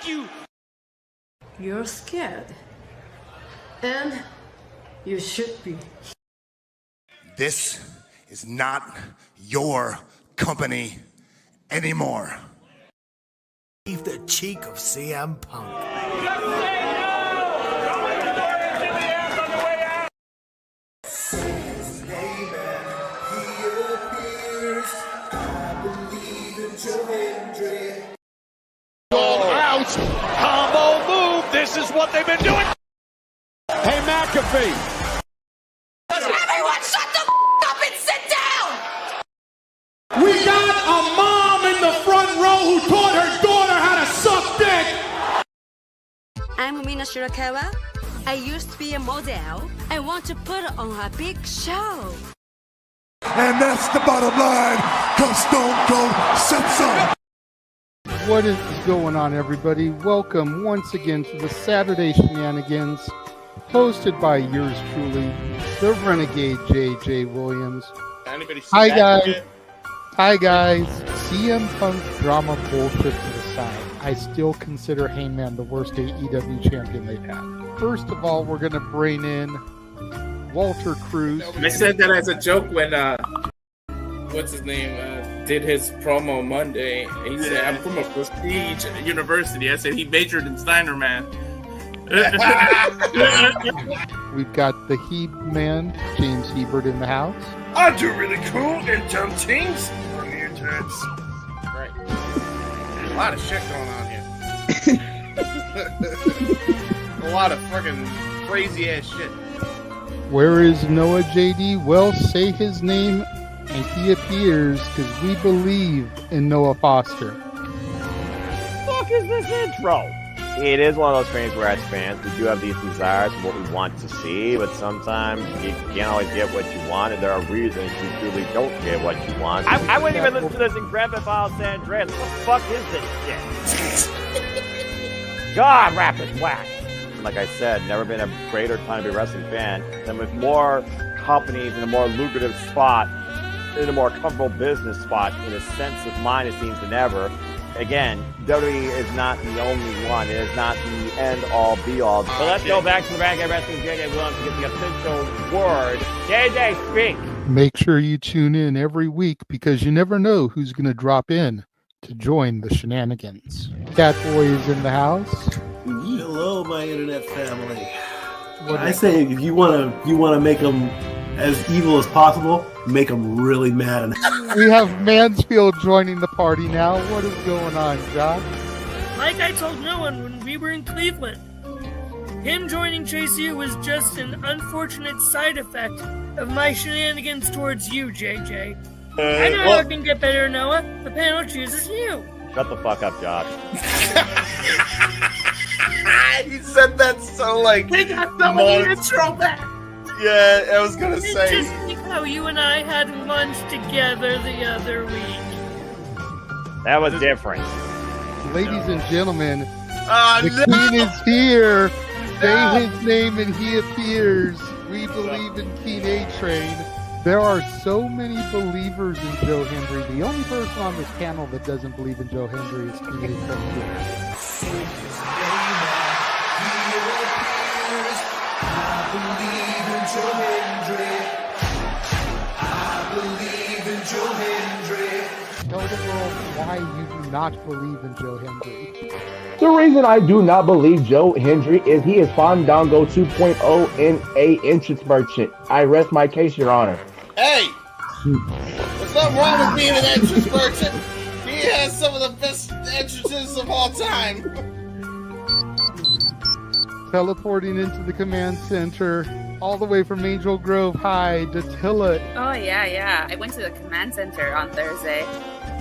you! You're scared. And you should be. This is not your company anymore. Leave the cheek of CM Punk. Out! Combo move! This is what they've been doing! Hey, McAfee! Everyone shut the up and sit down! We got a mom in the front row who taught her daughter how to suck dick! I'm Mina Shirakawa. I used to be a model. I want to put on a big show. And that's the bottom line, because Stone Cold said so. What is going on, everybody? Welcome once again to the Saturday Shenanigans, hosted by yours truly, the Renegade JJ Williams. Hi guys. Hi guys. CM Punk drama bullshit to the side. I still consider Hangman the worst AEW champion they've had. First of all, we're going to bring in Walter Cruz. I said that as a joke when what's his name did his promo Monday. He said, "I'm from a prestige university." I said he majored in Steiner, man. We've got the Heb man, James Hebert, in the house. I do really cool and dumb things for mutants. Right. A lot of shit going on here. A lot of fucking crazy ass shit. Where is Noah JD? Well, say his name and he appears, because we believe in Noah Foster. Fuck is this intro? It is one of those things where as fans we do have these desires of what we want to see, but sometimes you can't always get what you want, and there are reasons you truly don't get what you want. I wouldn't even listen to this in Grand Theft Auto San Andreas. What the fuck is this shit? God, rap is whack. Like I said, never been a greater time to be a wrestling fan than with more companies in a more lucrative spot, in a more comfortable business spot, in a sense of mind, it seems, than ever. Again, WWE is not the only one. It is not the end-all, be-all. So let's go back to the Renegade Wrestling JJ Williams to get the official word. JJ, speak! Make sure you tune in every week, because you never know who's going to drop in to join the shenanigans. Catboy is in the house. Hello, my internet family. I say if you want to make them as evil as possible, make them really mad. We have Mansfield joining the party now. What is going on, Josh? Like I told no one when we were in Cleveland, him joining Chase U was just an unfortunate side effect of my shenanigans towards you, JJ. I know how it can get better, Noah. The panel chooses you. Shut the fuck up, Josh. He said that so like. We got the intro back. Yeah, I was gonna It's say. just like how you and I had lunch together the other week. That was different. Ladies and gentlemen, the King is here. Say his name and he appears. We believe in King A-Train. There are so many believers in Joe Hendry. The only person on this panel that doesn't believe in Joe Hendry is King A-Train. Tell the world why you do not believe in Joe Hendry. The reason I do not believe Joe Hendry is he is Fandango 2.0 in a entrance merchant. I rest my case, Your Honor. Hey! There's nothing wrong with being an entrance merchant. He has some of the best entrances of all time. Teleporting into the command center, all the way from Angel Grove High, Datilla. Oh, yeah. I went to the command center on Thursday.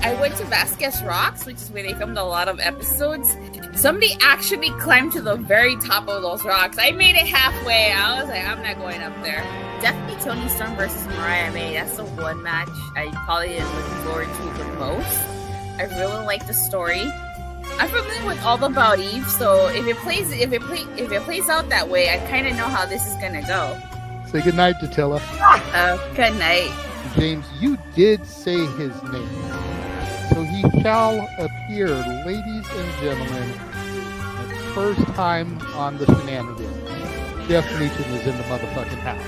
I went to Vasquez Rocks, which is where they filmed a lot of episodes. Somebody actually climbed to the very top of those rocks. I made it halfway. I was like, I'm not going up there. Definitely Toni Storm versus Mariah May. That's the one match I probably am looking forward to the most. I really like the story. I'm familiar with all about Eve, so if it plays out that way, I kind of know how this is gonna go. Say goodnight, Datilla. Good night. James, you did say his name. So he shall appear, ladies and gentlemen, first time on the Shenanigans. Jeff Meacham is in the motherfucking house.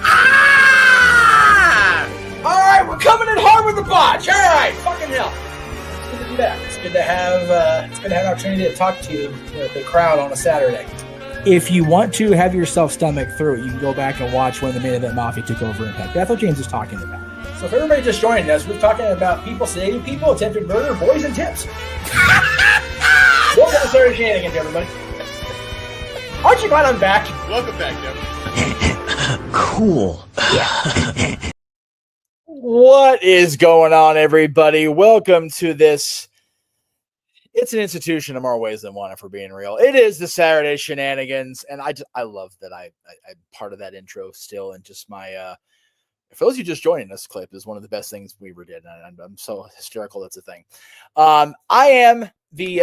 All right, we're coming in hard with the botch. All right, fucking hell. It's good to be back. It's good to have an opportunity to talk to the crowd on a Saturday. If you want to have yourself stomach through it, you can go back and watch when the Main Event Mafia took over Impact. That's what James is talking about. So if everybody just joined us, we're talking about people sedating people, attempted murder, boys, and tips. Welcome to Saturday Shenanigans, everybody. Aren't you glad I'm back? Welcome back, Jeff. Cool. What is going on, everybody? Welcome to this. It's an institution in more ways than one, if we're being real. It is the Saturday Shenanigans, and I love that I'm part of that intro still, and just my for those of you just joining this clip is one of the best things we ever did, and I'm so hysterical that's a thing. I am the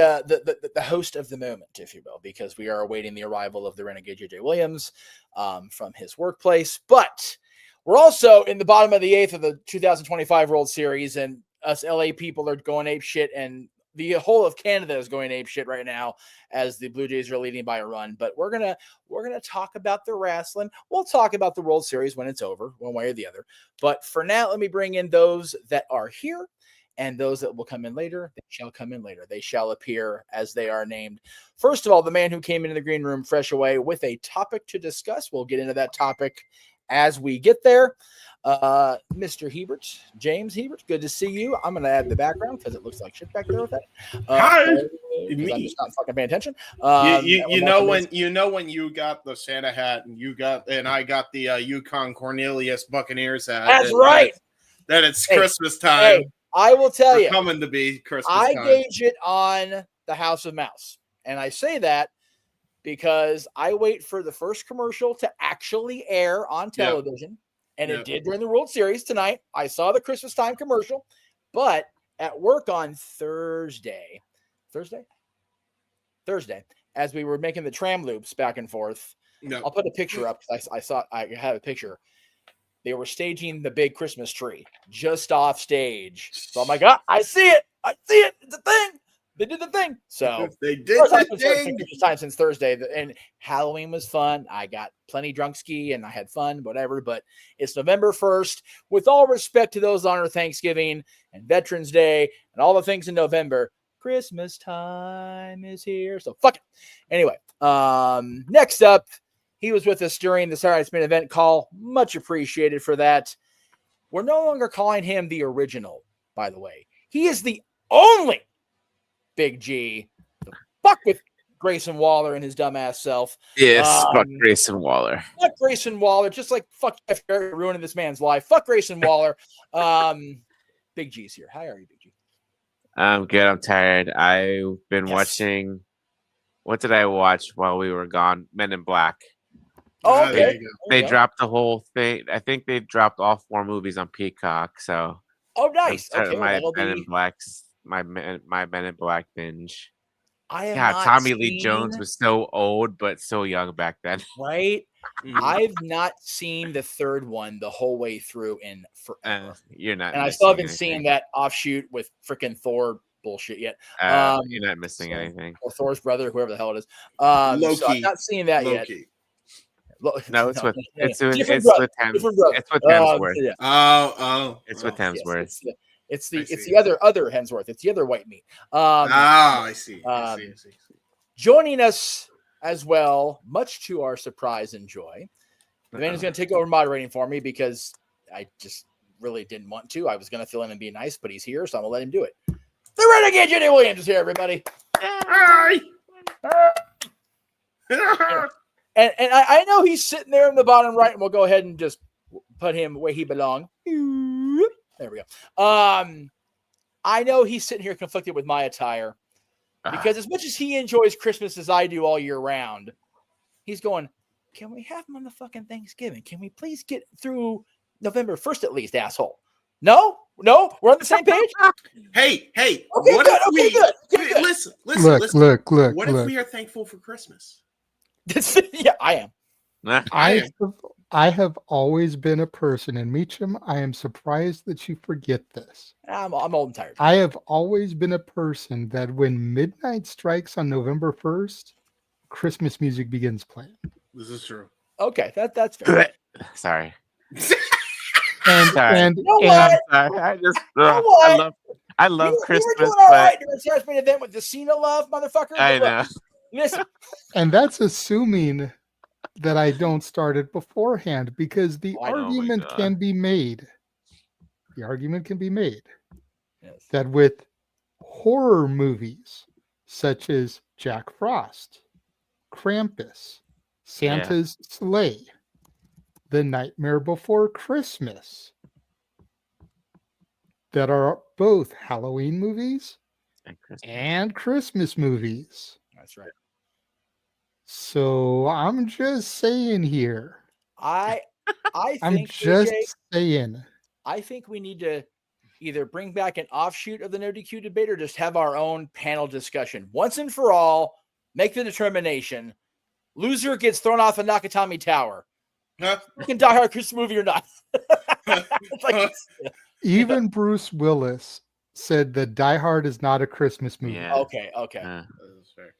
host of the moment, if you will, because we are awaiting the arrival of the Renegade JJ Williams from his workplace, but we're also in the bottom of the eighth of the 2025 World Series, and us LA people are going ape shit, and the whole of Canada is going ape shit right now as the Blue Jays are leading by a run. But we're gonna talk about the wrestling. We'll talk about the World Series when it's over, one way or the other. But for now, let me bring in those that are here, and those that will come in later. They shall come in later. They shall appear as they are named. First of all, the man who came into the green room fresh away with a topic to discuss. We'll get into that topic as we get there. Mr. Hebert, James Hebert, good to see you. I'm going to add the background because it looks like shit back there with that. Hi. I'm just not fucking paying attention. You know when you got the Santa hat and I got the Yukon Cornelius Buccaneers hat. That's right. That it's Christmas time. Hey, I will tell you, coming to be Christmas I time. gauge it on the House of Mouse, and I say that because I wait for the first commercial to actually air on television. And it did during the World Series tonight. I saw the Christmas time commercial, but at work on Thursday, as we were making the tram loops back and forth, I'll put a picture up because I had a picture. They were staging the big Christmas tree just off stage. So I'm like, I see it. It's a thing. They did the thing. So they did the thing. Time since Thursday, and Halloween was fun. I got plenty drunk ski and I had fun, whatever. But it's November 1st. With all respect to those on Thanksgiving and Veterans Day and all the things in November, Christmas time is here. So fuck it. Anyway, next up, he was with us during the Saturday Main Event call. Much appreciated for that. We're no longer calling him the original, by the way. He is the only Big G. Fuck with Grayson Waller and his dumbass self. Yes, fuck Grayson Waller. Fuck Grayson Waller. Just like fuck Jeff Jarrett ruining this man's life. Fuck Grayson Waller. Big G's here. How are you, Big G? I'm good. I'm tired. I've been watching. What did I watch while we were gone? Men in Black. Oh, okay. They dropped the whole thing. I think they dropped all 4 movies on Peacock. So. Oh, nice. Okay, my Men in Black's. My Men in Black binge. Tommy Lee Jones was so old but so young back then. Right? I've not seen the third one the whole way through in forever. You're not. And I still haven't seen that offshoot with freaking Thor bullshit yet. You're not missing anything. Or Thor's brother, whoever the hell it is. So I'm not seeing that yet. No, it's with it's with Hemsworth. It's with Hemsworth. It's with Hemsworth. It's the other Hemsworth. It's the other white meat. I see. Joining us as well, much to our surprise and joy, the man who's going to take over moderating for me because I just really didn't want to. I was going to fill in and be nice, but he's here, so I'm going to let him do it. The Renegade JJ Williams is here, everybody. Hi. And I know he's sitting there in the bottom right, and we'll go ahead and just put him where he belongs. There we go. I know he's sitting here conflicted with my attire because as much as he enjoys Christmas as I do all year round, he's going, can we have him on the fucking Thanksgiving? Can we please get through November 1st at least, asshole? No, we're on the same page. Hey, okay, what good, if good. Listen. Look. What if we are thankful for Christmas? Yeah, I am. I have always been a person, and Meacham, I am surprised that you forget this. I'm old and tired. I have always been a person that when midnight strikes on November 1st, Christmas music begins playing. This is true. Okay, that's fair. Sorry. And Sorry. and, You know and what? I just You know what? I love we Christmas, were doing all but right during Sarah's main event with the Cena love, motherfucker. I But know. look, listen, and that's assuming that I don't start it beforehand, because the Oh, I know. argument God. can be made. The argument can be made yes. that with horror movies such as Jack Frost, Krampus, Santa's Sleigh, The Nightmare Before Christmas, that are both Halloween movies and Christmas movies. That's right. So I'm just saying here. I I'm think just AJ, saying. I think we need to either bring back an offshoot of the no DQ debate or just have our own panel discussion once and for all. Make the determination. Loser gets thrown off a Nakatomi Tower. Huh? You can Die Hard Christmas movie or not. It's like, Even Bruce Willis said that Die Hard is not a Christmas movie. Yeah. okay.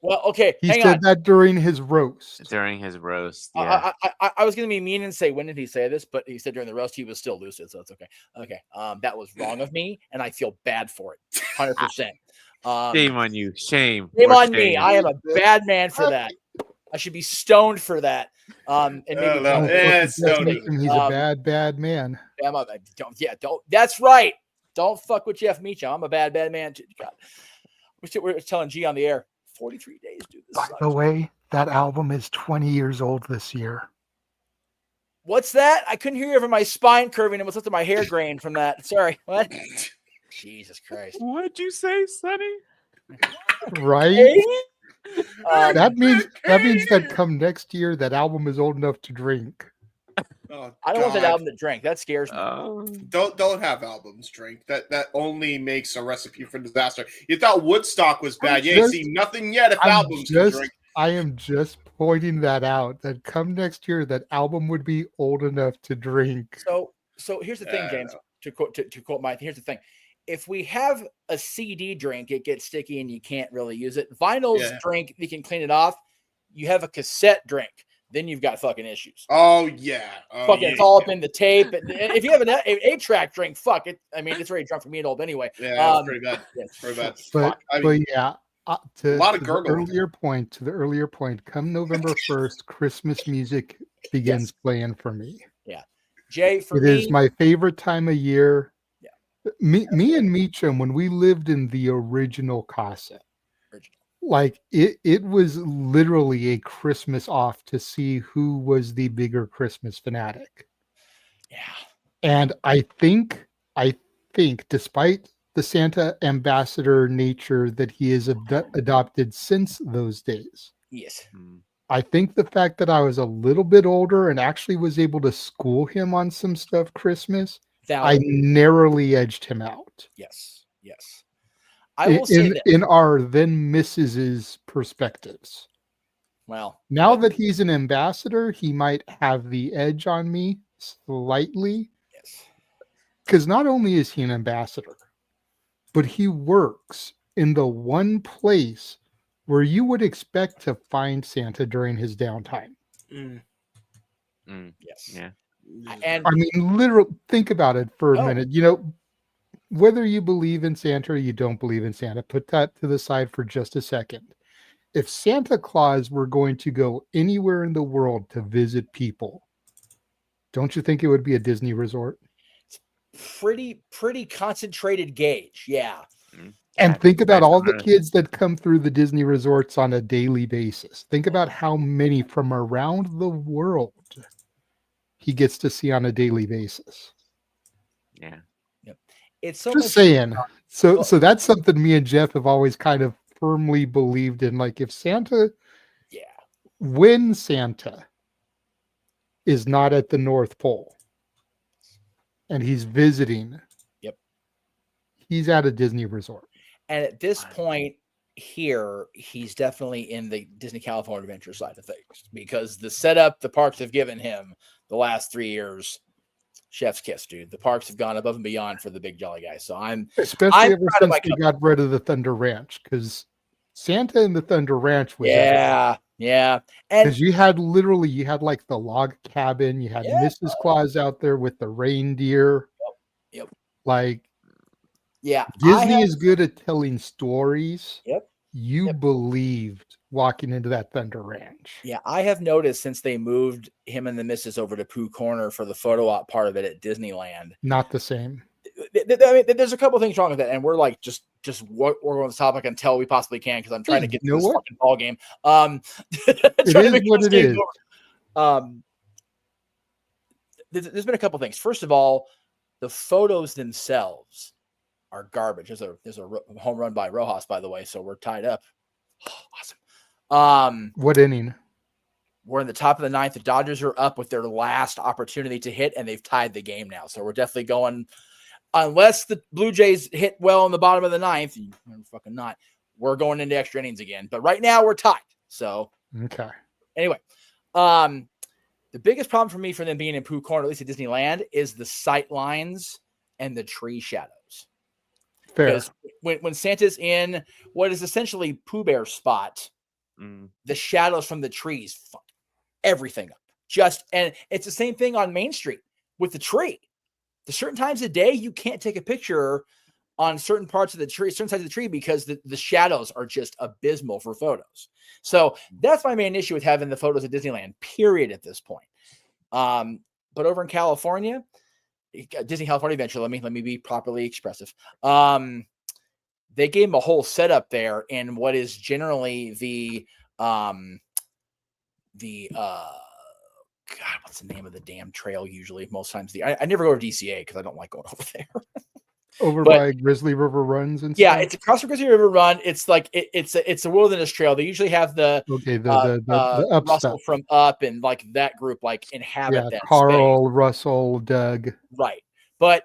Well, okay. He hang said on. that during his roast. During his roast, yeah. I was going to be mean and say, when did he say this? But he said during the roast he was still lucid, so it's okay. Okay. That was wrong of me, and I feel bad for it. 100%. Shame on you. Shame. Shame More on me. I am a bad man for that. I should be stoned for that. And maybe He's a bad man. don't. That's right. Don't fuck with Jeff Meacham. I'm a bad man. God. We're telling G on the air. 43 days, dude. This By sucks. the way, that album is 20 years old this year. What's that? I couldn't hear you over my spine curving. It was up to my hair grain from that. Sorry. What? Jesus Christ. What'd you say, Sonny? Right? That means that come next year, that album is old enough to drink. Oh, I don't want that God. album to drink. That scares me. Don't have albums drink. That only makes a recipe for disaster. You thought Woodstock was bad. You ain't seen nothing yet if albums can drink. I am just pointing that out. That come next year, that album would be old enough to drink. So here's the thing, James. To quote Mike, here's the thing. If we have a CD drink, it gets sticky and you can't really use it. Vinyls drink, you can clean it off. You have a cassette drink, then you've got fucking issues. Oh yeah, It's all up in the tape. And if you have an 8-track drink, fuck it. I mean, it's already drunk for me and old anyway. Yeah, it's pretty bad. It's pretty bad. But yeah, a lot of to gurgling. the earlier point, come November 1st, Christmas music begins playing for me. Yeah, Jay, for It me, is my favorite time of year. Me and Meacham, when we lived in the original casa, like it was literally a Christmas off to see who was the bigger Christmas fanatic. Yeah. And I think despite the Santa ambassador nature that he has adopted since those days. Yes. I think the fact that I was a little bit older and actually was able to school him on some stuff Christmas, I narrowly edged him out. Yes. I will say that. In our then Mrs.'s perspectives. Well, now that he's an ambassador, he might have the edge on me slightly. Yes. Because not only is he an ambassador, but he works in the one place where you would expect to find Santa during his downtime. Yes. Yeah. And I mean, literally, think about it for a minute. You know, whether you believe in Santa or you don't believe in Santa, put that to the side for just a second. If Santa Claus were going to go anywhere in the world to visit people, don't you think it would be a Disney resort? Pretty concentrated gauge. Yeah. And think about all the kids that come through the Disney resorts on a daily basis. Think about how many from around the world he gets to see on a daily basis. Yeah. Yep. It's so just saying. So that's something me and Jeff have always kind of firmly believed in. Like if Santa, when Santa is not at the North Pole and he's visiting, he's at a Disney resort. And at this point here, he's definitely in the Disney California Adventure side of things because the setup the parks have given him the last 3 years, chef's kiss, dude. The parks have gone above and beyond for the big jolly guy. So especially ever since we got rid of the Thunder Ranch, because Santa and the Thunder Ranch was Yeah, and because you had like the log cabin, you had Mrs. Claus out there with the reindeer. Yep. Like, yeah, Disney is good at telling stories. Yep. You believed walking into that Thunder Ranch. Yeah, I have noticed since they moved him and the missus over to Pooh Corner for the photo op part of it at Disneyland. Not the same. I mean, there's a couple things wrong with that, and we're like just we're on the topic until we possibly can because I'm trying to get to this fucking ball game. It is what it is. There's been a couple things. First of all, the photos themselves are garbage. There's a home run by Rojas, by the way, so we're tied up. Oh, awesome. What inning? We're in the top of the ninth. The Dodgers are up with their last opportunity to hit, and they've tied the game now. So we're definitely going, unless the Blue Jays hit well in the bottom of the ninth, fucking not, we're going into extra innings again. But right now we're tied. So okay. Anyway, the biggest problem for me for them being in Pooh Corner, at least at Disneyland, is the sight lines and the tree shadows. Fair. Because when Santa's in what is essentially Pooh Bear's spot, the shadows from the trees fuck everything up. And it's the same thing on Main Street with the tree. There's certain times of day you can't take a picture on certain parts of the tree, certain sides of the tree, because the shadows are just abysmal for photos. So that's my main issue with having the photos at Disneyland, period, at this point. But over in California, Disney California Adventure, let me be properly expressive. They gave them a whole setup there in what is generally God, what's the name of the damn trail usually? Most times I never go to DCA because I don't like going over there. By Grizzly River Runs and yeah, stuff? it's across the Grizzly River Run. It's like it's a wilderness trail. They usually have the up Russell stuff. from Up and like that group like inhabit that Carl, space. Russell, Doug. Right. But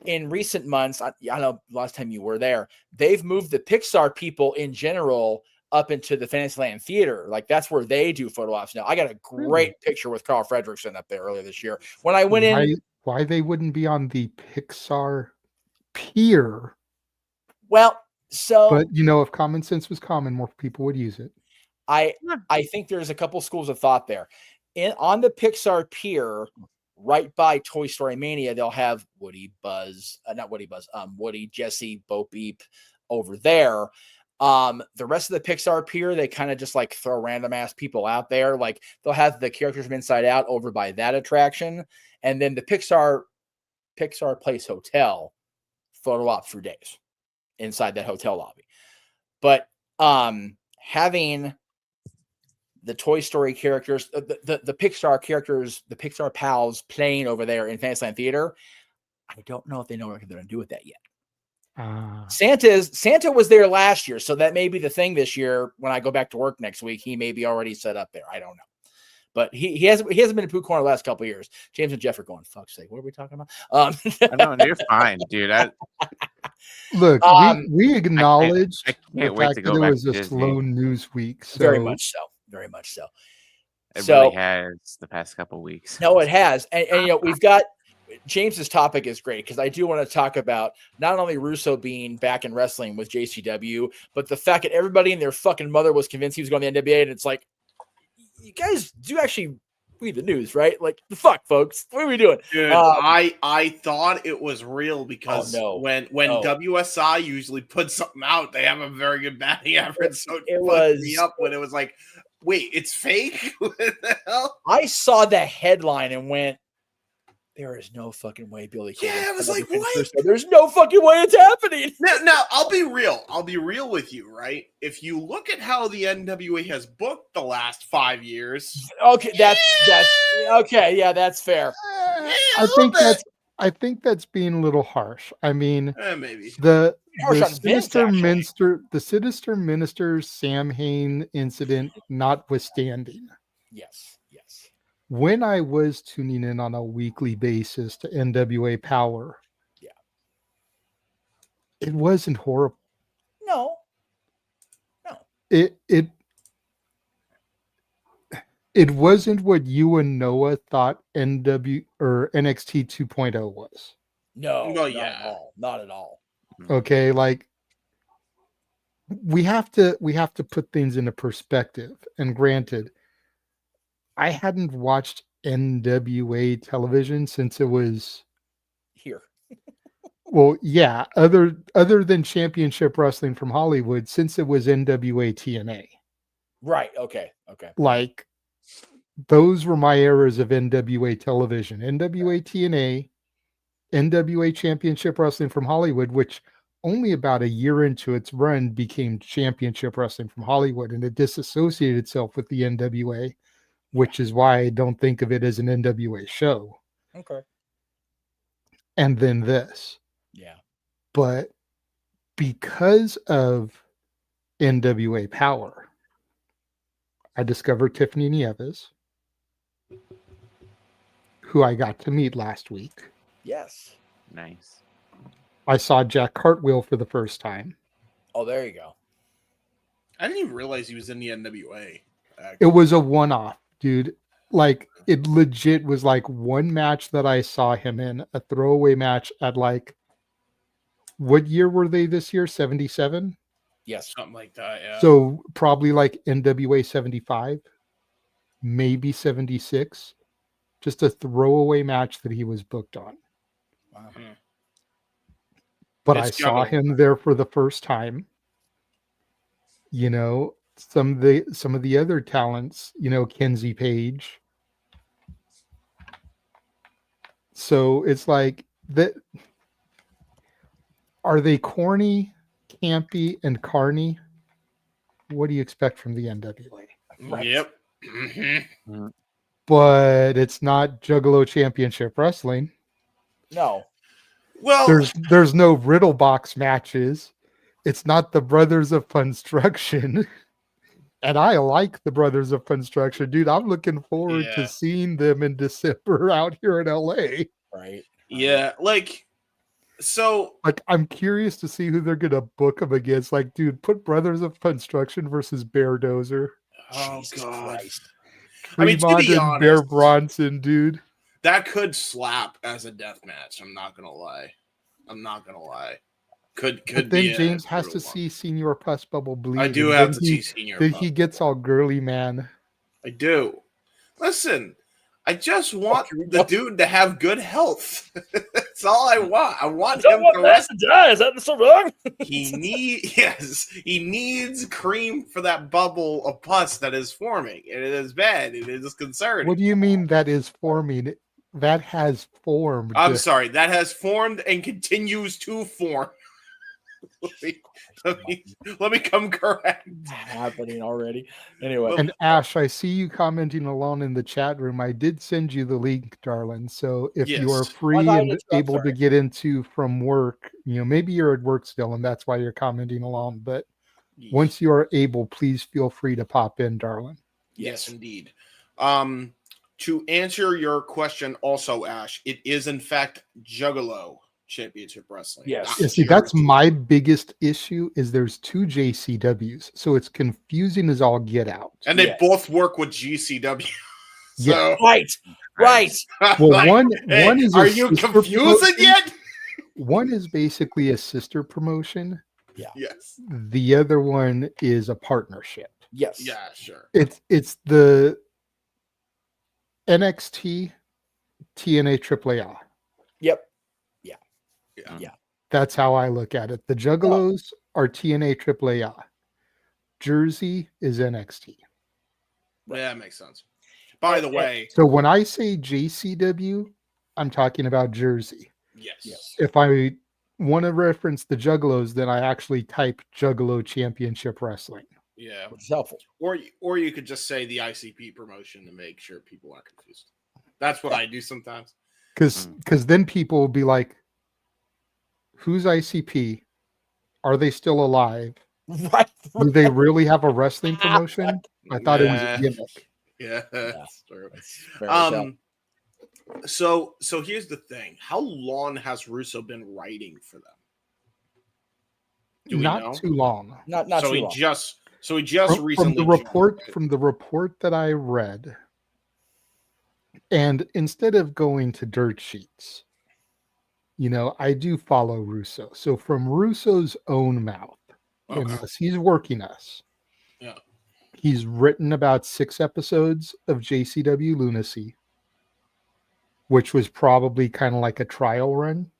in recent months, I know last time you were there, they've moved the Pixar people in general up into the Fantasyland Theater. Like that's where they do photo ops now. I got a great picture with Carl Fredrickson up there earlier this year. When I went in, why they wouldn't be on the Pixar pier? Well, so but if common sense was common, more people would use it. I think there's a couple schools of thought there. On the Pixar pier, right by Toy Story Mania, they'll have Woody, Jesse, Bo Peep over there. The rest of the Pixar pier, they kind of just like throw random ass people out there. Like they'll have the characters from Inside Out over by that attraction. And then the Pixar Place Hotel photo op for days inside that hotel lobby. But having the Toy Story characters, the Pixar characters, the Pixar pals playing over there in Fantasyland Theater, I don't know if they know what they're going to do with that yet. Santa was there last year, so that may be the thing this year. When I go back to work next week, he may be already set up there. I don't know, but he hasn't been in Pooh Corner the last couple of years. James and Jeff are going, fuck's sake, what are we talking about? I know, you're fine, dude. Look, we acknowledge I the can't wait fact to go that it back was to a Disney. slow news week. So. Very much so. It really has the past couple of weeks. No, it has, and we've got. James's topic is great because I do want to talk about not only Russo being back in wrestling with JCW, but the fact that everybody and their fucking mother was convinced he was going to the NWA, and it's like, you guys do actually read the news, right? Like, the fuck, folks, what are we doing? Dude, I thought it was real because when WSI usually puts something out, they have a very good batting average. So it fucked me up when it was like, wait, it's fake? What the hell? I saw the headline and went, there is no fucking way Billy Kidman. Yeah, I was like, what? There's no fucking way it's happening. Now, I'll be real. I'll be real with you, right? If you look at how the NWA has booked the last 5 years. Okay, that's okay. Yeah, that's fair. I think that's being a little harsh. I mean, maybe the Sinister Minister Sam Hain incident notwithstanding. Yes. When I was tuning in on a weekly basis to NWA Power, it wasn't horrible. No. It wasn't what you and Noah thought NXT 2.0 was. No, not at all. Okay, like we have to put things into perspective. And granted, I hadn't watched NWA television since it was here. Well, yeah, other than Championship Wrestling from Hollywood, since it was NWA TNA. Right. Okay. Like, those were my eras of NWA television. NWA TNA, NWA Championship Wrestling from Hollywood, which only about a year into its run became Championship Wrestling from Hollywood, and it disassociated itself with the NWA, which is why I don't think of it as an NWA show. Okay. And then this. Yeah. But because of NWA Power, I discovered Tiffany Nieves, who I got to meet last week. Yes. Nice. I saw Jack Cartwheel for the first time. Oh, there you go. I didn't even realize he was in the NWA. It was a one-off, dude. Like, it legit was like one match that I saw him in, a throwaway match at like, what year were they this year? 77? Yes. Something like that, yeah. So probably like NWA 75, maybe 76. Just a throwaway match that he was booked on. Wow. But I saw him there for the first time. You know, some of the other talents, you know, Kenzie Page. So it's like that. Are they corny, campy, and carny? What do you expect from the NWA? Right. Yep. Mm-hmm. But it's not Juggalo Championship Wrestling. No. Well, there's no riddle box matches. It's not the Brothers of Construction. And I like the Brothers of Construction, dude. I'm looking forward to seeing them in December out here in LA. Right. Yeah, like, so, like, I'm curious to see who they're gonna book them against. Like, dude, put Brothers of Construction versus Bear Dozer. Oh God. I mean, to be honest, Bear Bronson, dude. That could slap as a death match. I'm not gonna lie. Could but then James has to see Senior Pus Bubble bleed. I do have to see Senior. Then he gets all girly, man. I do. Listen, I just want the dude to have good health. That's all I want. I want him to rest. Is that so wrong? He needs cream for that bubble of pus that is forming. And it is bad. It is concerning. What do you mean that is forming? That has formed. I'm sorry. That has formed and continues to form. Let me come correct. It's happening already. Anyway. And Ash, I see you commenting along in the chat room. I did send you the link, darling. So if you are free and able to get into from work, you know, maybe you're at work still and that's why you're commenting along. But once you are able, please feel free to pop in, darling. Yes, indeed. To answer your question also, Ash, it is in fact Juggalo Championship Wrestling. Yes. See, that's my biggest issue is there's two JCWs. So it's confusing as all get out. And they both work with GCW. Yeah. Right. Well, Like, one is are you confusing yet? One is basically a sister promotion. Yeah. Yes. The other one is a partnership. Yes. Yeah, sure. It's the NXT TNA AAA. Yep. Yeah. That's how I look at it. The Juggalos are TNA AAA. Jersey is NXT. Yeah, that makes sense. By the way, So when I say JCW, I'm talking about Jersey. yes. If I want to reference the Juggalos, then I actually type Juggalo Championship Wrestling. Yeah. Which is helpful. Or you could just say the ICP promotion to make sure people aren't confused. That's what I do sometimes. Because then people will be like, who's ICP? Are they still alive? Right. Do they really have a wrestling promotion? I thought it was a gimmick. Yeah, that's true. Very So here's the thing. How long has Russo been writing for them? Do we know? Not too long. Not so too he long. just recently from the report that I read, and instead of going to dirt sheets, you know, I do follow Russo. So from Russo's own mouth, unless he's working us. Yeah. He's written about 6 episodes of JCW Lunacy, which was probably kind of like a trial run.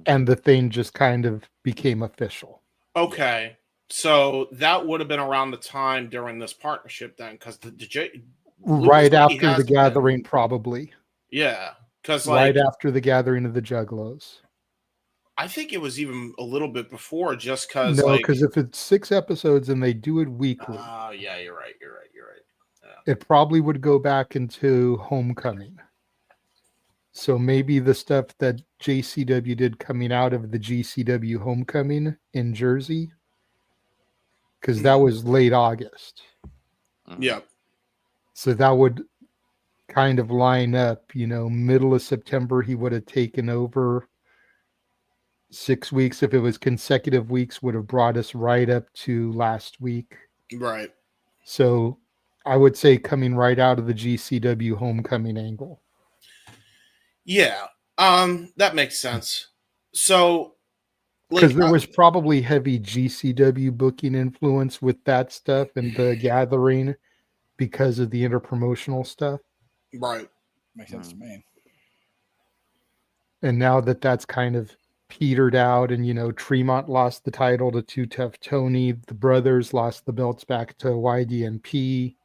And the thing just kind of became official. Okay. So that would have been around the time during this partnership then, because Right after the gathering, probably. Yeah. Because right after the gathering of the Juggalos. I think it was even a little bit before, just because. No, because if it's 6 episodes and they do it weekly. Oh, yeah, you're right. Yeah. It probably would go back into Homecoming. So maybe the stuff that JCW did coming out of the GCW Homecoming in Jersey, because that was late August. Yeah. So that would kind of line up, middle of September, he would have taken over. 6 weeks, if it was consecutive weeks, would have brought us right up to last week. Right. So I would say coming right out of the GCW Homecoming angle. Yeah, that makes sense. So, because there was probably heavy GCW booking influence with that stuff and the gathering because of the interpromotional stuff. Right. Makes sense to me. And now that that's kind of petered out and, Tremont lost the title to Too Tough Tony, the brothers lost the belts back to YDNP.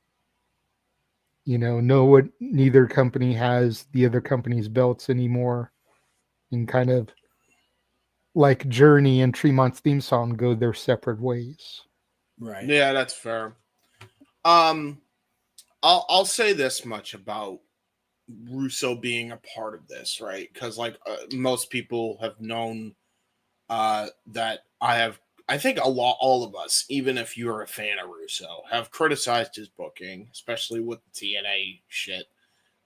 Neither company has the other company's belts anymore, and kind of like Journey and Tremont's theme song go their separate ways. Right. Yeah, that's fair. I'll say this much about Russo being a part of this, right? Because most people have known that I think all of us, even if you're a fan of Russo, have criticized his booking, especially with the TNA shit,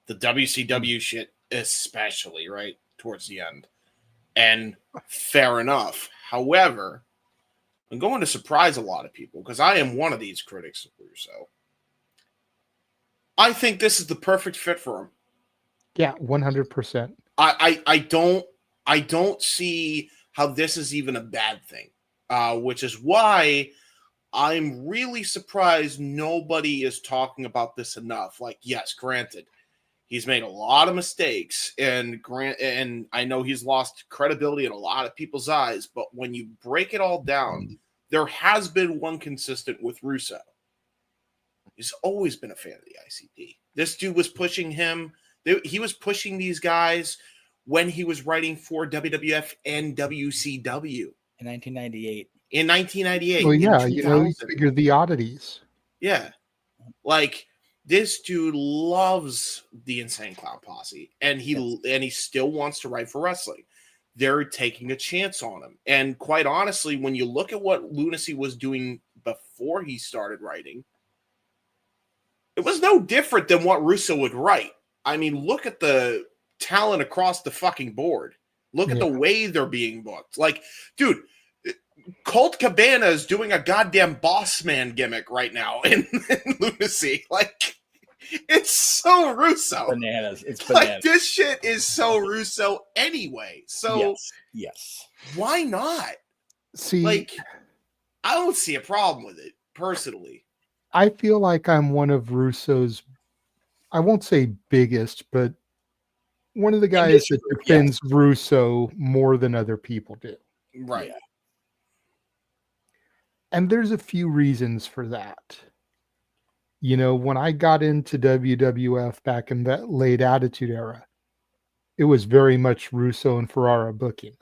the WCW shit especially, right, towards the end. And fair enough. However, I'm going to surprise a lot of people because I am one of these critics of Russo. I think this is the perfect fit for him. Yeah, 100%. I don't see how this is even a bad thing. Which is why I'm really surprised nobody is talking about this enough. Yes, granted, he's made a lot of mistakes, and I know he's lost credibility in a lot of people's eyes, but when you break it all down, there has been one consistent with Russo. He's always been a fan of the ICP. This dude was pushing him. He was pushing these guys when he was writing for WWF and WCW. In 1998. In 1998. Well, yeah, you figure the oddities. Yeah. This dude loves the Insane Clown Posse, and he still wants to write for wrestling. They're taking a chance on him. And quite honestly, when you look at what Lunacy was doing before he started writing, it was no different than what Russo would write. I mean, look at the talent across the fucking board. Look at the way they're being booked. Dude, Colt Cabana is doing a goddamn boss man gimmick right now in Lunacy. It's so Russo. Bananas. It's bananas. This shit is so Russo anyway. So yes. Why not? See, I don't see a problem with it personally. I feel like I'm one of Russo's, I won't say biggest, but one of the guys that defends Russo more than other people do. Right. Yeah. And there's a few reasons for that. When I got into WWF back in that late Attitude Era, it was very much Russo and Ferrara booking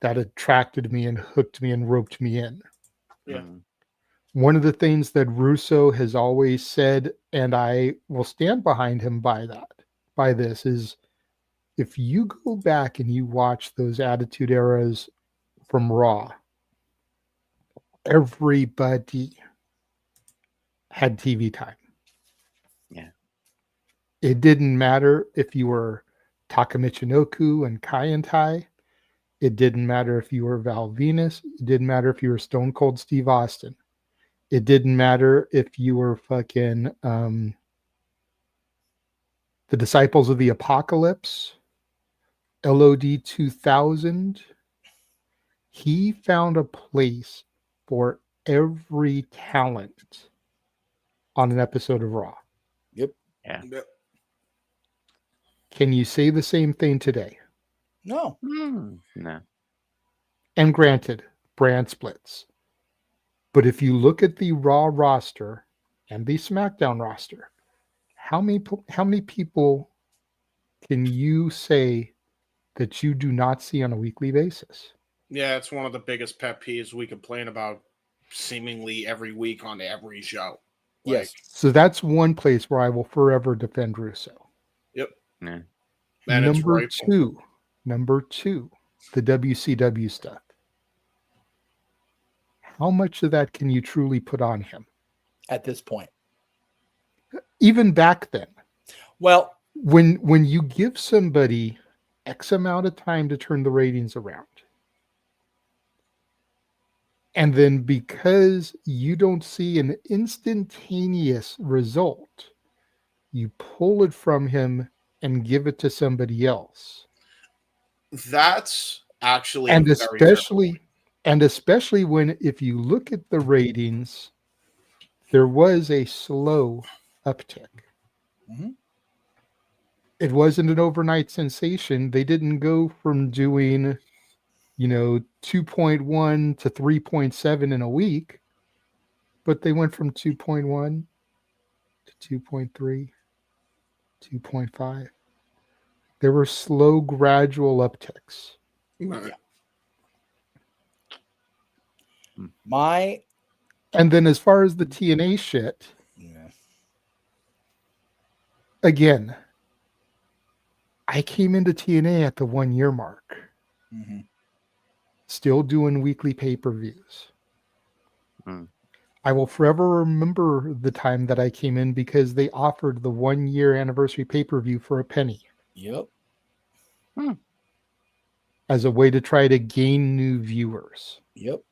that attracted me and hooked me and roped me in. Yeah. One of the things that Russo has always said, and I will stand behind him by this, is if you go back and you watch those Attitude Eras from Raw, everybody had TV time. Yeah. It didn't matter if you were Taka Michinoku and Kai and Tai. It didn't matter if you were Val Venus. It didn't matter if you were Stone Cold Steve Austin. It didn't matter if you were fucking the Disciples of the Apocalypse, LOD 2000. He found a place for every talent on an episode of Raw. Yep. Yeah. Yep. Can you say the same thing today? No. No. And granted, brand splits. But if you look at the Raw roster and the SmackDown roster, how many people can you say that you do not see on a weekly basis? Yeah, it's one of the biggest pet peeves we complain about seemingly every week on every show. Yes. So that's one place where I will forever defend Russo. Yep. Yeah. And it's rightful. Number two, the WCW stuff. How much of that can you truly put on him? At this point. Even back then. Well, when you give somebody X amount of time to turn the ratings around, and then because you don't see an instantaneous result, you pull it from him and give it to somebody else. That's actually And a very fair point. especially when, if you look at the ratings, there was a slow uptick. Mm-hmm. It wasn't an overnight sensation. They didn't go from doing, 2.1 to 3.7 in a week, but they went from 2.1 to 2.3, 2.5. There were slow, gradual upticks. Right. And then as far as the TNA shit, again, I came into TNA at the 1 year mark. Mm-hmm. Still doing weekly pay-per-views. Mm. I will forever remember the time that I came in because they offered the 1 year anniversary pay-per-view for a penny. Yep. As a way to try to gain new viewers. Yep.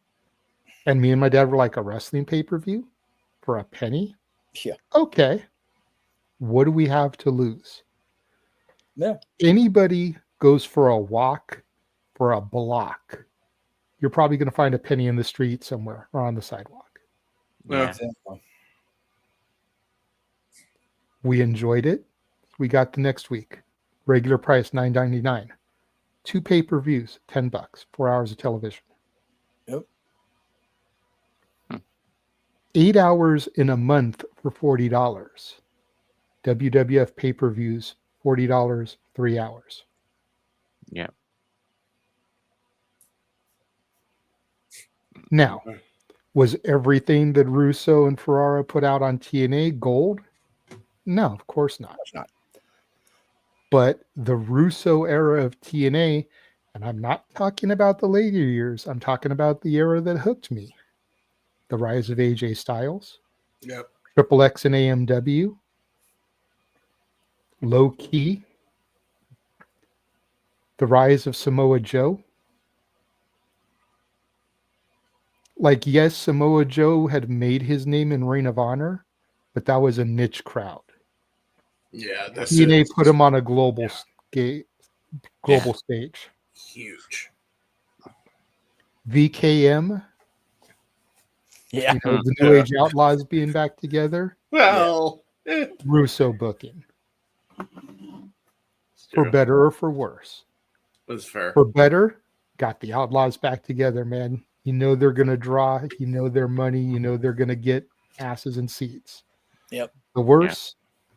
And me and my dad were like, a wrestling pay-per-view for a penny? Yeah. Okay. What do we have to lose? Yeah. Anybody goes for a walk, for a block, you're probably going to find a penny in the street somewhere or on the sidewalk. Yeah. We enjoyed it. We got the next week. Regular price $9.99. 2 pay-per-views, $10. 4 hours of television. Yep. 8 hours in a month for $40. WWF pay-per-views, $40, 3 hours. Yeah. Now, was everything that Russo and Ferrara put out on TNA gold? No, of course not. But the Russo era of TNA, and I'm not talking about the later years, I'm talking about the era that hooked me. The rise of AJ Styles. Yep. Triple X and AMW. Low Key. The rise of Samoa Joe. Like, yes, Samoa Joe had made his name in Ring of Honor, but that was a niche crowd. Yeah, this TNA is put him on a global stage. Huge. VKM. Yeah. The New Age Outlaws being back together. Well, Russo booking. For better or for worse. That's fair. For better, got the Outlaws back together, man. You know they're going to draw. You know their money. You know they're going to get asses and seats. Yep. The worst,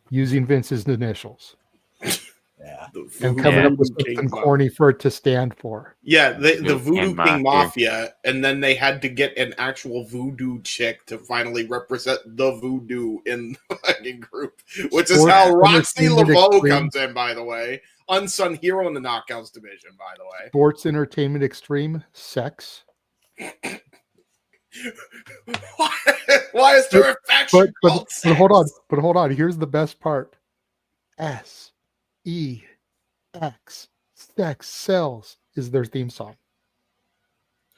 using Vince's initials. Yeah. And coming up with something corny for it to stand for. Yeah, the Voodoo King Mafia, and then they had to get an actual voodoo chick to finally represent the voodoo in the fucking group, which is how Roxy Laveau comes in, by the way. Unsung hero in the Knockouts division, by the way. Sports Entertainment Extreme, sex. Why is there a faction called but hold on. Here's the best part. S-E-X. Sex sells is their theme song.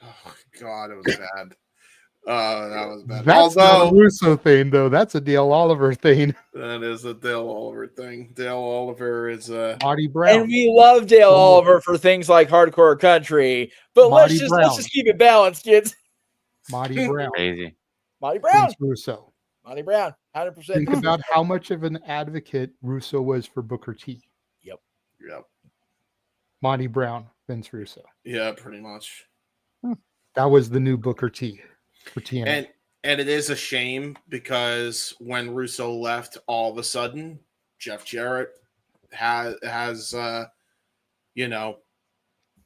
Oh God, it was bad. That was bad. That's not a Russo thing, though. That's a Dale Oliver thing. That is a Dale Oliver thing. Dale Oliver is Marty Brown. And we love Dale Oliver for things like Hardcore Country, but let's just keep it balanced, kids. Marty Brown. Crazy. Marty Brown. Vince Russo. Marty Brown. 100%. Think about how much of an advocate Russo was for Booker T. Yep. Marty Brown, Vince Russo. Yeah, pretty much. That was the new Booker T for TNA. And it is a shame because when Russo left, all of a sudden, Jeff Jarrett has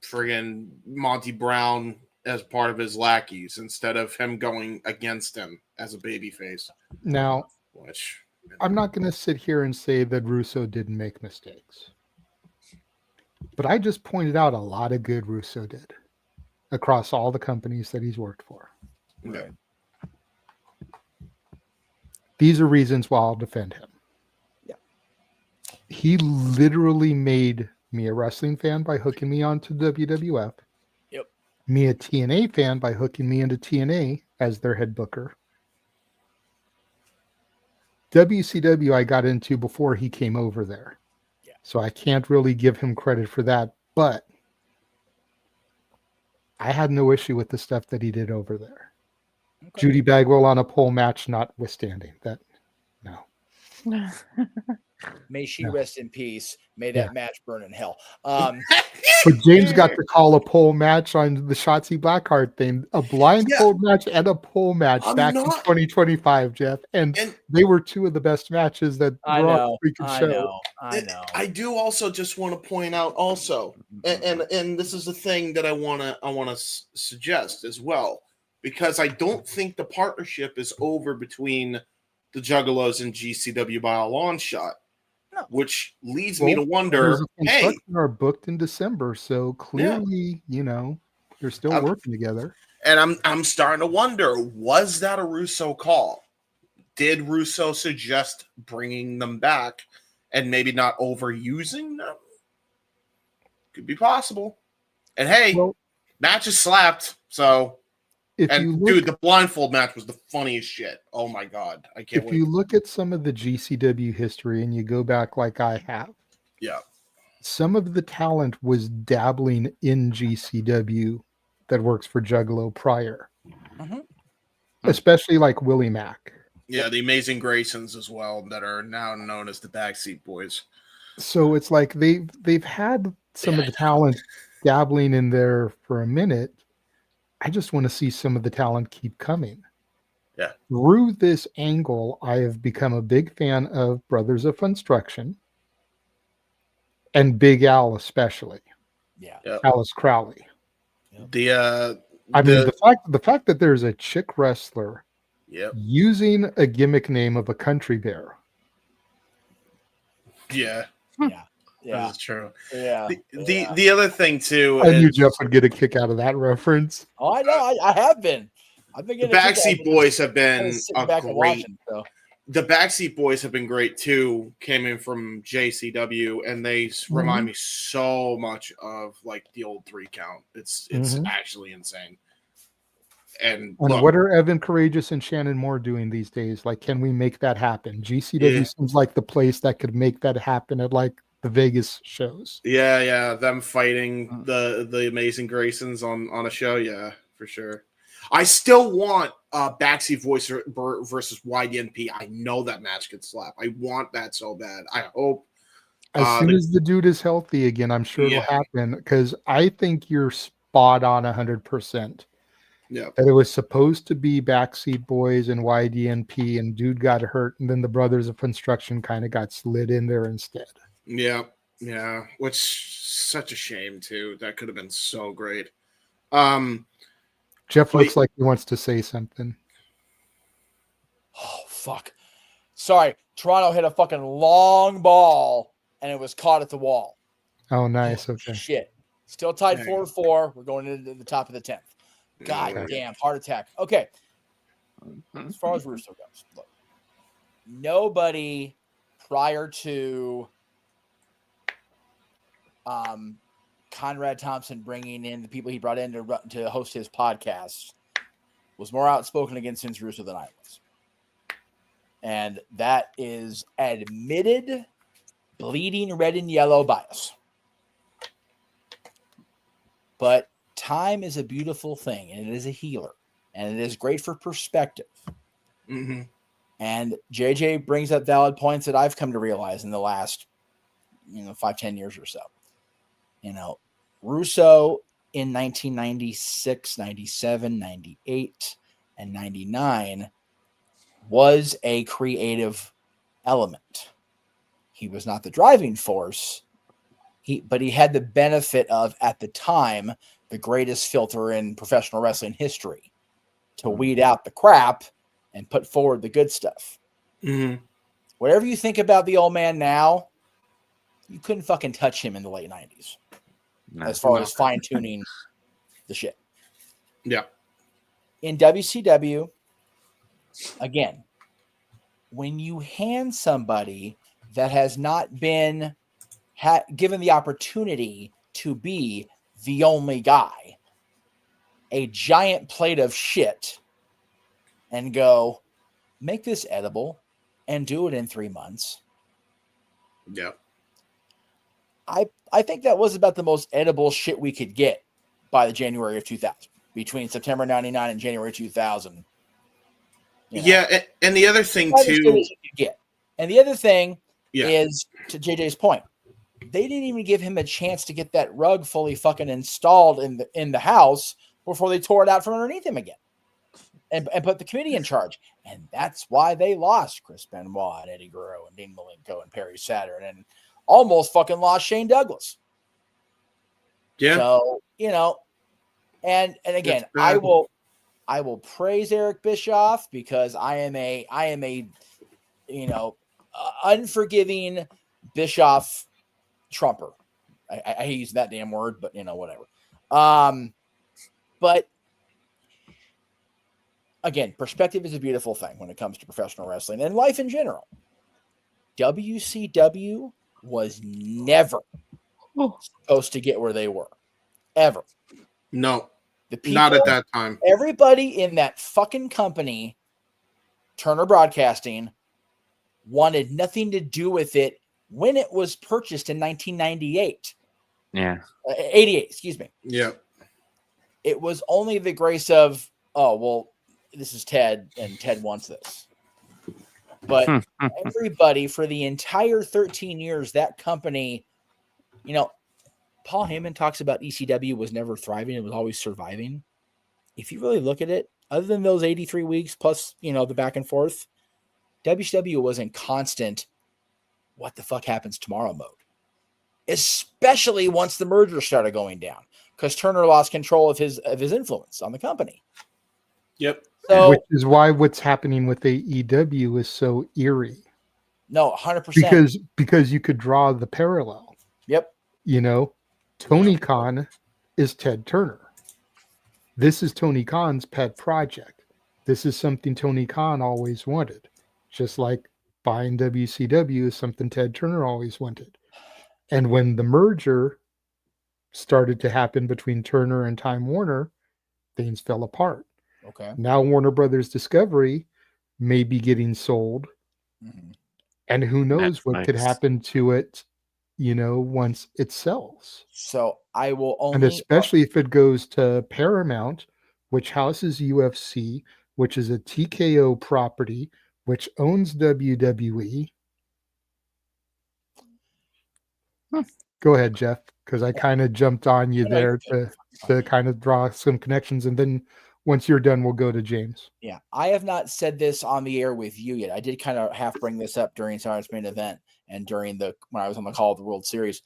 friggin' Monty Brown as part of his lackeys instead of him going against him as a babyface. Now, which I'm not going to sit here and say that Russo didn't make mistakes, but I just pointed out a lot of good Russo did across all the companies that he's worked for. Okay. These are reasons why I'll defend him. Yeah. He literally made me a wrestling fan by hooking me onto WWF. Yep. Me a TNA fan by hooking me into TNA as their head booker. WCW I got into before he came over there. Yeah. So I can't really give him credit for that, but I had no issue with the stuff that he did over there. Okay. Judy Bagwell on a pole match notwithstanding. That no. May she rest in peace. May that match burn in hell. But James got to call a pole match on the Shotzi Blackheart thing, a blindfold match and a pole match back in 2025, Jeff. And they were two of the best matches that were on the freaking show. I know. I do also just want to point out also, and this is the thing that I want to suggest as well, because I don't think the partnership is over between the Juggalos and GCW by a long shot. No. Which leads me to wonder, hey, are booked in December, so clearly, they're still working together. And I'm starting to wonder, was that a Russo call? Did Russo suggest bringing them back and maybe not overusing them? Could be possible. And hey, matches slapped, so. Dude, the blindfold match was the funniest shit. Oh my god, I can't wait. If you look at some of the GCW history and you go back like I have, some of the talent was dabbling in GCW that works for Juggalo prior, especially like Willie Mack. Yeah, the Amazing Graysons as well that are now known as the Backseat Boys. So it's like they've had some of the talent dabbling in there for a minute. I just want to see some of the talent keep coming. Yeah. Through this angle, I have become a big fan of Brothers of Construction and Big Al especially. Yeah. Alice Crowley. The fact that there's a chick wrestler using a gimmick name of a country bear. Yeah. Yeah, that's true. Yeah. The other thing too, I knew Jeff would get a kick out of that reference. Oh, I know. I have been. I've been getting the Backseat Boys have been great. The Backseat Boys have been great too. Came in from JCW, and they remind me so much of like the old 3 Count. It's actually insane. And what are Evan Courageous and Shannon Moore doing these days? Like, can we make that happen? GCW seems like the place that could make that happen at like the Vegas shows. Yeah, them fighting the Amazing Graysons on a show, for sure. I still want Backseat Voice versus YDNP. I know that match could slap. I want that so bad. I hope as soon as the dude is healthy again, I'm sure it'll happen, because I think you're spot on 100%. Yeah, that it was supposed to be Backseat Boys and YDNP, and dude got hurt, and then the Brothers of Construction kind of got slid in there instead. Yeah, which such a shame too. That could have been so great. Jeff looks like he wants to say something. Oh fuck! Sorry, Toronto hit a fucking long ball, and it was caught at the wall. Oh, nice. Okay. Shit. Still tied 4-4. We're going into the top of the 10th. God damn, heart attack. Okay. As far as Russo goes, look, nobody prior to Conrad Thompson bringing in the people he brought in to host his podcast was more outspoken against Vince Russo than I was. And that is admitted bleeding red and yellow bias. But time is a beautiful thing, and it is a healer. and it is great for perspective. Mm-hmm. And JJ brings up valid points that I've come to realize in the last, 5-10 years or so. Russo in 1996, 97, 98, and 99 was a creative element. He was not the driving force, but he had the benefit of, at the time, the greatest filter in professional wrestling history to weed out the crap and put forward the good stuff. Mm-hmm. Whatever you think about the old man now, you couldn't fucking touch him in the late 90s as far as fine-tuning the shit. Yeah. In WCW, again, when you hand somebody that has not been given the opportunity to be the only guy a giant plate of shit and go, make this edible and do it in 3 months. Yeah. I think that was about the most edible shit we could get by the January of 2000, between September 99 and January 2000. Yeah, and the other thing too. And the other thing is, to JJ's point, they didn't even give him a chance to get that rug fully fucking installed in the house before they tore it out from underneath him again and put the committee in charge. And that's why they lost Chris Benoit and Eddie Guerrero and Dean Malenko and Perry Saturn and almost fucking lost Shane Douglas. Yeah. So, and again, I will praise Eric Bischoff because I am a unforgiving Bischoff trumper. I hate using that damn word, but whatever. But again, perspective is a beautiful thing when it comes to professional wrestling and life in general. WCW was never supposed to get where they were. Ever. No. The people, not at that time. Everybody in that fucking company, Turner Broadcasting, wanted nothing to do with it when it was purchased in 1998. Yeah. 88, excuse me. Yeah. It was only the grace of, oh, well, this is Ted, and Ted wants this. But everybody, for the entire 13 years, that company, Paul Heyman talks about ECW was never thriving. It was always surviving. If you really look at it, other than those 83 weeks plus, the back and forth, WCW was in constant what the fuck happens tomorrow mode. Especially once the merger started going down, because Turner lost control of his influence on the company. Yep. So, which is why what's happening with AEW is so eerie. No, 100%. Because you could draw the parallel. Yep. Tony Khan is Ted Turner. This is Tony Khan's pet project. This is something Tony Khan always wanted. Just like buying WCW is something Ted Turner always wanted. And when the merger started to happen between Turner and Time Warner, things fell apart. Okay. Now Warner Brothers Discovery may be getting sold. Mm-hmm. And who knows what could happen to it, once it sells. So I will only... And especially if it goes to Paramount, which houses UFC, which is a TKO property, which owns WWE. Go ahead, Jeff, because I kind of jumped on you there to kind of draw some connections. And then once you're done, we'll go to James. Yeah, I have not said this on the air with you yet. I did kind of half bring this up during Saturday's main event and when I was on the call of the World Series.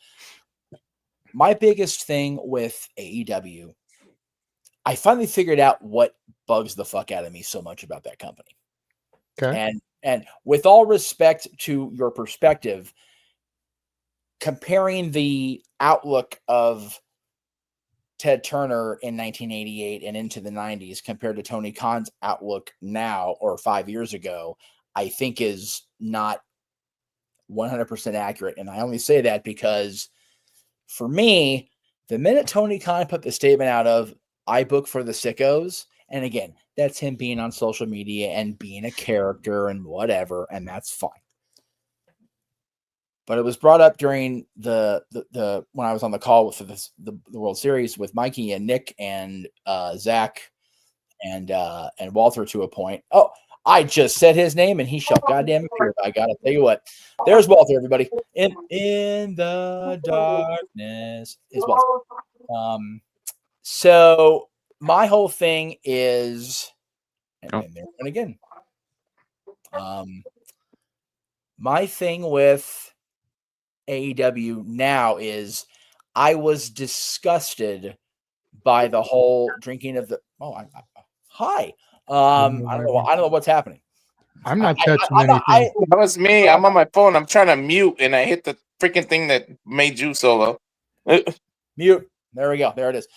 My biggest thing with AEW, I finally figured out what bugs the fuck out of me so much about that company. Okay. And with all respect to your perspective, comparing the outlook of Ted Turner in 1988 and into the 90s compared to Tony Khan's outlook now or 5 years ago, I think is not 100% accurate. And I only say that because for me, the minute Tony Khan put the statement out of, I book for the sickos, and again, that's him being on social media and being a character and whatever, and that's fine. But it was brought up during the when I was on the call with the World Series with Mikey and Nick and Zach. and Walter to a point. Oh, I just said his name, and he shall goddamn appear. I gotta tell you what. There's Walter, everybody. In the darkness is Walter. So my whole thing is, and there one again. My thing with AEW now is I was disgusted by the whole drinking of the. Oh, hi. I don't know what's happening. I'm not touching anything. That was me. I'm on my phone. I'm trying to mute, and I hit the freaking thing that made you solo. Mute. There we go. There it is.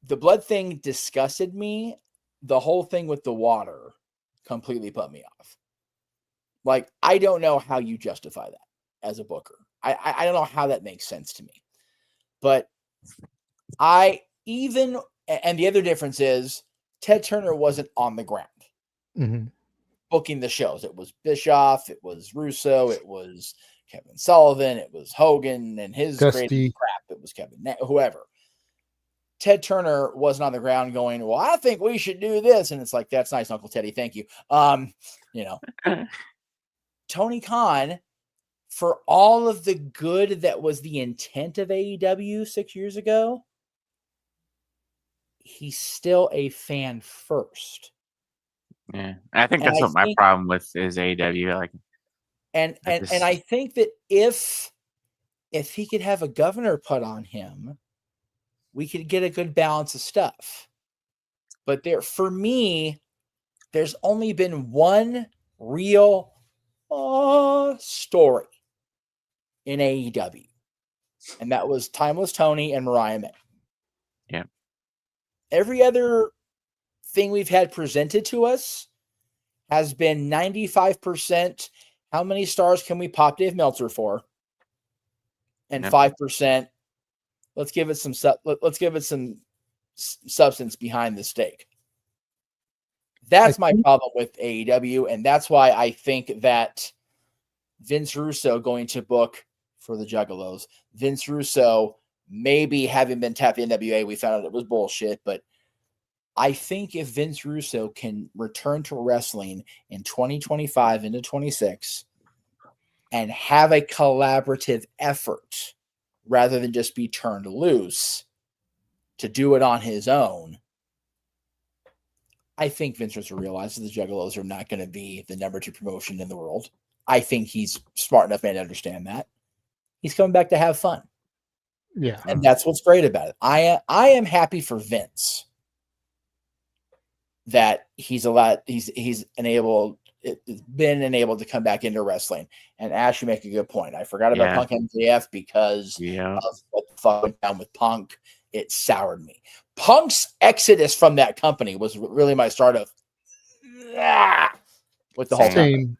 The blood thing disgusted me. The whole thing with the water completely put me off. Like, I don't know how you justify that as a booker. I don't know how that makes sense to me. But and the other difference is Ted Turner wasn't on the ground booking the shows. It was Bischoff, it was Russo, it was Kevin Sullivan, it was Hogan and his crazy crap. It was whoever. Ted Turner wasn't on the ground going, well, I think we should do this. And it's like, that's nice, Uncle Teddy. Thank you. Tony Khan, for all of the good that was the intent of AEW 6 years ago, he's still a fan first. Yeah, I think that's what my problem with is AEW. Like, and I think that if he could have a governor put on him, we could get a good balance of stuff. But for me, there's only been one real story in AEW, and that was Timeless Tony and Mariah May. Yeah. Every other thing we've had presented to us has been 95%. How many stars can we pop Dave Meltzer for? And 5%. Let's give it some substance behind the steak. That's my problem with AEW, and that's why I think that Vince Russo going to book for the Juggalos. Vince Russo, maybe having been tapped the NWA, we found out it was bullshit, but I think if Vince Russo can return to wrestling in 2025 into 26 and have a collaborative effort rather than just be turned loose to do it on his own, I think Vince Russo realizes the Juggalos are not going to be the number 2 promotion in the world. I think he's smart enough man to understand that. He's coming back to have fun. Yeah. And that's what's great about it. I am happy for Vince that he's been enabled to come back into wrestling. And Ash, you make a good point. I forgot about Punk MJF because of what the fuck went down with Punk. It soured me. Punk's exodus from that company was really my start of with the whole same.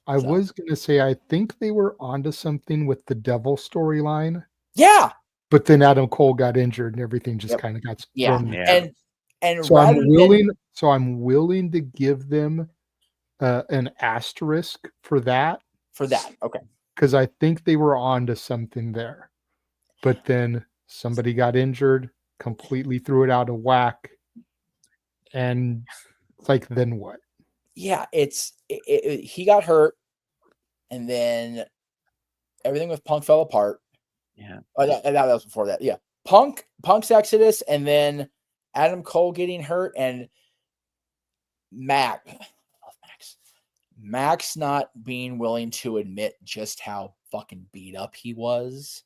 I was gonna say I think they were onto something with the Devil storyline. Yeah. But then Adam Cole got injured and everything just kind of got thrown. And so I'm willing to give them an asterisk for that. Okay. Because I think they were on to something there. But then somebody got injured, completely threw it out of whack. And it's like, then what? Yeah, he got hurt, and then everything with Punk fell apart. Yeah. That was before that. Yeah. Punk's exodus, and then Adam Cole getting hurt, and Max not being willing to admit just how fucking beat up he was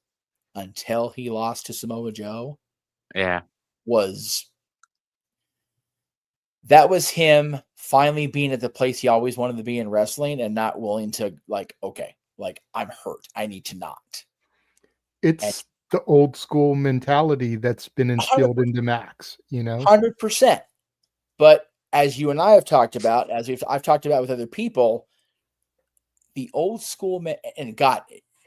until he lost to Samoa Joe. Yeah. That was him finally being at the place he always wanted to be in wrestling and not willing to I'm hurt. I need to not. It's the old school mentality that's been instilled 100%. Into Max, 100%. But as you and I have talked about, I've talked about with other people, the old school and God,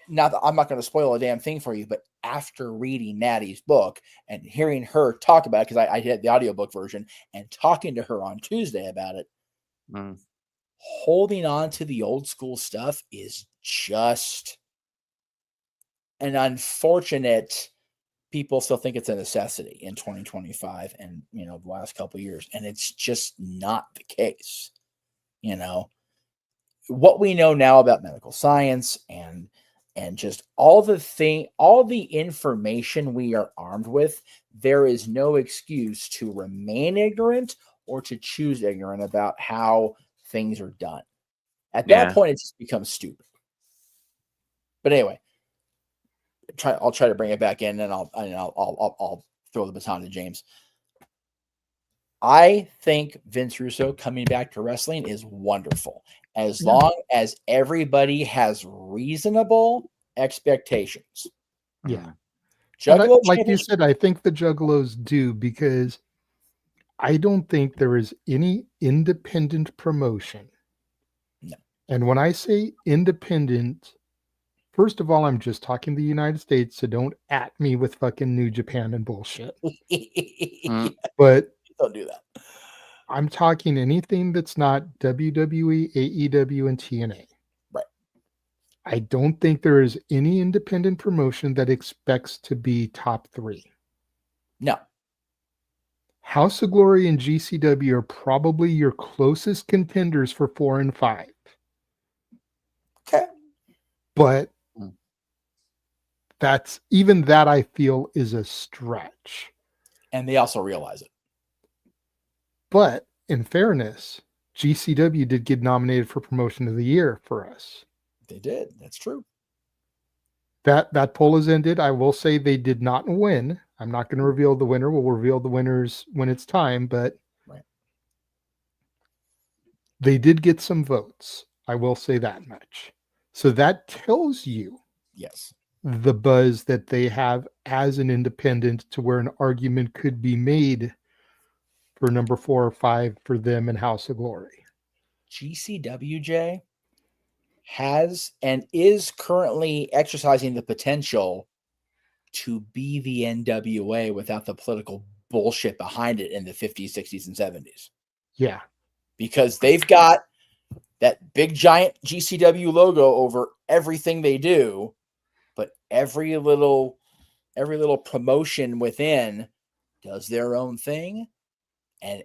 I'm not going to spoil a damn thing for you, but after reading Natty's book and hearing her talk about it, because I did the audiobook version and talking to her on Tuesday about it, holding on to the old school stuff is just an unfortunate. People still think it's a necessity in 2025 and, the last couple of years. And it's just not the case. What we know now about medical science and just all the information we are armed with, there is no excuse to remain ignorant or to choose ignorant about how things are done. At that point, it just becomes stupid. But anyway, I'll try to bring it back in, and I'll throw the baton to James. I think Vince Russo coming back to wrestling is wonderful, as long as everybody has reasonable expectations. Yeah, Juggalo like you said, I think the Juggalos do, because I don't think there is any independent promotion. No. And when I say independent, first of all, I'm just talking the United States, so don't at me with fucking New Japan and bullshit. But don't do that. I'm talking anything that's not WWE, AEW, and TNA. Right. I don't think there is any independent promotion that expects to be top 3. No. House of Glory and GCW are probably your closest contenders for 4 and 5. Okay. But even that I feel is a stretch. And they also realize it. But in fairness, GCW did get nominated for Promotion of the Year for us. They did. That's true. That poll has ended. I will say they did not win. I'm not going to reveal the winner. We'll reveal the winners when it's time, but they did get some votes. I will say that much. So that tells you the buzz that they have as an independent, to where an argument could be made for number 4 or 5 for them in House of Glory. GCWJ has and is currently exercising the potential to be the NWA without the political bullshit behind it in the 50s, 60s, and 70s. Yeah. Because they've got that big giant GCW logo over everything they do, but every little promotion within does their own thing. And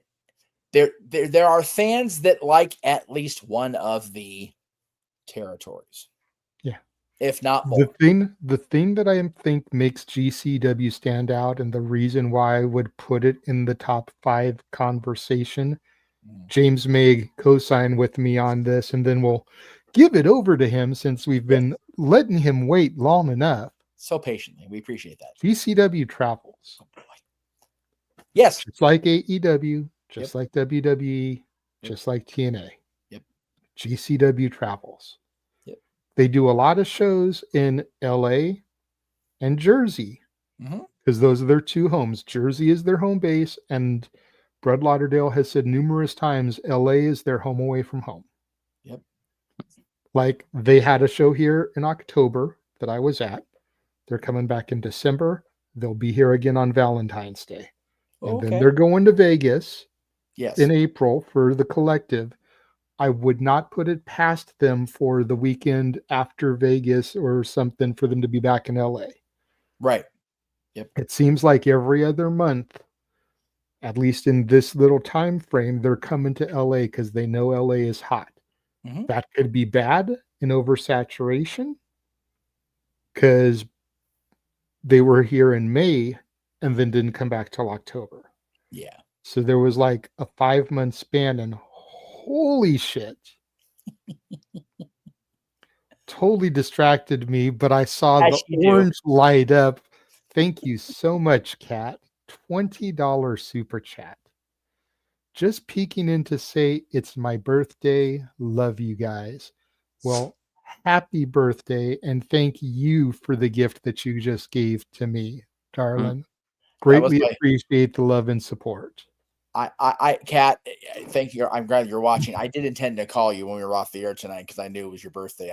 there are fans that like at least one of the territories. Yeah. If not more. The thing that I think makes GCW stand out, and the reason why I would put it in the top 5 conversation, James may co-sign with me on this, and then we'll give it over to him, since we've been letting him wait long enough. So patiently. We appreciate that. GCW travels. Yes. Just like AEW, just like WWE, just like TNA. Yep. GCW travels. Yep. They do a lot of shows in LA and Jersey, because those are their 2 homes. Jersey is their home base, and Brad Lauderdale has said numerous times LA is their home away from home. Yep. Like, they had a show here in October that I was at. They're coming back in December. They'll be here again on Valentine's Day. And then they're going to Vegas in April for the Collective. I would not put it past them for the weekend after Vegas or something for them to be back in LA. Right. Yep. It seems like every other month, at least in this little time frame, they're coming to LA because they know LA is hot. That could be bad in oversaturation, because they were here in May and then didn't come back till October. Yeah. So there was like a 5-month span, and holy shit. Totally distracted me, but I saw the orange light up. Thank you so much, Kat. $20 super chat. Just peeking in to say it's my birthday. Love you guys. Well, happy birthday, and thank you for the gift that you just gave to me, darling. Greatly appreciate the love and support. Kat, thank you. I'm glad you're watching. I did intend to call you when we were off the air tonight, because I knew it was your birthday.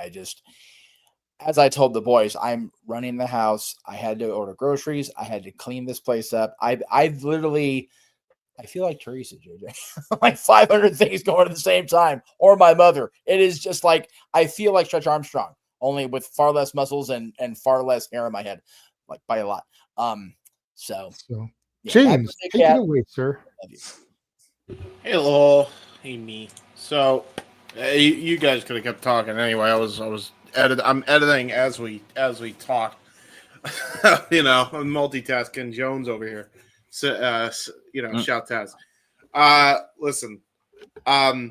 As I told the boys, I'm running the house. I had to order groceries. I had to clean this place up. I've literally, I feel like Teresa, JJ, like 500 things going at the same time, or my mother. It is just like, I feel like Stretch Armstrong. only with far less muscles and far less hair in my head, like by a lot. So yeah, James, take it away, sir. Love you. Hello, hey me. So, you guys could have kept talking anyway. I'm editing as we talk. I'm multitasking. Jones over here. So, shout outs. Listen, a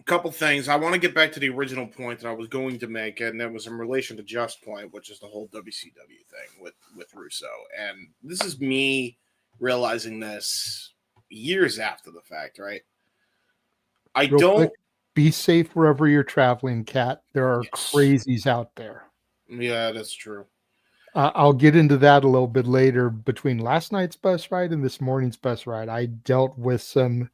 couple things. I want to get back to the original point that I was going to make, and that was in relation to Just Point, which is the whole WCW thing with Russo. And this is me realizing this years after the fact, right? Real quick, be safe wherever you're traveling, Kat. There are crazies out there. Yeah, that's true. I'll get into that a little bit later. Between last night's bus ride and this morning's bus ride, I dealt with some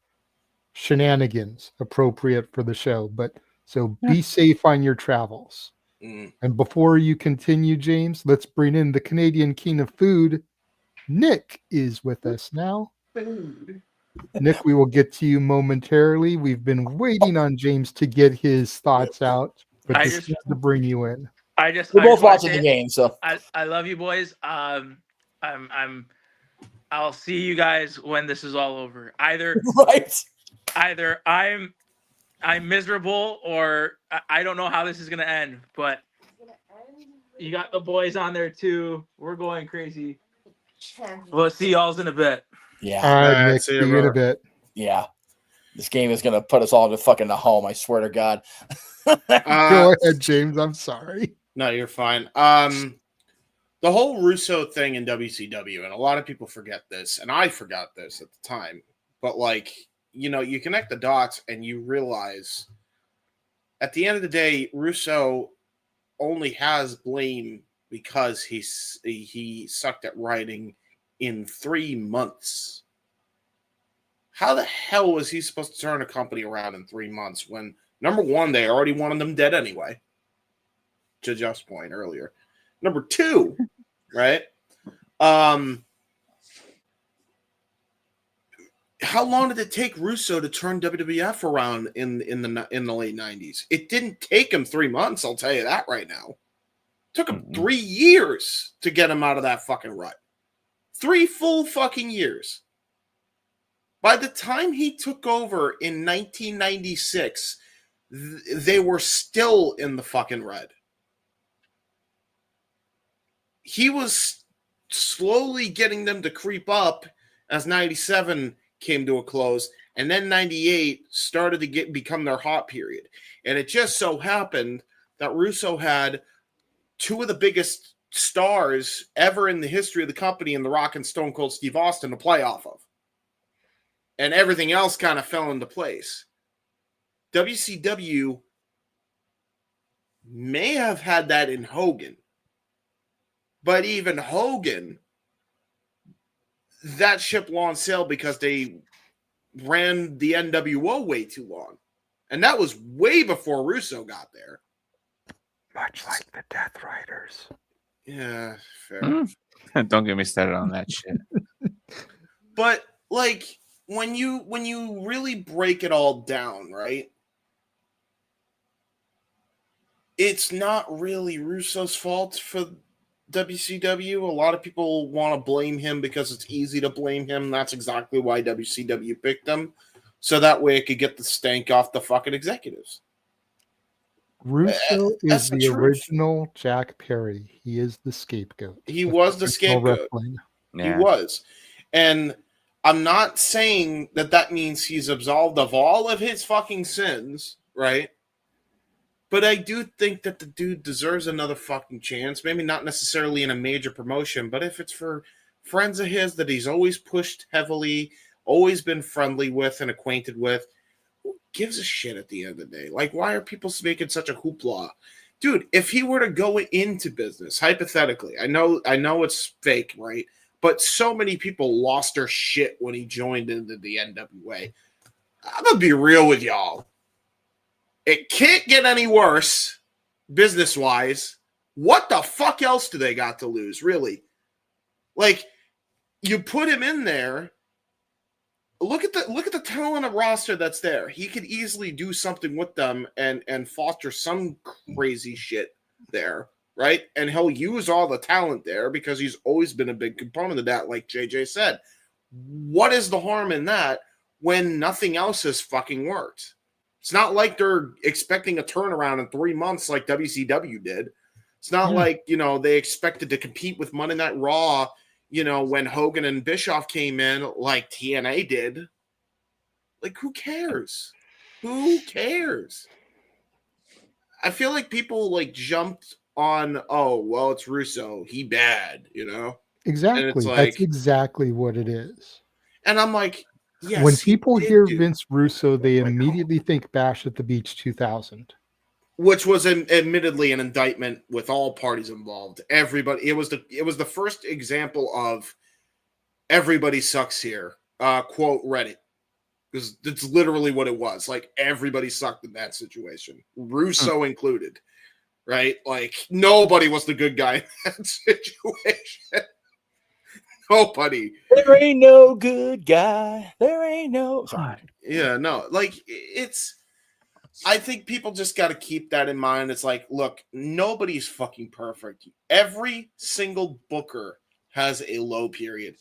shenanigans appropriate for the show. But so be safe on your travels. And before you continue, James, let's bring in the Canadian king of food. Nick is with us now. Nick, we will get to you momentarily. We've been waiting on James to get his thoughts out, but just to bring you in. We're both watching the game, so I love you boys. I'll see you guys when this is all over. Either I'm miserable or I don't know how this is gonna end, but you got the boys on there too. We're going crazy. We'll see y'all in a bit. Yeah. All right, Nick, see you in a bit. Yeah. This game is gonna put us all to fucking home, I swear to God. Go ahead, James. I'm sorry. No, you're fine. The whole Russo thing in WCW, and a lot of people forget this, and I forgot this at the time, but you connect the dots and you realize at the end of the day, Russo only has blame because he sucked at writing in 3 months. How the hell was he supposed to turn a company around in 3 months when, number one, they already wanted them dead anyway? To Just Point earlier. Number two, right? How long did it take Russo to turn WWF around in the late 90s? It didn't take him 3 months, I'll tell you that right now. It took him 3 years to get him out of that fucking rut. 3 full fucking years. By the time he took over in 1996, they were still in the fucking red. He was slowly getting them to creep up as 97 came to a close, and then 98 started to become their hot period. And it just so happened that Russo had 2 of the biggest stars ever in the history of the company in The Rock and Stone Cold Steve Austin to play off of. And everything else kind of fell into place. WCW may have had that in Hogan. But even Hogan, that ship lost sail because they ran the NWO way too long. And that was way before Russo got there. Much like the Death Riders. Yeah, fair. Don't get me started on that shit. But when you really break it all down, right? It's not really Russo's fault for WCW. A lot of people want to blame him because it's easy to blame him. That's exactly why WCW picked him. So that way it could get the stank off the fucking executives. Russo is the original Jack Perry. He is the scapegoat. He was the scapegoat. He was. And I'm not saying that means he's absolved of all of his fucking sins, right? But I do think that the dude deserves another fucking chance. Maybe not necessarily in a major promotion, but if it's for friends of his that he's always pushed heavily, always been friendly with and acquainted with, who gives a shit at the end of the day? Why are people making such a hoopla? Dude, if he were to go into business, hypothetically, I know it's fake, right? But so many people lost their shit when he joined into the NWA. I'm going to be real with y'all. It can't get any worse, business-wise. What the fuck else do they got to lose, really? You put him in there. Look at the talent of roster that's there. He could easily do something with them and foster some crazy shit there, right? And he'll use all the talent there because he's always been a big component of that, like JJ said. What is the harm in that when nothing else has fucking worked? It's not like they're expecting a turnaround in 3 months like WCW did. It's not like, they expected to compete with Monday Night Raw, when Hogan and Bischoff came in like TNA did. Like, who cares? Who cares? I feel like people like jumped on, oh, well, it's Russo. He bad, Exactly. And it's like, that's exactly what it is. And I'm like, yes. When people hear Vince Russo, they immediately think Bash at the Beach 2000. Which was admittedly an indictment with all parties involved. Everybody. It was the first example of everybody sucks here. Quote Reddit. Because it's literally what it was. Like, everybody sucked in that situation. Russo included. Right? Like, nobody was the good guy in that situation. Nobody. There ain't no good guy. There ain't no. Sorry. Yeah, no. Like, I think people just got to keep that in mind. It's like, look, nobody's fucking perfect. Every single booker has a low period.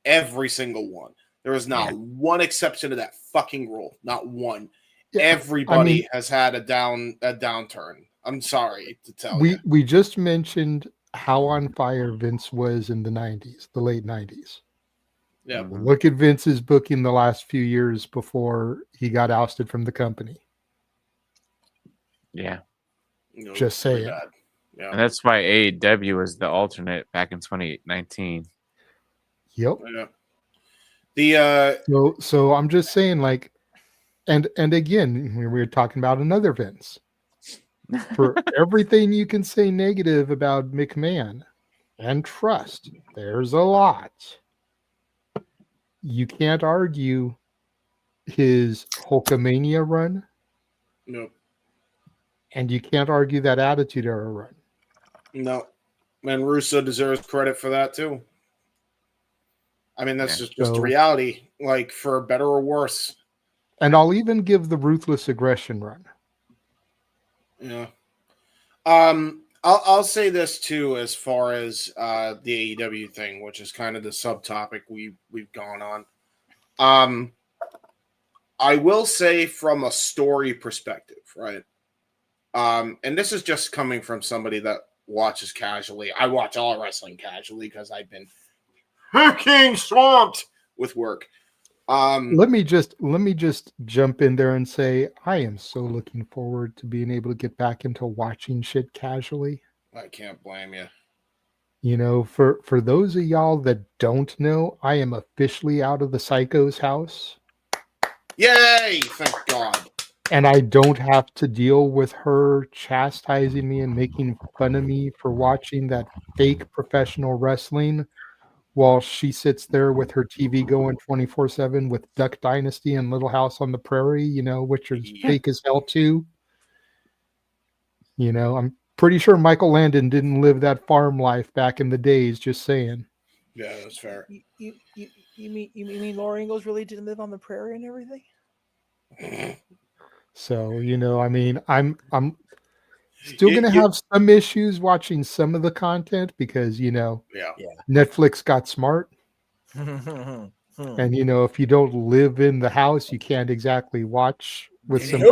Every single one. There is not one exception to that fucking rule. Not one. Yeah, everybody has had a downturn. I'm sorry to tell you. We just mentioned how on fire Vince was in the 90s, the late 90s. Yeah. Look at Vince's booking the last few years before he got ousted from the company. Yeah. Just saying. Yeah. And that's why AEW was the alternate back in 2019. Yep. Yeah. So I'm just saying, like, and again, we were talking about another Vince. For everything you can say negative about McMahon, and trust, there's a lot. You can't argue his Hulkamania run. No. And you can't argue that Attitude Era run. No. And Russo deserves credit for that too. I mean, that's just the reality, like, for better or worse. And I'll even give the Ruthless Aggression run. Yeah. I'll say this too, as far as the AEW thing, which is kind of the subtopic we've gone on. I will say from a story perspective, right? And this is just coming from somebody that watches casually. I watch all wrestling casually because I've been fucking swamped with work. Let me just jump in there and say I am so looking forward to being able to get back into watching shit casually. I can't blame you. You know, for those of y'all that don't know, I am officially out of the Psycho's house. Yay! Thank God. And I don't have to deal with her chastising me and making fun of me for watching that fake professional wrestling while she sits there with her TV going 24/7 with Duck Dynasty and Little House on the Prairie, you know, which is fake as hell too. You know, I'm pretty sure Michael Landon didn't live that farm life back in the days, just saying. Yeah, that's fair. You mean Laura Ingalls really didn't live on the prairie and everything? So, you know, I mean, I'm still going to have some issues watching some of the content because, you know, Netflix got smart. And, you know, if you don't live in the house, you can't exactly watch with some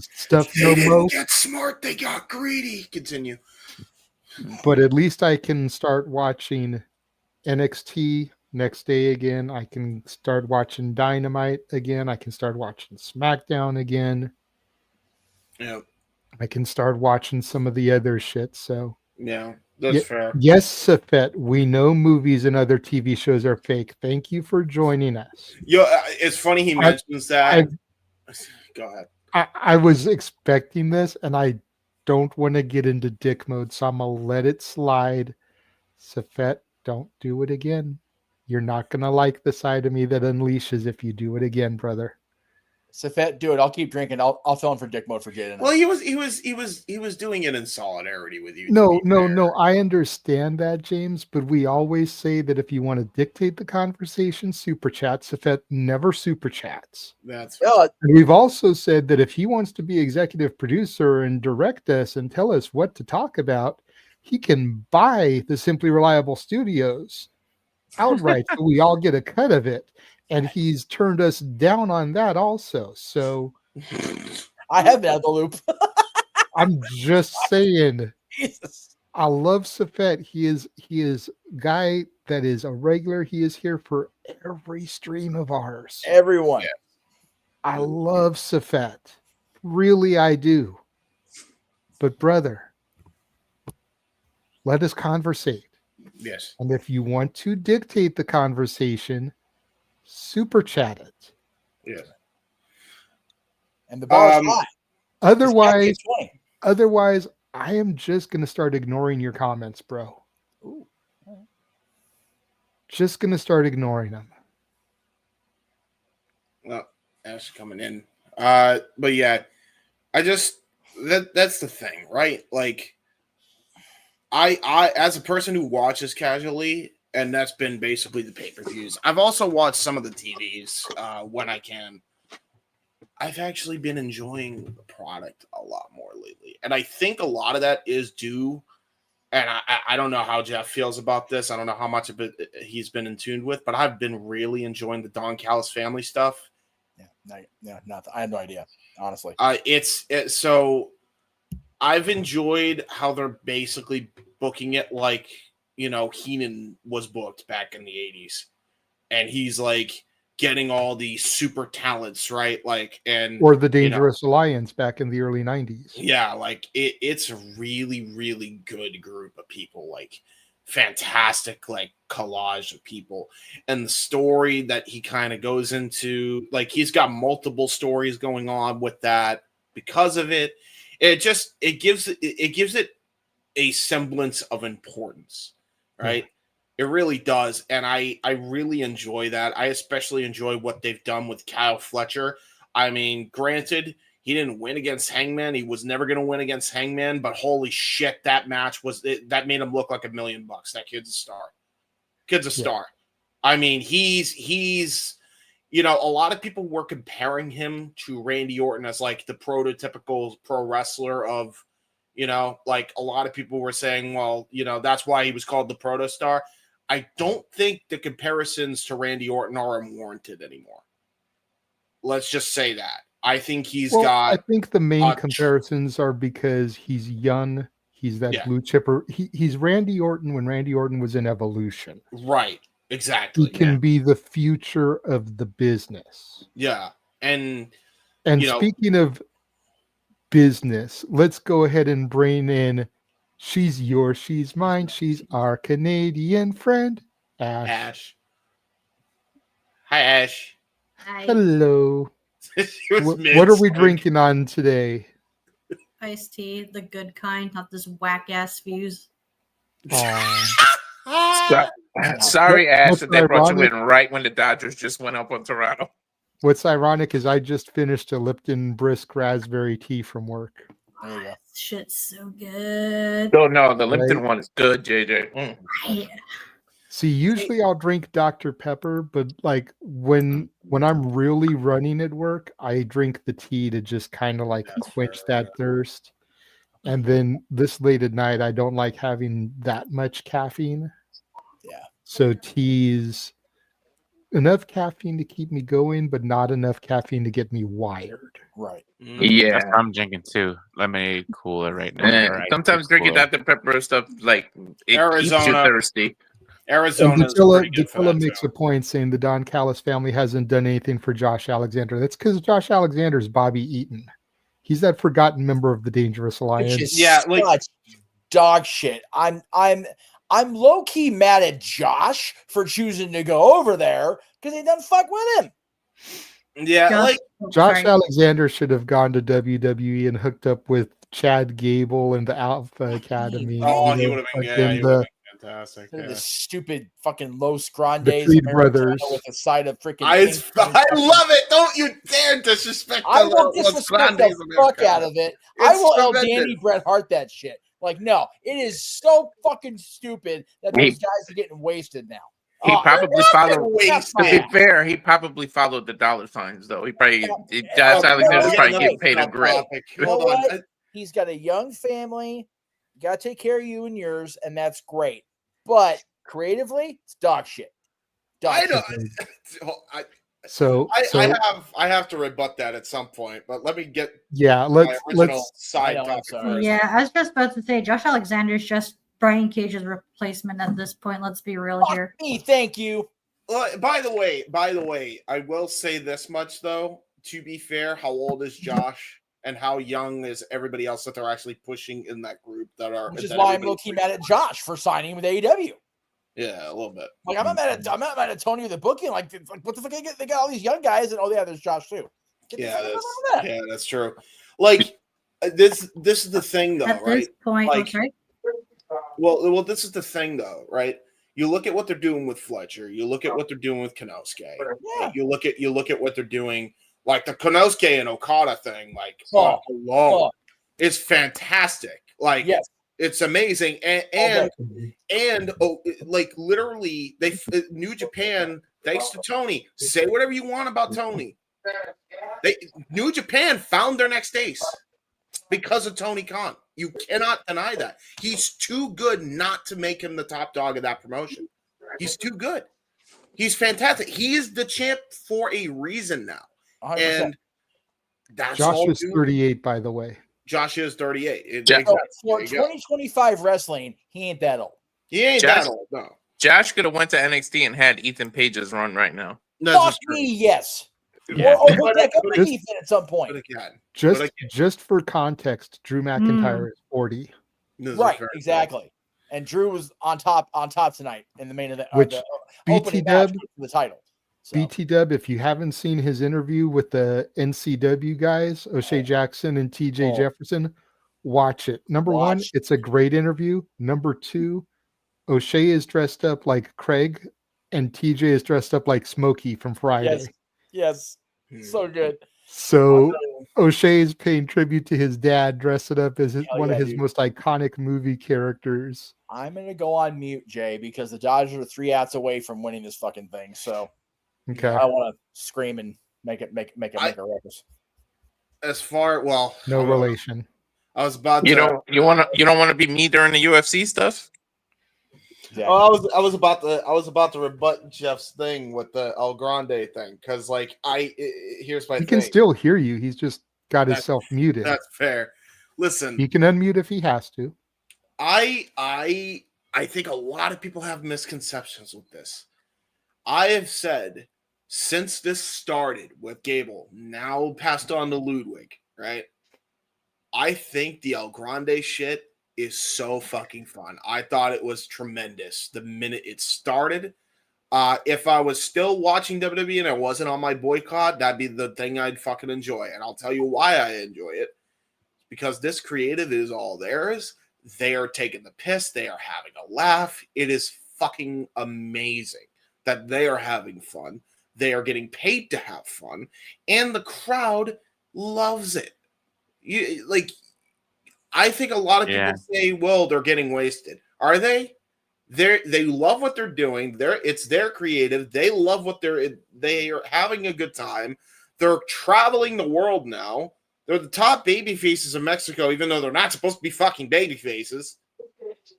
stuff no more. They got smart. They got greedy. Continue. But at least I can start watching NXT next day again. I can start watching Dynamite again. I can start watching SmackDown again. Yeah. I can start watching some of the other shit. So yeah, that's fair. Yes, Safet, we know movies and other TV shows are fake. Thank you for joining us. Yo, it's funny he mentions that. Go ahead. I was expecting this, and I don't want to get into dick mode, so I'm gonna let it slide. Safet, don't do it again. You're not gonna like the side of me that unleashes if you do it again, brother. Safet, do it. I'll keep drinking. I'll fill in for Dick Mode for Jaden. Well, he was doing it in solidarity with you. No. I understand that, James, but we always say that if you want to dictate the conversation, super chat. Safet never super chats. That's And we've also said that if he wants to be executive producer and direct us and tell us what to talk about, he can buy the Simply Reliable Studios outright, so we all get a cut of it. And he's turned us down on that also. So I have been out of the loop. I'm just saying. Jesus. I love Safet. He is a guy that is a regular. He is here for every stream of ours. Everyone. I love Safet. Really, I do. But brother, let us conversate. Yes. And if you want to dictate the conversation, super chat it. Yeah. And the bar's high. Otherwise, I am just going to start ignoring your comments, bro. Ooh. Just going to start ignoring them. Well, Ash coming in. But yeah, that's the thing, right? Like, I as a person who watches casually, and that's been basically the pay-per-views. I've also watched some of the TVs when I can. I've actually been enjoying the product a lot more lately. And I think a lot of that is due, and I don't know how Jeff feels about this. I don't know how much of it he's been in tune with, but I've been really enjoying the Don Callis family stuff. Nothing. I have no idea, honestly. So I've enjoyed how they're basically booking it like, Heenan was booked back in the 80s. And he's like getting all the super talents, right? Or the Dangerous Alliance back in the early 90s. Yeah, it's a really, really good group of people, fantastic, collage of people. And the story that he kind of goes into, he's got multiple stories going on with that because of it. It gives it a semblance of importance, right? It really does. And I really enjoy that. I especially enjoy what they've done with Kyle Fletcher. I mean, granted, he didn't win against Hangman. He was never going to win against Hangman, but holy shit, that match that made him look like $1 million. That kid's a star. I mean, he's a lot of people were comparing him to Randy Orton as the prototypical pro wrestler of, a lot of people were saying, well, that's why he was called the proto star. I don't think the comparisons to Randy Orton are unwarranted anymore. Let's just say that. I think I think the main comparisons are because he's young. He's that blue chipper. He's Randy Orton when Randy Orton was in Evolution. Right. Exactly. He can be the future of the business. Yeah. And speaking of business, let's go ahead and bring in She's Yours, She's Mine, She's Our Canadian Friend, Ash. Hi, Ash. Hi. Hello. What are we drinking on today? Iced tea, the good kind, not this whack-ass Fuse. Sorry, Ash, that they brought you in right when the Dodgers just went up on Toronto. What's ironic is I just finished a Lipton Brisk raspberry tea from work. There you go. Shit's so good. No, the Lipton one is good, JJ. Right. See, usually I'll drink Dr. Pepper, but when I'm really running at work, I drink the tea to just kind of quench that thirst. And then this late at night, I don't like having that much caffeine. Yeah. So tea's enough caffeine to keep me going, but not enough caffeine to get me wired. Right. Yeah, that's what I'm drinking too. Lemonade cooler right now. And sometimes drinking Dr. Pepper stuff it keeps you thirsty. Arizona. Datilla makes a point saying the Don Callis family hasn't done anything for Josh Alexander. That's because Josh Alexander's Bobby Eaton. He's that forgotten member of the Dangerous Alliance. Which is such dog shit. I'm low key mad at Josh for choosing to go over there because he doesn't fuck with him. Yeah, Josh Alexander should have gone to WWE and hooked up with Chad Gable and the Alpha Academy. Oh, he would have been good. fantastic. They're Yeah. the stupid fucking Los Grandes The Creed Americana brothers. with a side of freaking. I love it. Don't you dare disrespect. I will disrespect the fuck out of it. I will El Dandy Bret Hart that shit. Like, no, it is so fucking stupid that those guys are getting wasted now. He probably followed. That's To my be ass. fair, he probably followed the dollar signs though. He probably Josh Alexander's probably getting paid a grade. You know what? He's got a young family. You got to take care of you and yours, and that's great. But creatively, it's dog shit. Dog shit. I have to rebut that at some point, but let me get let's side topic first. Yeah, I was just about to say Josh Alexander's just Brian Cage's replacement at this point. Let's be real here. Thank you. By the way, I will say this much though. To be fair, how old is Josh, and how young is everybody else that they're actually pushing in that group? Which is why I'm low-key mad at Josh for signing with AEW. Yeah, a little bit. Like I'm not mad at Tony with the booking. Like what the fuck? They got all these young guys, and there's Josh too. That's true. Like this is the thing though, At right? this point, like, okay. Well, this is the thing though, right? You look at what they're doing with Fletcher. You look at what they're doing with Konosuke. Yeah. You look at what they're doing, like the Konosuke and Okada thing. Like, it's fantastic. Like, it's amazing, and like literally, New Japan. Thanks to Tony, say whatever you want about Tony. New Japan found their next ace because of Tony Khan. You cannot deny that. He's too good not to make him the top dog of that promotion. He's too good. He's fantastic. He is the champ for a reason now. 100%. And that's Josh all is 38, by the way. Josh is 38. For 2025 wrestling, he ain't that old. He ain't that old, no. Josh could have went to NXT and had Ethan Page's run right now. Fuck me, yes. Yeah. Or hook that up with Ethan at some point. Just for context, Drew McIntyre is 40. Right, exactly. And Drew was on top tonight in the main event. Which the opening match for the title. So. BT Dub, if you haven't seen his interview with the NCW guys, O'Shea Jackson and TJ Jefferson, watch it. Number one, it's a great interview. Number two, O'Shea is dressed up like Craig and TJ is dressed up like Smokey from Friday. Yes. So good. So O'Shea is paying tribute to his dad, dressing up as one of his most iconic movie characters. I'm going to go on mute, Jay, because the Dodgers are 3 outs away from winning this fucking thing. So okay. I want to scream and make a ruckus. As far no relation. I was about you don't want to be me during the UFC stuff. Exactly. Oh, I was about to rebut Jeff's thing with the El Grande thing because here's my thing. He can still hear you. He's just got himself muted. That's fair. Listen, he can unmute if he has to. I think a lot of people have misconceptions with this. I have said since this started with Gable, now passed on to Ludwig, right? I think the El Grande shit is so fucking fun. I thought it was tremendous the minute it started. If I was still watching WWE and I wasn't on my boycott, that'd be the thing I'd fucking enjoy. And I'll tell you why I enjoy it. Because this creative is all theirs. They are taking the piss. They are having a laugh. It is fucking amazing that they are having fun. They are getting paid to have fun. And the crowd loves it. I think a lot of people say, well, they're getting wasted. Are they? They love what they're doing. It's their creative. They love what they are having a good time. They're traveling the world now. They're the top baby faces of Mexico, even though they're not supposed to be fucking baby faces.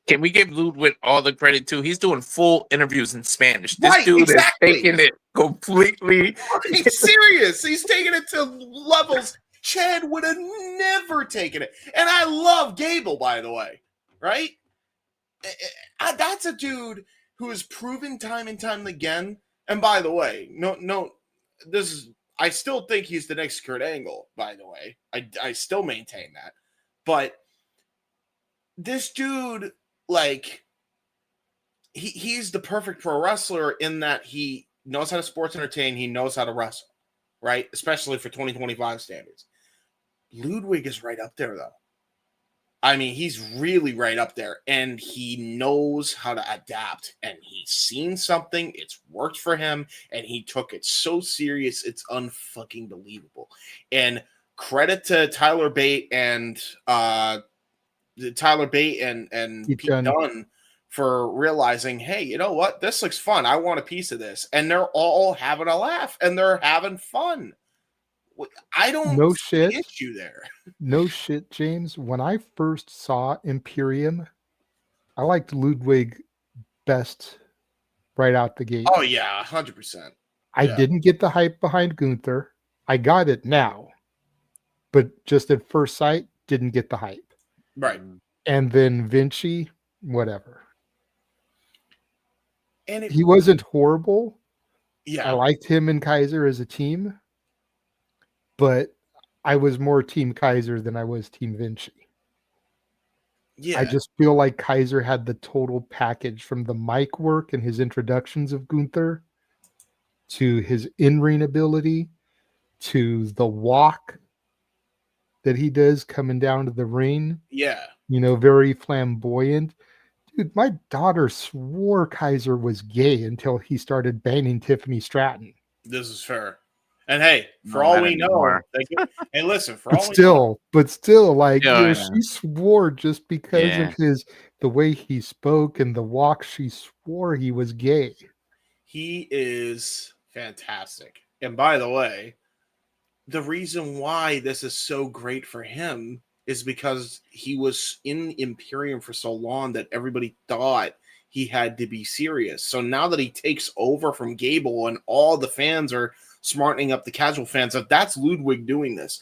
Can we give Ludwig all the credit too? He's doing full interviews in Spanish. This dude is taking it completely. He's serious. He's taking it to levels Chad would have never taken it. And I love Gable, by the way, right? That's a dude who is proven time and time again. And by the way, I still think he's the next Kurt Angle, by the way. I still maintain that. But this dude, he's the perfect pro wrestler in that he knows how to sports entertain. He knows how to wrestle, right? Especially for 2025 standards. Ludwig is right up there, though. I mean, he's really right up there, and he knows how to adapt, and he's seen something, it's worked for him, and he took it so serious, it's unfucking believable. And credit to Tyler Bate and Pete Dunne for realizing, hey, you know what? This looks fun. I want a piece of this. And they're all having a laugh, and they're having fun. I don't see an issue there. No shit, James. When I first saw Imperium, I liked Ludwig best right out the gate. Oh, yeah, 100%. I didn't get the hype behind Gunther. I got it now. But just at first sight, didn't get the hype. Right. And then Vinci, whatever. And he wasn't horrible. Yeah. I liked him and Kaiser as a team. But I was more Team Kaiser than I was Team Vinci. Yeah. I just feel like Kaiser had the total package from the mic work and his introductions of Gunther to his in-ring ability to the walk that he does coming down to the ring. Yeah. You know, very flamboyant. Dude, my daughter swore Kaiser was gay until he started banging Tiffany Stratton. This is fair. And hey, for all we know, hey, listen, for all But still, like, Yeah, you know, I she swore just because of the way he spoke and the walk. She swore he was gay. he is fantastic. And by the way, the reason why this is so great for him is because he was in Imperium for so long that everybody thought he had to be serious. So now that he takes over from Gable and all the fans are smartening up the casual fans, if that's Ludwig doing this,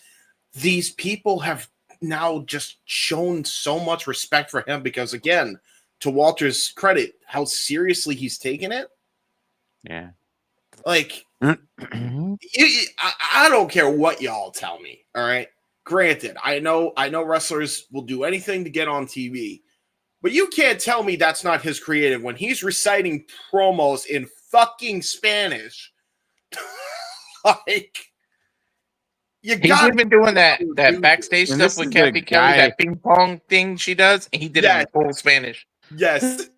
these people have now just shown so much respect for him because, again, to Walter's credit, how seriously he's taken it. Yeah. Like, I don't care what y'all tell me, all right? Granted, I know wrestlers will do anything to get on TV, but you can't tell me that's not his creative when he's reciting promos in fucking Spanish. Like, He's even doing that backstage stuff with Kathy Kelly, that ping pong thing she does, and he did it in full Spanish. Yes.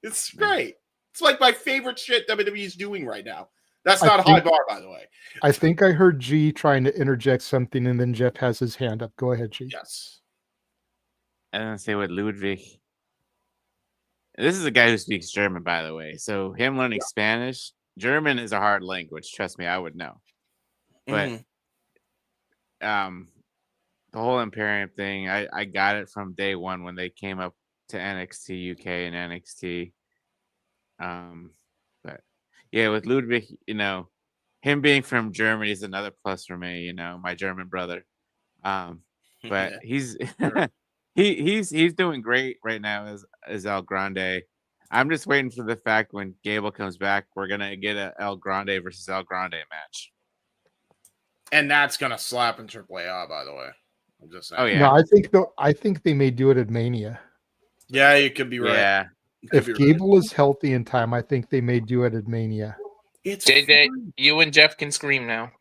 It's great. It's like my favorite shit WWE is doing right now. That's not a high bar, by the way. I think I heard G trying to interject something, and then Jeff has his hand up. Go ahead, G. Yes. I'm gonna say with Ludwig. This is a guy who speaks German, by the way. So him learning Spanish, German is a hard language. Trust me, I would know. But the whole Imperium thing, I got it from day one when they came up to NXT UK and NXT. But yeah, with Ludwig, you know, him being from Germany is another plus for me. You know, my German brother. But he's he's doing great right now as El Grande. I'm just waiting for the fact when Gable comes back, we're gonna get a El Grande versus El Grande match. And that's gonna slap in AAA, by the way. I'm just saying. Oh yeah. No, I think they may do it at Mania. Yeah, you could be right. Yeah. If Gable is healthy in time, I think they may do it at Mania. It's JJ, you and Jeff can scream now.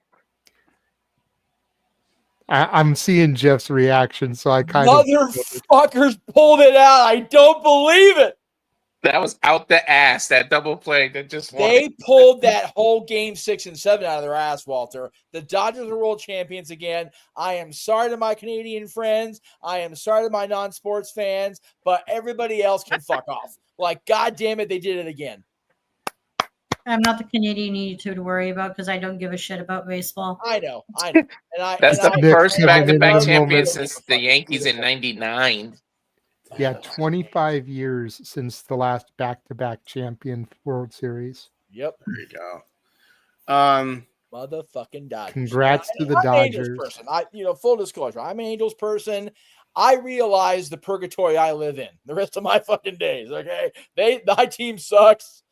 I'm seeing Jeff's reaction, so I kind Motherfuckers pulled it out. I don't believe it. That was out the ass, that double play that just won. They pulled that whole game 6 and 7 out of their ass, Walter. The Dodgers are world champions again. I am sorry to my Canadian friends. I am sorry to my non-sports fans, but everybody else can fuck off. Like, God damn it, they did it again. I'm not the Canadian you need to worry about because I don't give a shit about baseball. I know. That's the first back-to-back champion since the Yankees in '99. Yeah, 25 years since the last back-to-back champion World Series. Yep. There you go. Motherfucking Dodgers. Congrats to the I'm an Dodgers. Angels person. Full disclosure, I'm an Angels person. I realize the purgatory I live in the rest of my fucking days. Okay, my team sucks.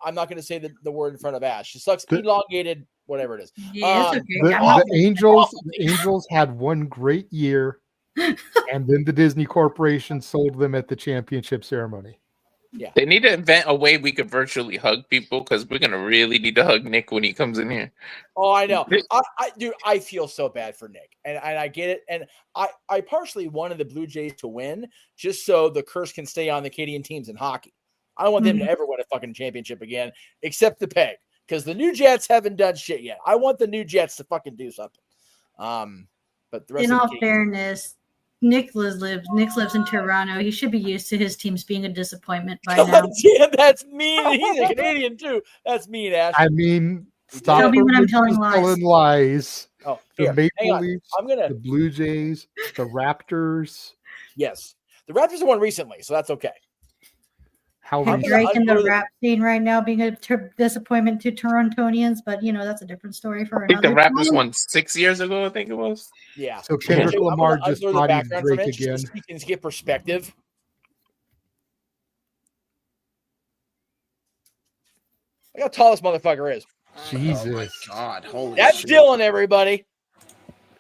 I'm not going to say the word in front of Ash. It sucks. Elongated, whatever it is. Yeah, it's okay. The Angels had one great year, and then the Disney Corporation sold them at the championship ceremony. Yeah. They need to invent a way we could virtually hug people because we're gonna really need to hug Nick when he comes in here. Oh, I know. Dude, I feel so bad for Nick, and I get it. And I partially wanted the Blue Jays to win just so the curse can stay on the Canadian teams in hockey. I don't want them to ever win a fucking championship again, except the Peg, because the New Jets haven't done shit yet. I want the New Jets to fucking do something. But the rest In of the all teams, fairness, Nick lives in Toronto. He should be used to his teams being a disappointment by now. yeah, that's mean. He's a Canadian too. That's mean, Ash. I mean, stop Tell me when I'm telling telling lies. Oh, The here, hang Maple on. Leafs, I'm gonna. the Blue Jays, the Raptors. Yes, the Raptors won recently, so that's okay. How And recent? Drake in the rap scene right now being a disappointment to Torontonians, but that's a different story for I think the another Raptors time. won 6 years ago. I think it was. Yeah. So Kendrick Lamar I'm gonna just unblur the bodied background for a Drake minute just again. so you can get perspective. Look how tall this motherfucker is. Jesus. Oh my God! Holy That's shit. Dylan, everybody.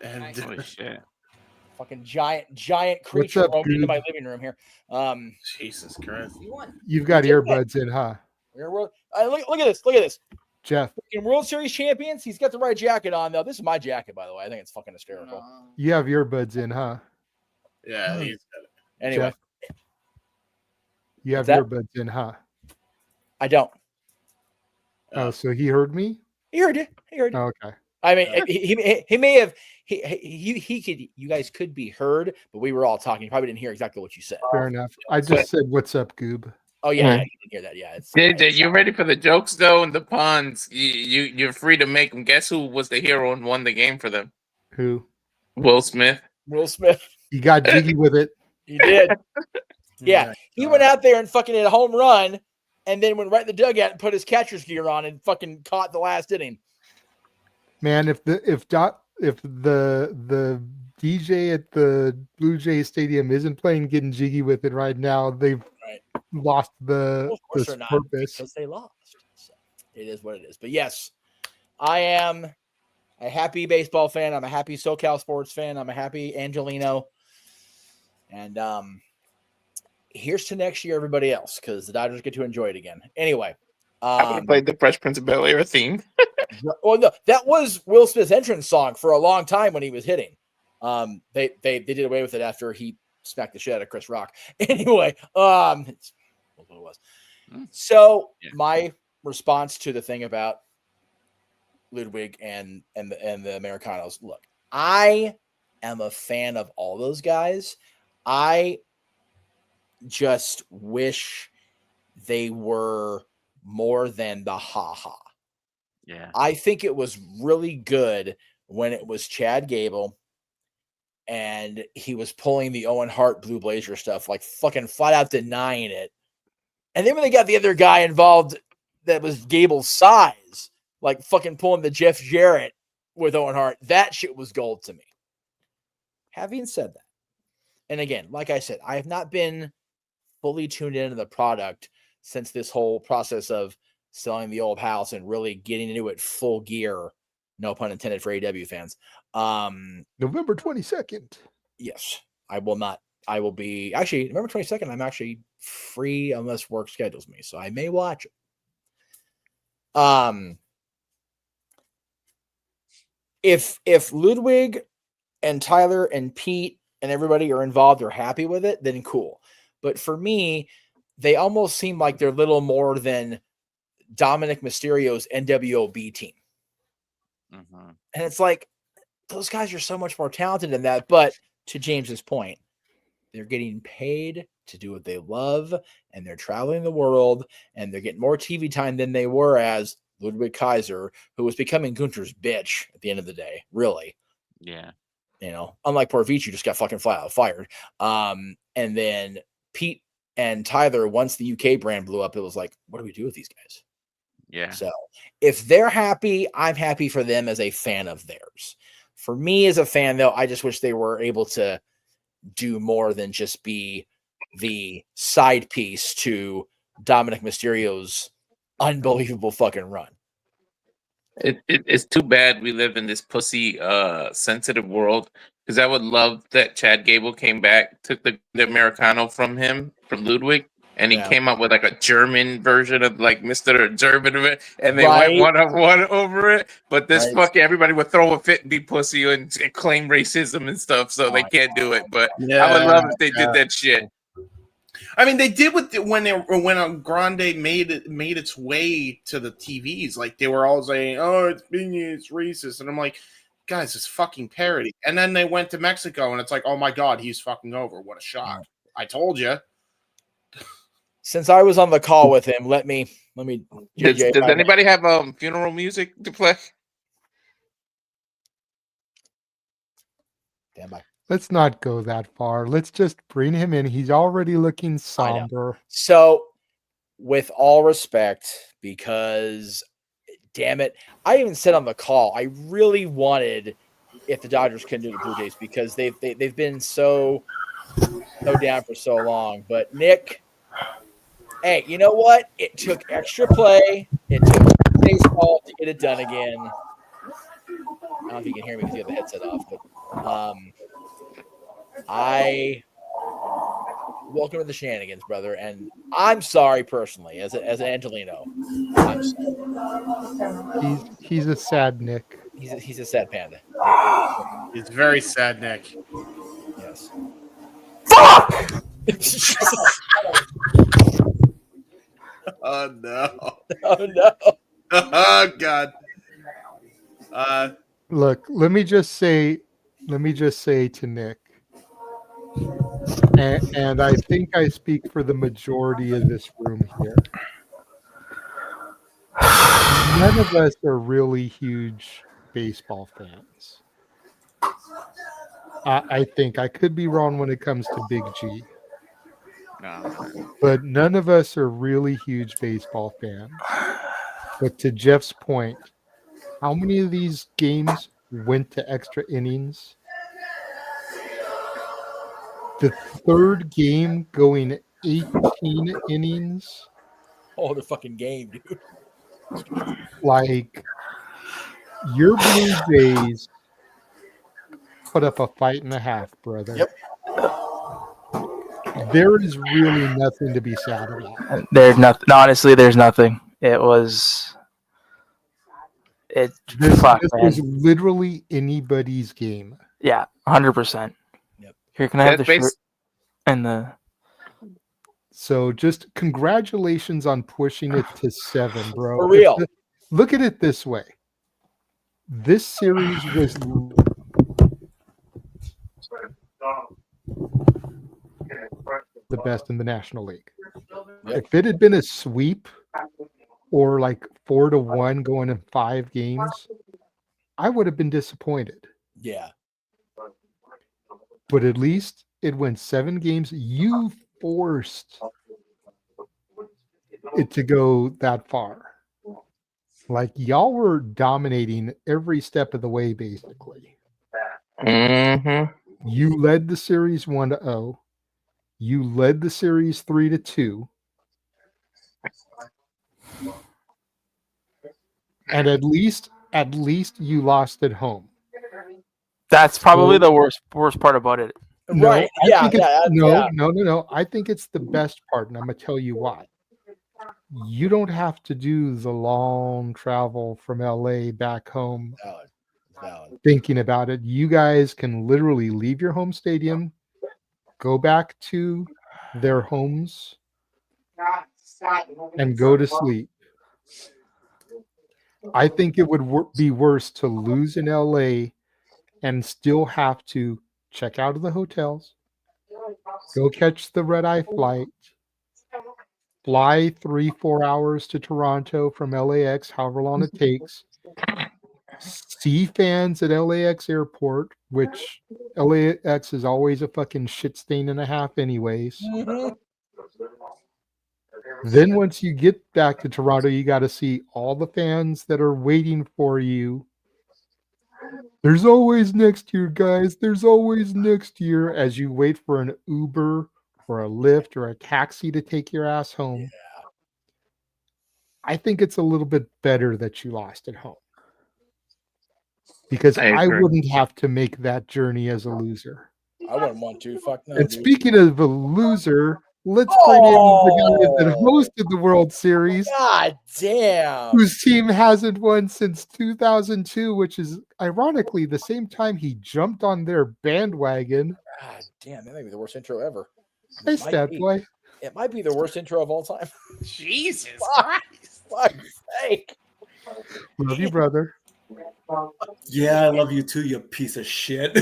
And Holy shit. Fucking giant What's creature up, roaming into dude? my living room here. Jesus Christ! You've got earbuds in, huh? Look at this. Look at this. Jeff, Fucking World Series champions. He's got the right jacket on, though. This is my jacket, by the way. I think it's fucking hysterical. you have earbuds in, huh? Yeah, he's got it. Anyway, Jeff, you have that? earbuds in, huh? I don't. Oh, so he heard me? He heard you. He heard you. Oh, okay. I mean, he may have. He could. You guys could be heard, but we were all talking. You probably didn't hear exactly what you said. Fair enough. I just said, "What's up, Goob?" Oh yeah, you didn't hear that. Yeah, JJ, you ready for the jokes though and the puns? You're free to make them. Guess who was the hero and won the game for them? Who? Will Smith. Will Smith. He got jiggy with it. He did. Yeah, he went out there and fucking hit a home run, and then went right in the dugout and put his catcher's gear on and fucking caught the last inning. Man, if the DJ at the Blue Jay Stadium isn't playing getting jiggy with it right now, they've lost the They're not, purpose. because they lost. So it is what it is. But yes, I am a happy baseball fan. I'm a happy SoCal sports fan. I'm a happy Angelino. And here's to next year, everybody else, because the Dodgers get to enjoy it again. Anyway. I would have played the Fresh Prince of Bel-Air theme. Well, no, that was Will Smith's entrance song for a long time when he was hitting. They did away with it after he smacked the shit out of Chris Rock. Anyway, it's what it was. So my response to the thing about Ludwig and the Americanos. Look, I am a fan of all those guys. I just wish they were more than the ha-ha. Yeah. I think it was really good when it was Chad Gable and he was pulling the Owen Hart Blue Blazer stuff, like fucking flat out denying it. And then when they got the other guy involved that was Gable's size, like fucking pulling the Jeff Jarrett with Owen Hart, that shit was gold to me. Having said that, and again, like I said, I have not been fully tuned into the product since this whole process of selling the old house and really getting into it full gear. No pun intended for AW fans. November 22nd. Yes, I will not. I will be actually November 22nd. I'm actually free unless work schedules me, so I may watch it. If Ludwig and Tyler and Pete and everybody are involved or happy with it, then cool. But for me, they almost seem like they're little more than Dominic Mysterio's NWOB team. Mm-hmm. And it's like, those guys are so much more talented than that. But to James's point, they're getting paid to do what they love, and they're traveling the world, and they're getting more TV time than they were as Ludwig Kaiser, who was becoming Gunter's bitch at the end of the day, really. Yeah. You know, unlike poor Vici, just got fucking flat out fired. And then Pete and Tyler, once the UK brand blew up, it was like, what do we do with these guys? Yeah. So if they're happy, I'm happy for them as a fan of theirs. For me as a fan, though, I just wish they were able to do more than just be the side piece to Dominic Mysterio's unbelievable fucking run. It's too bad we live in this pussy sensitive world, because I would love that Chad Gable came back, took the Americano from him, from Ludwig, and he Yeah. came up with like a German version of like Mr. German of it, and they Right. went one over it. But this Right. fucking everybody would throw a fit and be pussy and claim racism and stuff, so they can't do it. But I would love if they did that shit. I mean, they did when Grande made its way to the TVs. Like they were all saying, "Oh, it's racist," and I'm like, "Guys, it's fucking parody." And then they went to Mexico, and it's like, "Oh my god, he's fucking over! What a shock!" I told you. Since I was on the call with him, let me. Does anybody have funeral music to play? Stand by. Let's not go that far. Let's just bring him in. He's already looking somber. So, with all respect, because damn it, I even said on the call, I really wanted if the Dodgers couldn't do the Blue Jays because they've been so down for so long. But Nick, hey, you know what? It took extra play. It took baseball to get it done again. I don't know if you can hear me because you have the headset off, but I welcome to the Shenanigans, brother, and I'm sorry personally, as an Angelino. I'm sorry. He's a sad Nick. He's a sad panda. He's very sad, Nick. Yes. Fuck! Oh no! Oh no! Oh god! Look, let me just say to Nick, and I think I speak for the majority of this room here. None of us are really huge baseball fans. I think I could be wrong when it comes to Big G. No. But none of us are really huge baseball fans. But to Jeff's point, how many of these games went to extra innings? The third game going 18 innings. Oh, the fucking game, dude. Like, your Blue Jays put up a fight and a half, brother. Yep. There is really nothing to be sad about. There's nothing. No, honestly, there's nothing. It was. This man. was literally anybody's game. Yeah, 100%. Yep. Here, can I have the shirt and the? So, just congratulations on pushing it to 7, bro. For real. Look at it this way. This series was the best in the National League. Yep. If it had been a sweep or like 4-1 going in 5 games, I would have been disappointed. Yeah. But at least it went 7 games. You forced it to go that far. Like, y'all were dominating every step of the way, basically. Mm-hmm. You led the series 1-0. You led the series 3-2. And at least you lost at home. That's probably the worst part about it. No, Right. I think Yeah. no. I think it's the best part, and I'm gonna tell you why. You don't have to do the long travel from LA back home Valid. thinking about it. You guys can literally leave your home stadium, go back to their homes, and go to sleep. I think it would be worse to lose in LA and still have to check out of the hotels, go catch the red-eye flight, fly 3-4 hours to Toronto from LAX, however long it takes, see fans at LAX airport, which LAX is always a fucking shit stain and a half anyways. Mm-hmm. Then once you get back to Toronto, you got to see all the fans that are waiting for you. There's always next year, guys. There's always next year as you wait for an Uber or a Lyft or a taxi to take your ass home. Yeah. I think it's a little bit better that you lost at home. Because I wouldn't have to make that journey as a loser. I wouldn't want to. Fuck no. And Dude. speaking of a loser, let's bring in the guy that hosted the World Series. God damn. Whose team hasn't won since 2002, which is ironically the same time he jumped on their bandwagon. God damn, that may be the worst intro ever. Hey, Stat Boy. It might be the worst intro of all time. Jesus Christ. Fuck's sake. Love you, brother. Yeah, I love you too, you piece of shit. You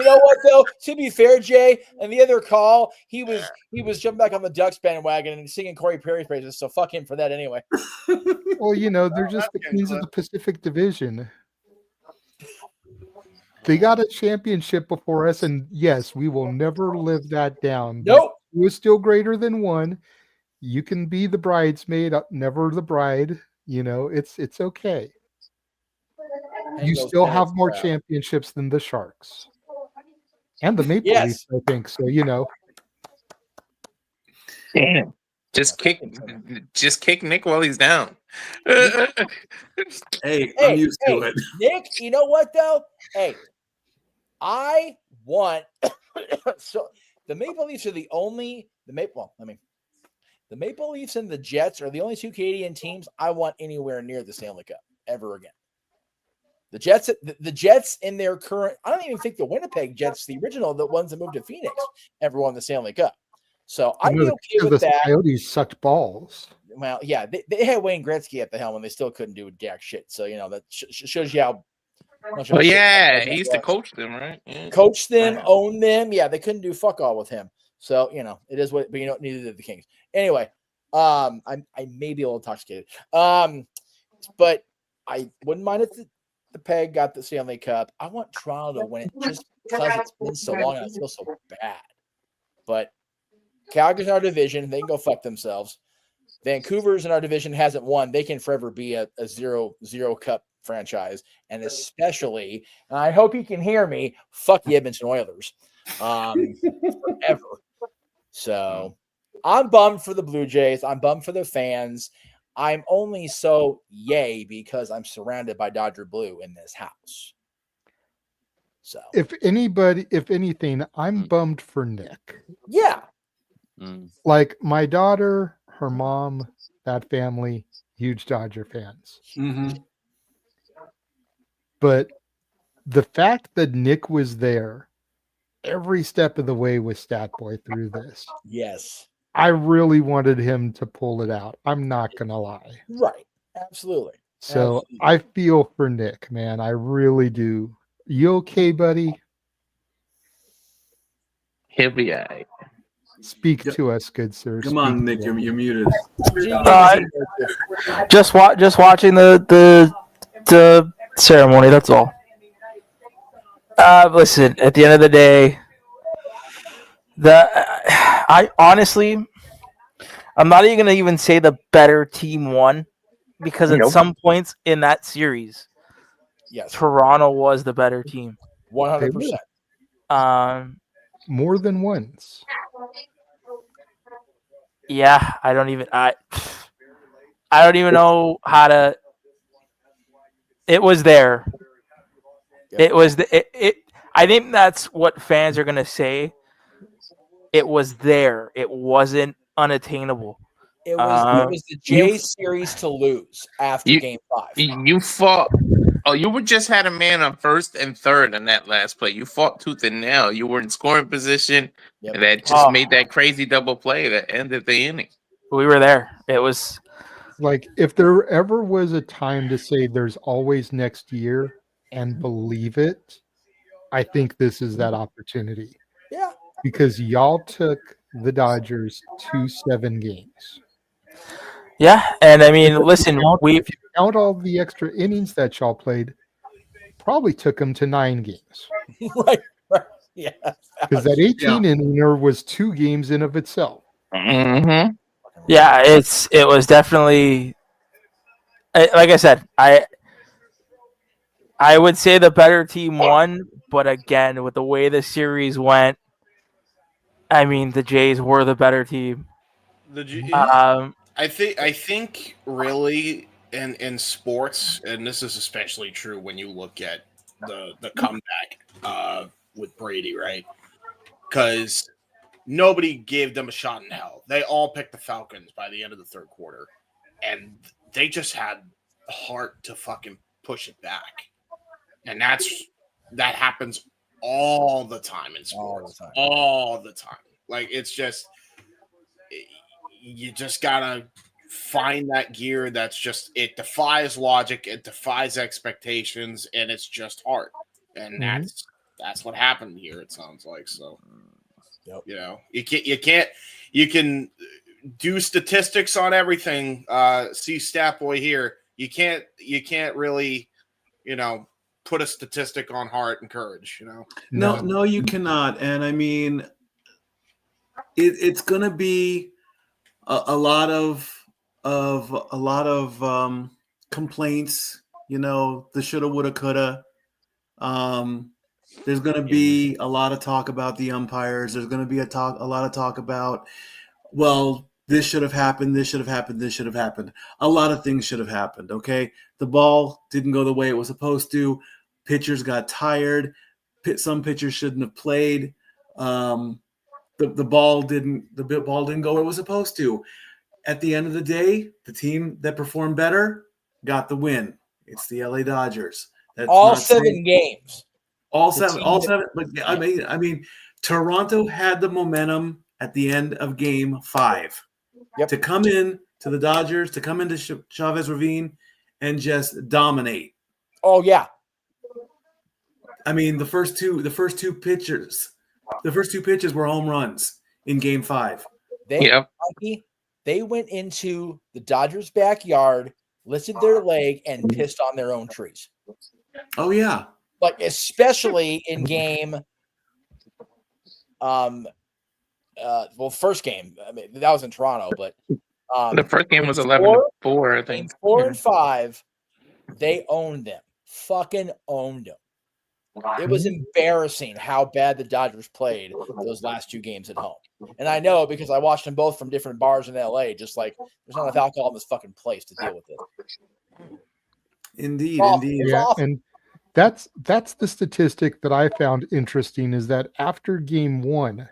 know what though? To be fair, Jay, and the other call, he was jumping back on the Ducks bandwagon and singing Corey Perry's praises. So fuck him for that anyway. Well, you know, they're just the kings of the Pacific Division. They got a championship before us, and yes, we will never live that down. Nope. Two is still greater than one. You can be the bridesmaid, never the bride. You know, it's okay. You still have more championships than the Sharks. And the Maple Leafs, I think. So, you know. Damn. Just kick Nick while he's down. Hey, I'm used to it. Nick, you know what though? Hey, I want so the Maple Leafs are the Maple Leafs and the Jets are the only two Canadian teams I want anywhere near the Stanley Cup ever again. The Jets in their current, I don't even think the Winnipeg Jets, the original, the ones that moved to Phoenix, ever won the Stanley Cup. So I'd be okay with that. The Coyotes sucked balls. Well, yeah, they had Wayne Gretzky at the helm and they still couldn't do jack shit. So, you know, that shows you how. Oh, yeah, he used to coach them, right? Yeah. Coach them, own them. Yeah, they couldn't do fuck all with him. So, you know, it is what, but you know, neither did the Kings. Anyway, I may be a little intoxicated. But I wouldn't mind if the Peg got the Stanley Cup. I want Toronto to win it just because it's been so long and I feel so bad. But Calgary's in our division. They can go fuck themselves. Vancouver's in our division hasn't won. They can forever be a zero cup franchise. And especially, and I hope you can hear me, fuck the Edmonton Oilers. Forever. So I'm bummed for the Blue Jays. I'm bummed for the fans. I'm only so yay because I'm surrounded by Dodger Blue in this house. So if anything, I'm bummed for Nick. Yeah. Like my daughter, her mom, that family, huge Dodger fans. Mm-hmm. But the fact that Nick was there every step of the way with Stat Boy through this. Yes. I really wanted him to pull it out. I'm not going to lie. Right. Absolutely. So I feel for Nick, man. I really do. You okay, buddy? He'll be all right. Speak to us, good sir. Come on, Nick. You're muted. Just watching the ceremony. That's all. Listen. At the end of the day, I honestly, I'm not even gonna say the better team won, because at some points in that series, yes, Toronto was the better team. 100%. More than once. Yeah, I don't even know how to. It was there. It was it. I think that's what fans are gonna say. It was there. It wasn't unattainable. It was the J series to lose after Game 5. You fought. Oh, you were just had a man on first and third in that last play. You fought tooth and nail. You were in scoring position, and that just made that crazy double play that ended the inning. We were there. It was like if there ever was a time to say there's always next year and believe it, I think this is that opportunity. Yeah. Because y'all took the Dodgers to 7 games. Yeah, and I mean, listen, if you count all the extra innings that y'all played, probably took them to 9 games. right. Yeah. Because that 18 inninger was 2 games in of itself. Mm-hmm. Yeah, it was definitely, like I said, I would say the better team won, but again, with the way the series went, I mean, the Jays were the better team. I think really in sports, and this is especially true when you look at the comeback with Brady, right? Because nobody gave them a shot in hell. They all picked the Falcons by the end of the third quarter, and they just had heart to fucking push it back. And that happens all the time in sports. All the time. Like, it's just, you just gotta find that gear that's just, it defies logic, it defies expectations, and it's just heart. And that's what happened here, it sounds like. So, you know, you can do statistics on everything. See Stat Boy here. You can't really, you know, put a statistic on heart and courage, you know? No, you cannot. And I mean, it's going to be a lot of complaints, you know, the shoulda, woulda, coulda. There's going to be a lot of talk about the umpires. There's going to be a lot of talk about, well, this should have happened. This should have happened. This should have happened. A lot of things should have happened. Okay. The ball didn't go the way it was supposed to. Pitchers got tired. Some pitchers shouldn't have played. The ball didn't go where it was supposed to. At the end of the day, the team that performed better got the win. It's the LA Dodgers. That's all 7 games. All seven. But I mean, Toronto had the momentum at the end of Game 5 to come in to the Dodgers, to come into Chavez Ravine, and just dominate. Oh yeah. I mean, the first two pitches were home runs in Game 5. They went into the Dodgers' backyard, lifted their leg, and pissed on their own trees. Oh yeah. Like, especially in game, first game. I mean, that was in Toronto, but the first game was 11-4, I think. 4 and 5, they owned them. Fucking owned them. It was embarrassing how bad the Dodgers played those last 2 games at home. And I know because I watched them both from different bars in LA, just like there's not enough alcohol in this fucking place to deal with it. Indeed. Yeah, and that's the statistic that I found interesting, is that after Game 1,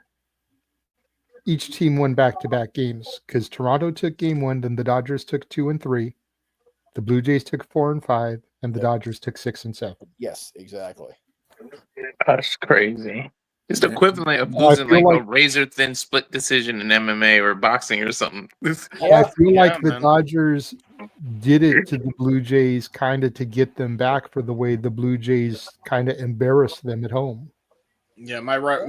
each team won back-to-back games, because Toronto took Game 1, then the Dodgers took 2 and 3, the Blue Jays took 4 and 5, and the Dodgers took 6 and 7. Yes, exactly. That's crazy. It's the equivalent of losing like a razor-thin split decision in MMA or boxing or something. I feel like the Dodgers did it to the Blue Jays kind of to get them back for the way the Blue Jays kind of embarrassed them at home. Yeah,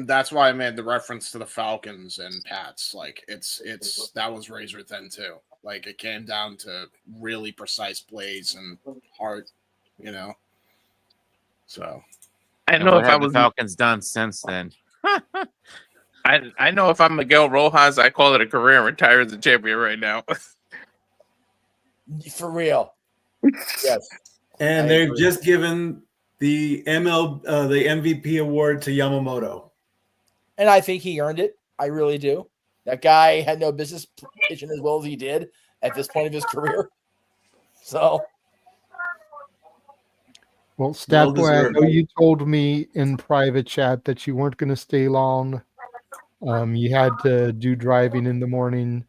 that's why I made the reference to the Falcons and Pats. Like, it's that was razor thin too. Like, it came down to really precise plays and heart, you know. So I know if I was Falcons done since then. I know if I'm Miguel Rojas, I call it a career and retire as a champion right now. For real. Yes. And they've just given the MVP award to Yamamoto. And I think he earned it. I really do. That guy had no business pitching as well as he did at this point of his career. So. Well, Statboy, I know you told me in private chat that you weren't going to stay long. You had to do driving in the morning.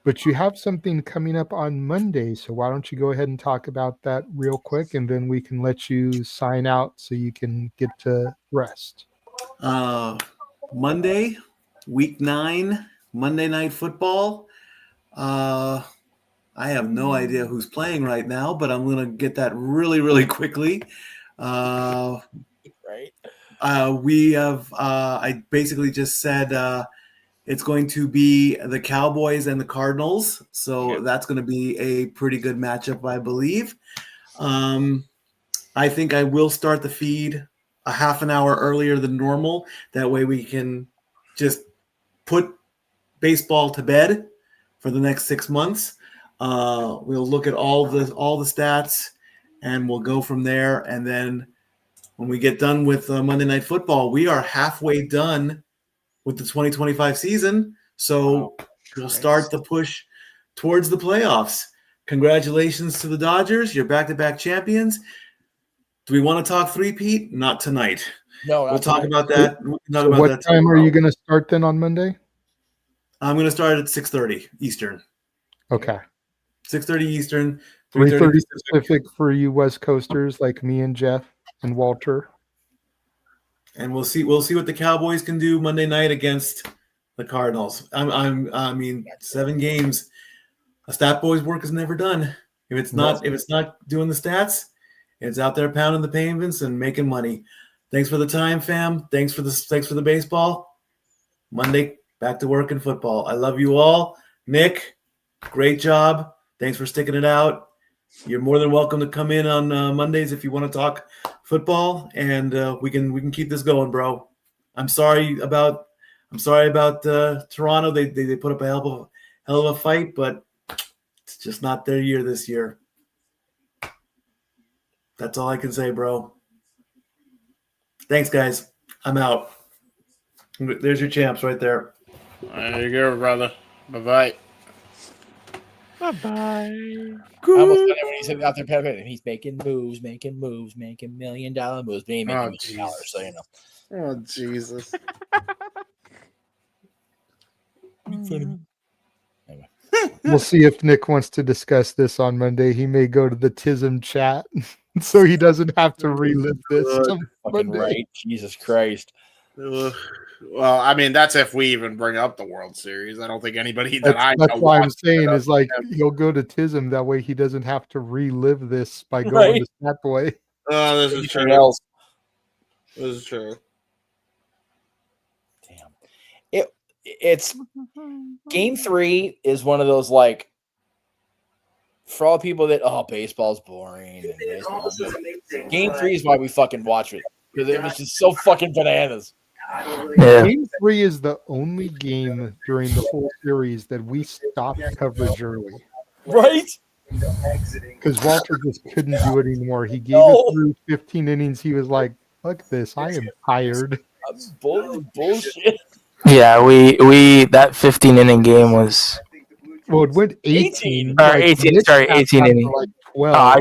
But you have something coming up on Monday, so why don't you go ahead and talk about that real quick, and then we can let you sign out so you can get to rest. Monday, Week 9, Monday Night Football. I have no idea who's playing right now, but I'm going to get that really, really quickly. Right. We have, I basically just said, it's going to be the Cowboys and the Cardinals, so that's going to be a pretty good matchup, I believe. I think I will start the feed a half an hour earlier than normal. That way we can just put baseball to bed for the next 6 months. We'll look at all the stats, and we'll go from there. And then when we get done with Monday Night Football, we are halfway done with the 2025 season. So we'll start the push towards the playoffs. Congratulations to the Dodgers. You're back-to-back champions. Do we want to talk three-peat? Not tonight. No, we'll talk about that. What time are you going to start then on Monday? I'm going to start at 6:30 Eastern. Okay. 6:30 Eastern, 3:30 Pacific for you West Coasters like me and Jeff and Walter. And we'll see what the Cowboys can do Monday night against the Cardinals. I mean, 7 games. A stat boy's work is never done. If it's not doing the stats, it's out there pounding the pavements and making money. Thanks for the time, fam. Thanks for the baseball. Monday, back to work in football. I love you all. Nick, great job. Thanks for sticking it out. You're more than welcome to come in on Mondays if you want to talk football, and we can keep this going, bro. I'm sorry about Toronto. They put up a hell of a fight, but it's just not their year this year. That's all I can say, bro. Thanks, guys. I'm out. There's your champs right there. There you go, brother. Bye-bye. Bye-bye. I almost said it when he said out there, and he's making moves, making $1 million moves, but he making $1 million, so you know. Oh, Jesus. Anyway. We'll see if Nick wants to discuss this on Monday. He may go to the TISM chat so he doesn't have to relive this. Fucking right. Jesus Christ. Well, I mean, that's if we even bring up the World Series. I don't think anybody that I know. That's why I'm saying is like he'll go to TISM. That way he doesn't have to relive this by going to Stat Boy. Oh, this is true. This is true. It's Game 3 is one of those, like, for all people that baseball's boring. And Game 3 is why we fucking watch it, because it was just so fucking bananas. Yeah. Game 3 is the only game during the whole series that we stopped coverage early. Right? Because Walter just couldn't do it anymore. He gave it through 15 innings. He was like, fuck this, I am tired. Bullshit. Yeah, we that 15 inning game was. Well, it went 18. 18 innings. Like 12.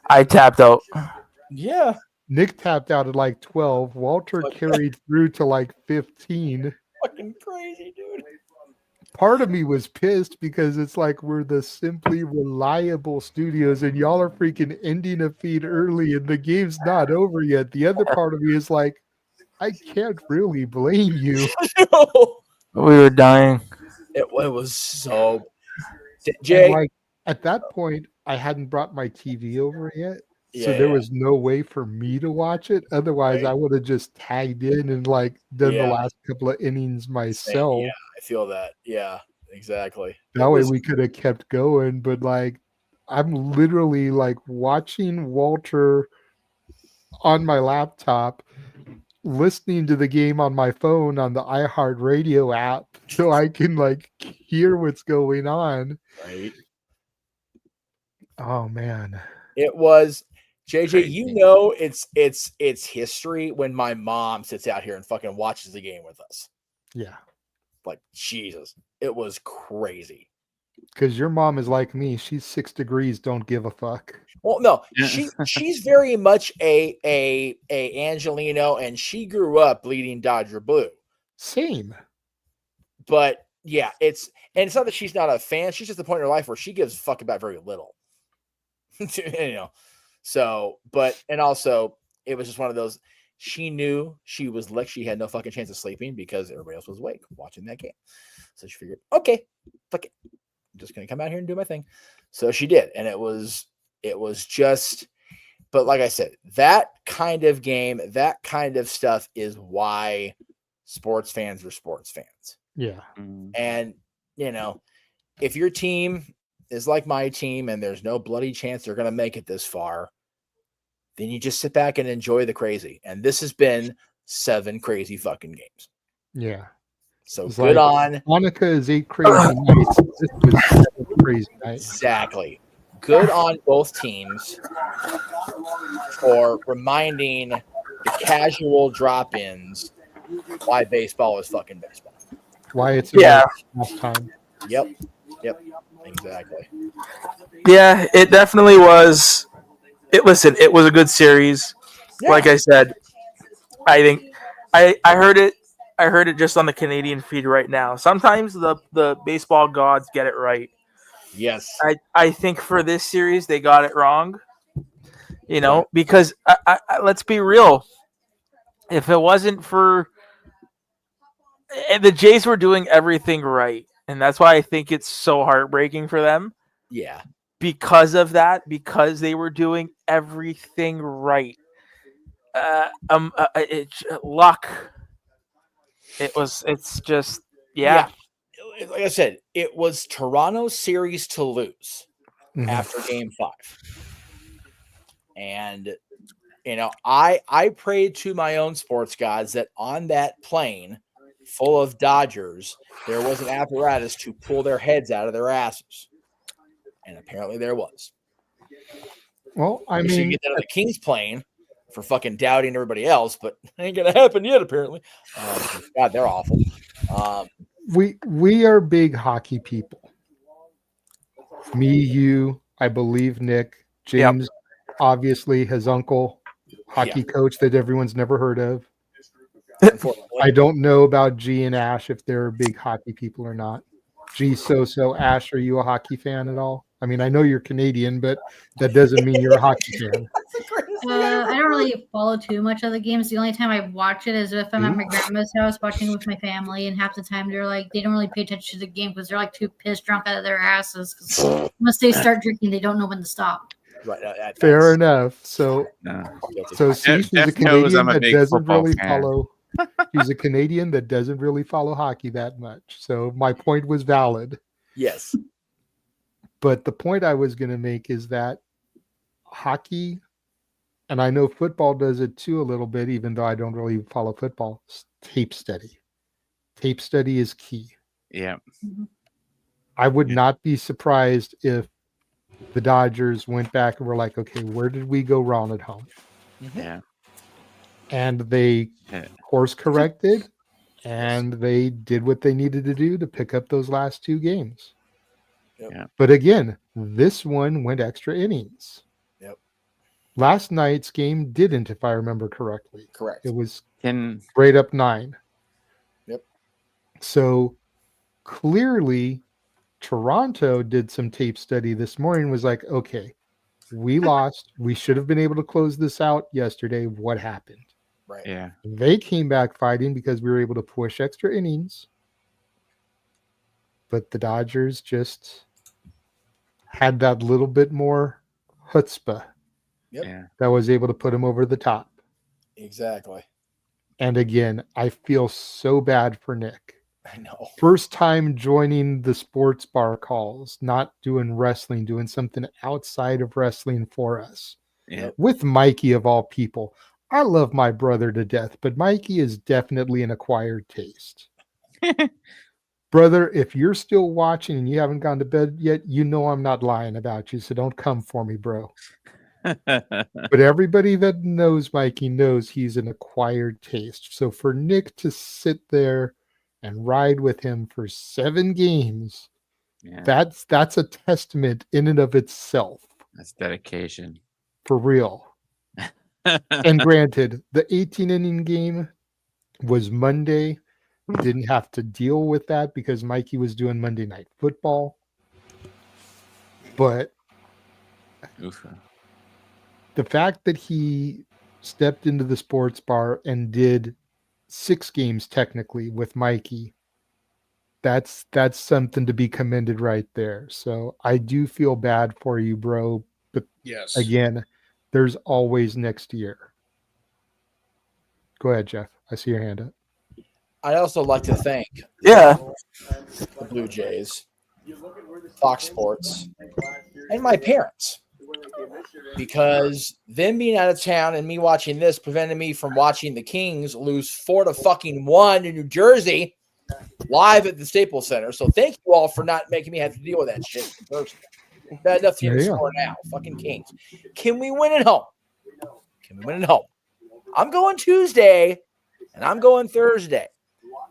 I tapped out. Yeah. Nick tapped out at like 12. Walter carried through to like 15. Fucking crazy, dude. Part of me was pissed because it's like we're the Simply Reliable Studios and y'all are freaking ending a feed early and the game's not over yet. The other part of me is like, I can't really blame you. We were dying. It was so. Jay, and like at that point, I hadn't brought my TV over yet, so there was no way for me to watch it. Otherwise, I would have just tagged in and like done the last couple of innings myself. Yeah, I feel that. Yeah, exactly. That way we could have kept going, but like I'm literally like watching Walter on my laptop, listening to the game on my phone on the iHeartRadio app so I can like hear what's going on. Right. Oh man. It was JJ, you know it's history when my mom sits out here and fucking watches the game with us. Yeah. Like Jesus. It was crazy. Because your mom is like me. She's 6 degrees, don't give a fuck. Well, no, she's very much a Angelino, and she grew up bleeding Dodger blue. Same. But yeah, it's not that she's not a fan. She's just at the point in her life where she gives a fuck about very little. You know. So, and also it was just one of those. She knew she was like she had no fucking chance of sleeping because everybody else was awake watching that game. So she figured, okay, fuck it. I'm just gonna come out here and do my thing. So she did, and it was just, but like I said, that kind of game, that kind of stuff is why sports fans are sports fans. Yeah. And, you know, if your team is like my team and there's no bloody chance they're going to make it this far, then you just sit back and enjoy the crazy. And this has been 7 crazy fucking games. Yeah. So it's good like, on. Monica is 8 crazy nights. This was 7 crazy nights. Exactly. Good on both teams for reminding the casual drop-ins why baseball is fucking baseball. Why it's last time. Yep. Exactly. Yeah, it definitely was. It was a good series. Yeah. Like I said, I think I heard it I heard it just on the Canadian feed right now. Sometimes the baseball gods get it right. Yes. I think for this series they got it wrong. You know, because I let's be real. If it wasn't for the Jays were doing everything right, and that's why I think it's so heartbreaking for them. Yeah. Because of that, because they were doing everything right. Luck. It's just, yeah. Like I said, it was Toronto's series to lose after Game 5. And, you know, I prayed to my own sports gods that on that plane full of Dodgers, there was an apparatus to pull their heads out of their asses. And apparently there was. Well, I You mean, get that on the Kings plane for fucking doubting everybody else, but it ain't gonna happen yet. Apparently, God, they're awful. We are big hockey people. Me, you, I believe Nick, James, obviously his uncle, hockey coach that everyone's never heard of. I don't know about G and Ash if they're big hockey people or not. G, so Ash, are you a hockey fan at all? I mean, I know you're Canadian, but that doesn't mean you're a hockey fan. I don't really follow too much of the games. The only time I watch it is if I'm at my grandma's house watching with my family, and half the time they don't really pay attention to the game because they're like too pissed drunk out of their asses. 'Cause once they start drinking, they don't know when to stop. Right. Fair enough. So Cease is a Canadian that doesn't really follow. He's a Canadian that doesn't really follow hockey that much. So my point was valid. Yes. But the point I was going to make is that hockey, and I know football does it too a little bit, even though I don't really follow football, tape study. Tape study is key. Yeah. I would not be surprised if the Dodgers went back and were like, okay, where did we go wrong at home? Yeah. And they course corrected and they did what they needed to do to pick up those last two games. Yeah. But again, this one went extra innings. Yep. Last night's game didn't, if I remember correctly. Correct. It was straight up 9. Yep. So clearly Toronto did some tape study this morning, was like, okay, we lost. We should have been able to close this out yesterday. What happened? Right. Yeah. They came back fighting because we were able to push extra innings. But the Dodgers just had that little bit more chutzpah that was able to put them over the top. Exactly. And again, I feel so bad for Nick. I know. First time joining the sports bar calls, not doing wrestling, doing something outside of wrestling for us. Yeah. With Mikey of all people. I love my brother to death, but Mikey is definitely an acquired taste. Brother, if you're still watching and you haven't gone to bed yet, you know I'm not lying about you, so don't come for me, bro. But everybody that knows Mikey knows he's an acquired taste. So for Nick to sit there and ride with him for 7 games, that's a testament in and of itself. That's dedication. For real. And granted, the 18-inning game was Monday. Didn't have to deal with that because Mikey was doing Monday Night Football. But the fact that he stepped into the sports bar and did 6 games technically with Mikey, that's something to be commended right there. So I do feel bad for you, bro. But again, there's always next year. Go ahead, Jeff. I see your hand up. I'd also like to thank the Blue Jays, Fox Sports, and my parents, because them being out of town and me watching this prevented me from watching the Kings lose 4-1 in New Jersey live at the Staples Center. So thank you all for not making me have to deal with that shit in person. Bad enough to score now. Fucking Kings. Can we win at home? Can we win at home? I'm going Tuesday and I'm going Thursday.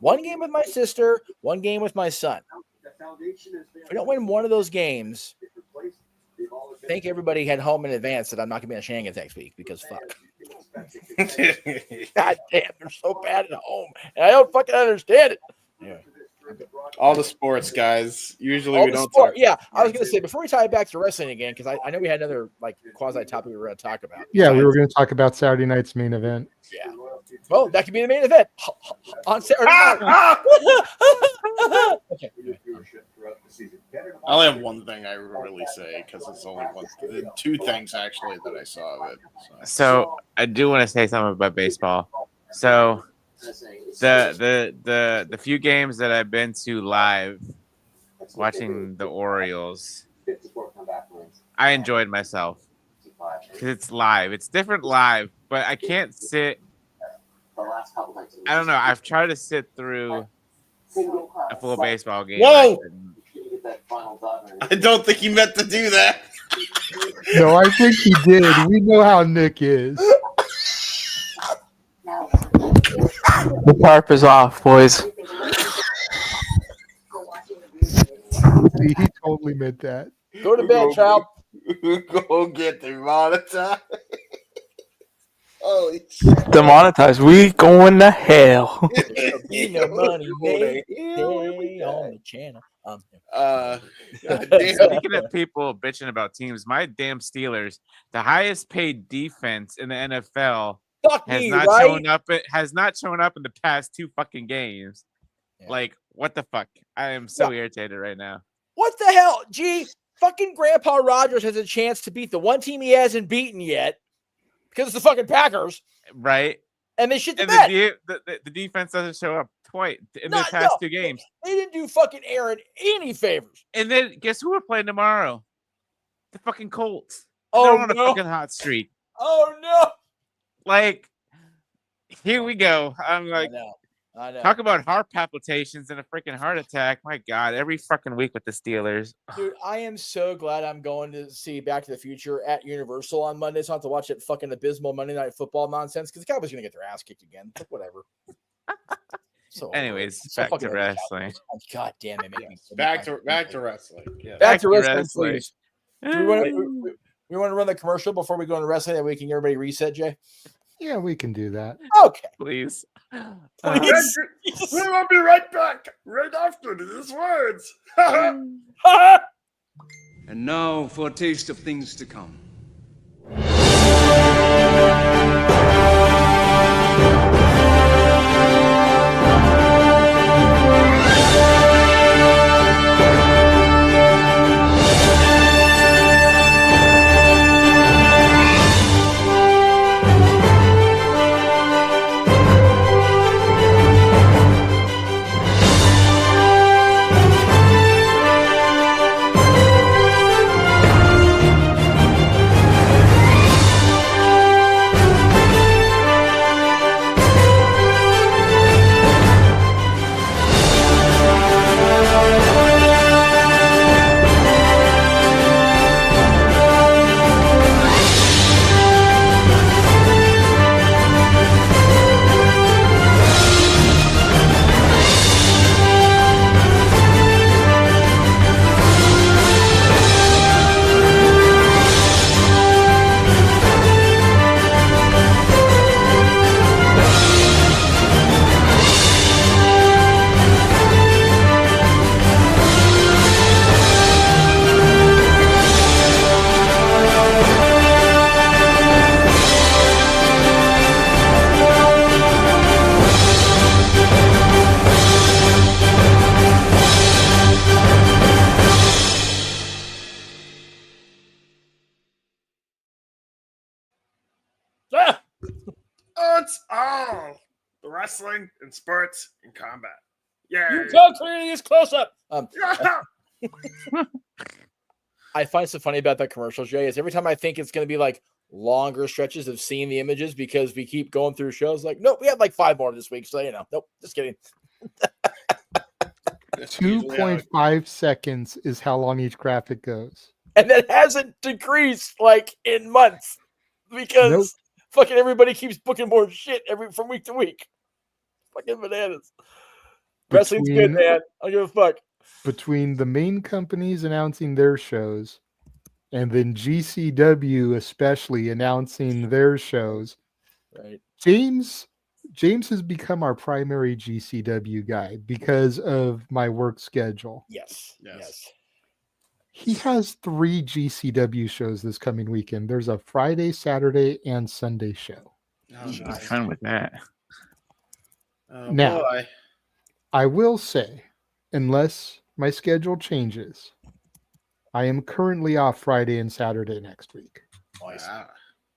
1 game with my sister, 1 game with my son. If we don't win one of those games, thank everybody at home in advance that I'm not going to be on Shenanigans next week because fuck. God damn, they're so bad at home, and I don't fucking understand it. Yeah. All the sports, guys. Usually All we the don't sport. talk. Yeah, I was gonna say before we tie it back to wrestling again, because I know we had another like quasi topic we were gonna talk about. Yeah, we were going to talk about Saturday night's main event. Yeah. Well, that could be the main event on Saturday night. Okay. I only have one thing I really say because it's only two things actually that I saw of it. So I do want to say something about baseball. So the few games that I've been to live, watching the Orioles, I enjoyed myself because it's live. It's different live, but I can't sit. I don't know. I've tried to sit through a full baseball game. Whoa! I don't think he meant to do that. No, I think he did. We know how Nick is. The tarp is off, boys. See, he totally meant that. Go to bed, child. Go get demonetized. Holy shit. Demonetized. We going to hell. Be no money made on the channel. Speaking of people bitching about teams, my damn Steelers, the highest paid defense in the NFL, has not shown up in the past 2 fucking games. Yeah. Like, what the fuck? I am so irritated right now. What the hell? Gee, fucking Grandpa Rogers has a chance to beat the one team he hasn't beaten yet because it's the fucking Packers. Right. And they shit the bed. The defense doesn't show up twice in the past 2 games. They didn't do fucking Aaron any favors. And then guess who we're playing tomorrow? The fucking Colts. Oh, they're on a fucking hot streak. Oh no. Like, here we go. I'm like, I know. Talk about heart palpitations and a freaking heart attack. My God, every fucking week with the Steelers. Dude, I am so glad I'm going to see Back to the Future at Universal on Monday. So I don't have to watch that fucking abysmal Monday Night Football nonsense because the Cowboys are going to get their ass kicked again. But whatever. So, anyways, back to wrestling. Oh, God damn it. Back to wrestling. Yeah. Back to wrestling, please. Do we want to run the commercial before we go into wrestling that we can everybody reset, Jay? Yeah, we can do that. Okay. Please. We'll be right back, right after these words. And now for a taste of things to come. It's all the wrestling and sports and combat. Yeah. You can't clearly use close up. I find so funny about that commercial, Jay, is every time I think it's going to be like longer stretches of seeing the images because we keep going through shows like, nope, we have like 5 more this week. So, nope, just kidding. 2.5 seconds is how long each graphic goes. And that hasn't decreased like in months because fucking everybody keeps booking more shit from week to week. Fucking bananas. Wrestling's good, man. I don't give a fuck. Between the main companies announcing their shows and then GCW especially announcing their shows, Right. James has become our primary GCW guy because of my work schedule. Yes. He has 3 GCW shows this coming weekend. There's a Friday, Saturday, and Sunday show. Have fun with that. Now, I will say, unless my schedule changes, I am currently off Friday and Saturday next week. Nice.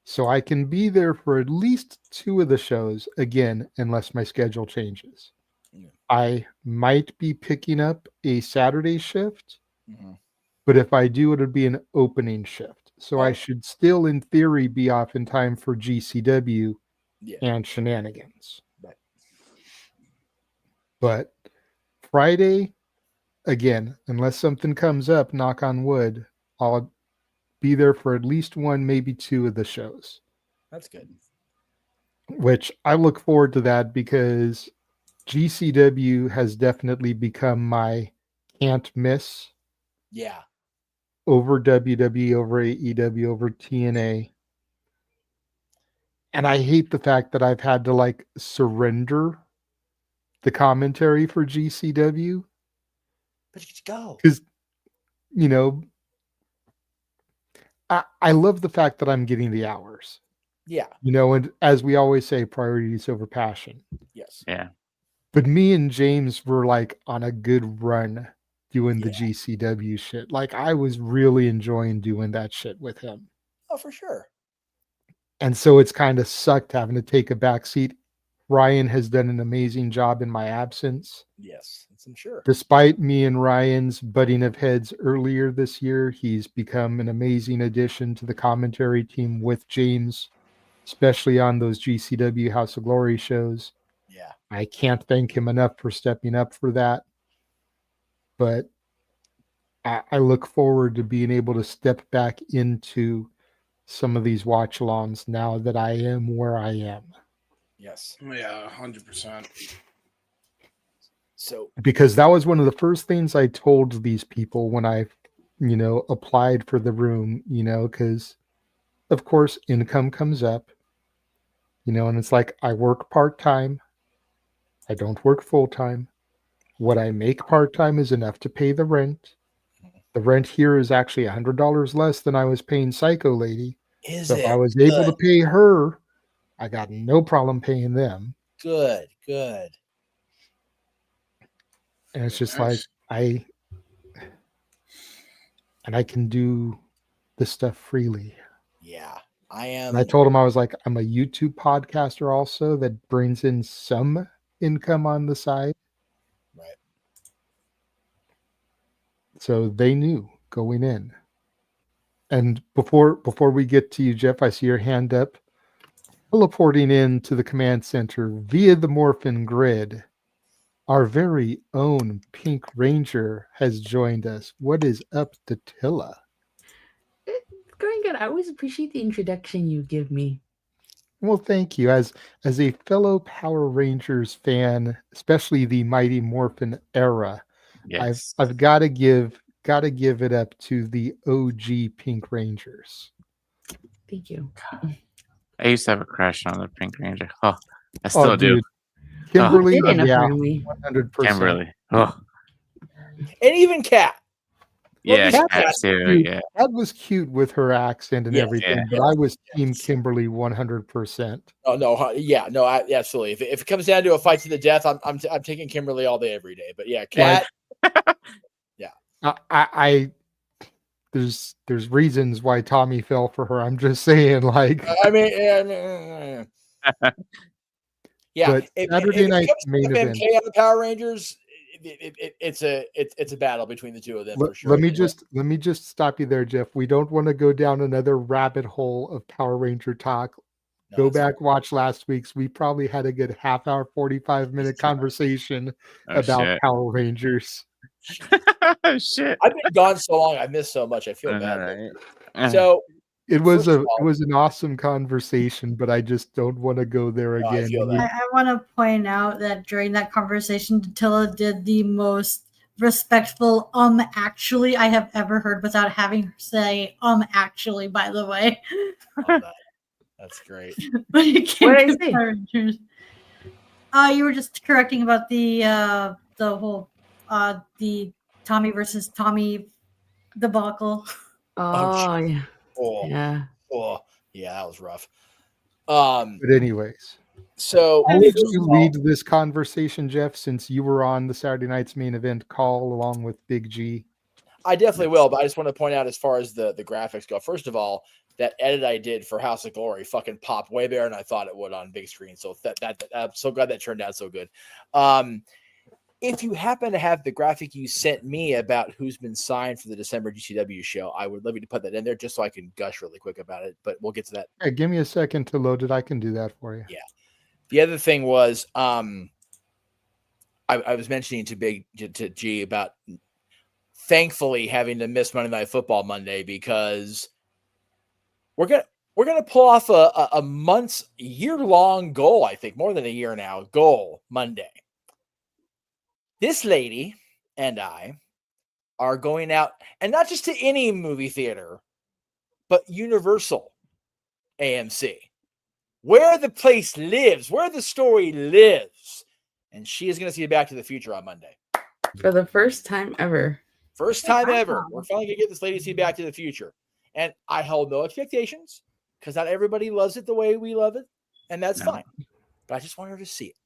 So I can be there for at least 2 of the shows, again, unless my schedule changes. I might be picking up a Saturday shift, but if I do, it would be an opening shift. So I should still, in theory, be off in time for GCW and Shenanigans. Right. But Friday, again, unless something comes up, knock on wood, I'll be there for at least 1, maybe 2 of the shows. That's good. Which I look forward to that because GCW has definitely become my can't miss. Yeah. Over WWE, over AEW, over TNA. And I hate the fact that I've had to surrender the commentary for GCW. But you get to go. Because, I love the fact that I'm getting the hours. Yeah. And as we always say, priorities over passion. Yes. Yeah. But me and James were on a good run doing the GCW shit. I was really enjoying doing that shit with him. Oh, for sure. And so it's kind of sucked having to take a back seat. Ryan has done an amazing job in my absence. Yes, I'm sure. Despite me and Ryan's butting of heads earlier this year, he's become an amazing addition to the commentary team with James, especially on those GCW House of Glory shows. Yeah. I can't thank him enough for stepping up for that. But I look forward to being able to step back into some of these watch-alongs now that I am where I am. Yes. Yeah, 100%. So because that was one of the first things I told these people when I, applied for the room, because of course income comes up, and it's I work part-time. I don't work full-time. What I make part-time is enough to pay the rent. The rent here is actually $100 less than I was paying Psycho Lady. So if I was able to pay her, I got no problem paying them. Good. And it's just I can do this stuff freely. Yeah, I am. And I told him I was I'm a YouTube podcaster also that brings in some income on the side. Right. So they knew going in. And before we get to you, Jeff, I see your hand up. Teleporting in to the command center via the Morphin Grid, our very own Pink Ranger has joined us. What is up, Datilla? It's going good. I always appreciate the introduction you give me. Well, thank you. As a fellow Power Rangers fan, especially the Mighty Morphin era, yes. I've got to give it up to the OG Pink Rangers. Thank you. I used to have a crush on the Pink Ranger. Oh, I still do. Dude. Kimberly, yeah, 100%. Kimberly. Oh, and even Kat. yeah, Kat Kat was too. cute. Yeah, That was cute with her accent and Yes, everything, yeah, but I was Team Kimberly 100%. Oh no, yeah, no, absolutely. If it comes down to a fight to the death, I'm taking Kimberly all day, every day. But yeah, Kat. Yeah, I there's reasons why Tommy fell for her. I'm just saying, I mean, yeah. But Saturday night main event. FMK on the Power Rangers, it's a battle between the two of them for sure. Let me just stop you there, Jeff. We don't want to go down another rabbit hole of Power Ranger talk. Go back, watch last week's. We probably had a good half hour, 45-minute conversation about Power Rangers. Shit. I've been gone so long. I missed so much. I feel bad. Right. So it was an awesome conversation, but I just don't want to go there again. I want to point out that during that conversation, Datilla did the most respectful actually I have ever heard without having her say actually, by the way. That's great. What did I say? You were just correcting about the whole the Tommy versus Tommy debacle. Oh, yeah. Oh, Yeah. Oh, yeah, that was rough. But anyways, so I'll let you lead this conversation, Jeff, since you were on the Saturday night's main event call along with Big G. I definitely will, but I just want to point out as far as the graphics go. First of all, that edit I did for House of Glory fucking popped way better than I thought it would on big screen. So that I'm so glad that turned out so good. If you happen to have the graphic you sent me about who's been signed for the December GCW show, I would love you to put that in there just so I can gush really quick about it. But we'll get to that. Hey, give me a second to load it. I can do that for you. Yeah. The other thing was, I was mentioning to G about thankfully having to miss Monday Night Football Monday because we're gonna pull off a month's year-long goal. I think more than a year now. Goal Monday. This lady and I are going out, and not just to any movie theater, but Universal AMC, where the place lives, where the story lives. And she is going to see Back to the Future on Monday. For the first time ever. First time ever. We're finally going to get this lady to see Back to the Future. And I hold no expectations because not everybody loves it the way we love it. And that's fine. But I just want her to see it.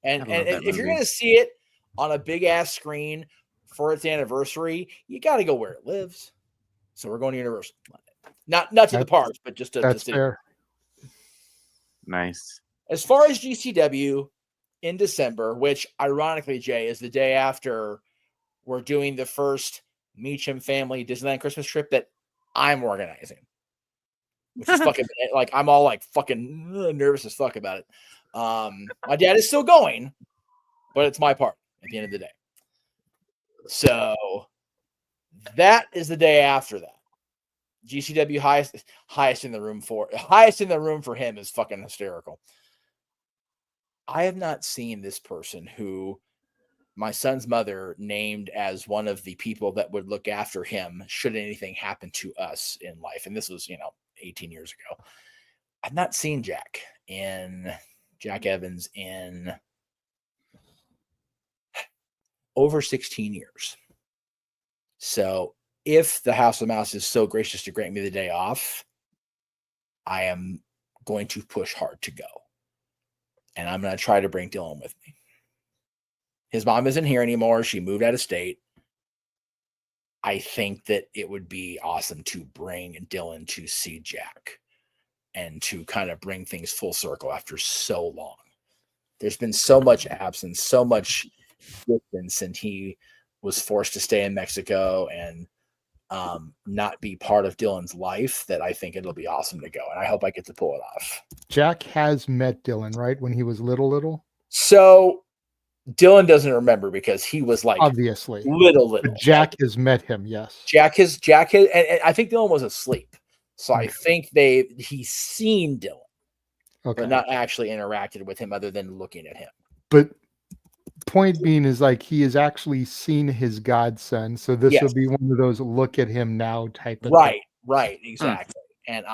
And if you're going to see it on a big ass screen for its anniversary, you got to go where it lives. So we're going to Universal Monday. Not to the parks, but just to that's the fair. Nice. As far as GCW in December, which ironically, Jay, is the day after we're doing the first Meacham family Disneyland Christmas trip that I'm organizing, which is fucking like I'm all like fucking nervous as fuck about it. My dad is still going, but it's my part at the end of the day. So that is the day after that. GCW highest in the room for him is fucking hysterical. I have not seen this person who my son's mother named as one of the people that would look after him should anything happen to us in life. And this was, 18 years ago. I've not seen Jack Evans in over 16 years. So if the House of Mouse is so gracious to grant me the day off, I am going to push hard to go. And I'm going to try to bring Dylan with me. His mom isn't here anymore. She moved out of state. I think that it would be awesome to bring Dylan to see Jack and to kind of bring things full circle after so long. There's been so much absence, so much distance since he was forced to stay in Mexico and not be part of Dylan's life that I think it'll be awesome to go. And I hope I get to pull it off. Jack has met Dylan, right? When he was little? So Dylan doesn't remember because he was like obviously little. But Jack has met him, yes. Jack has, and I think Dylan was asleep. So I think he's seen Dylan, but not actually interacted with him other than looking at him. But point being is like he has actually seen his godson. So this will be one of those look at him now type of thing. Right, exactly. And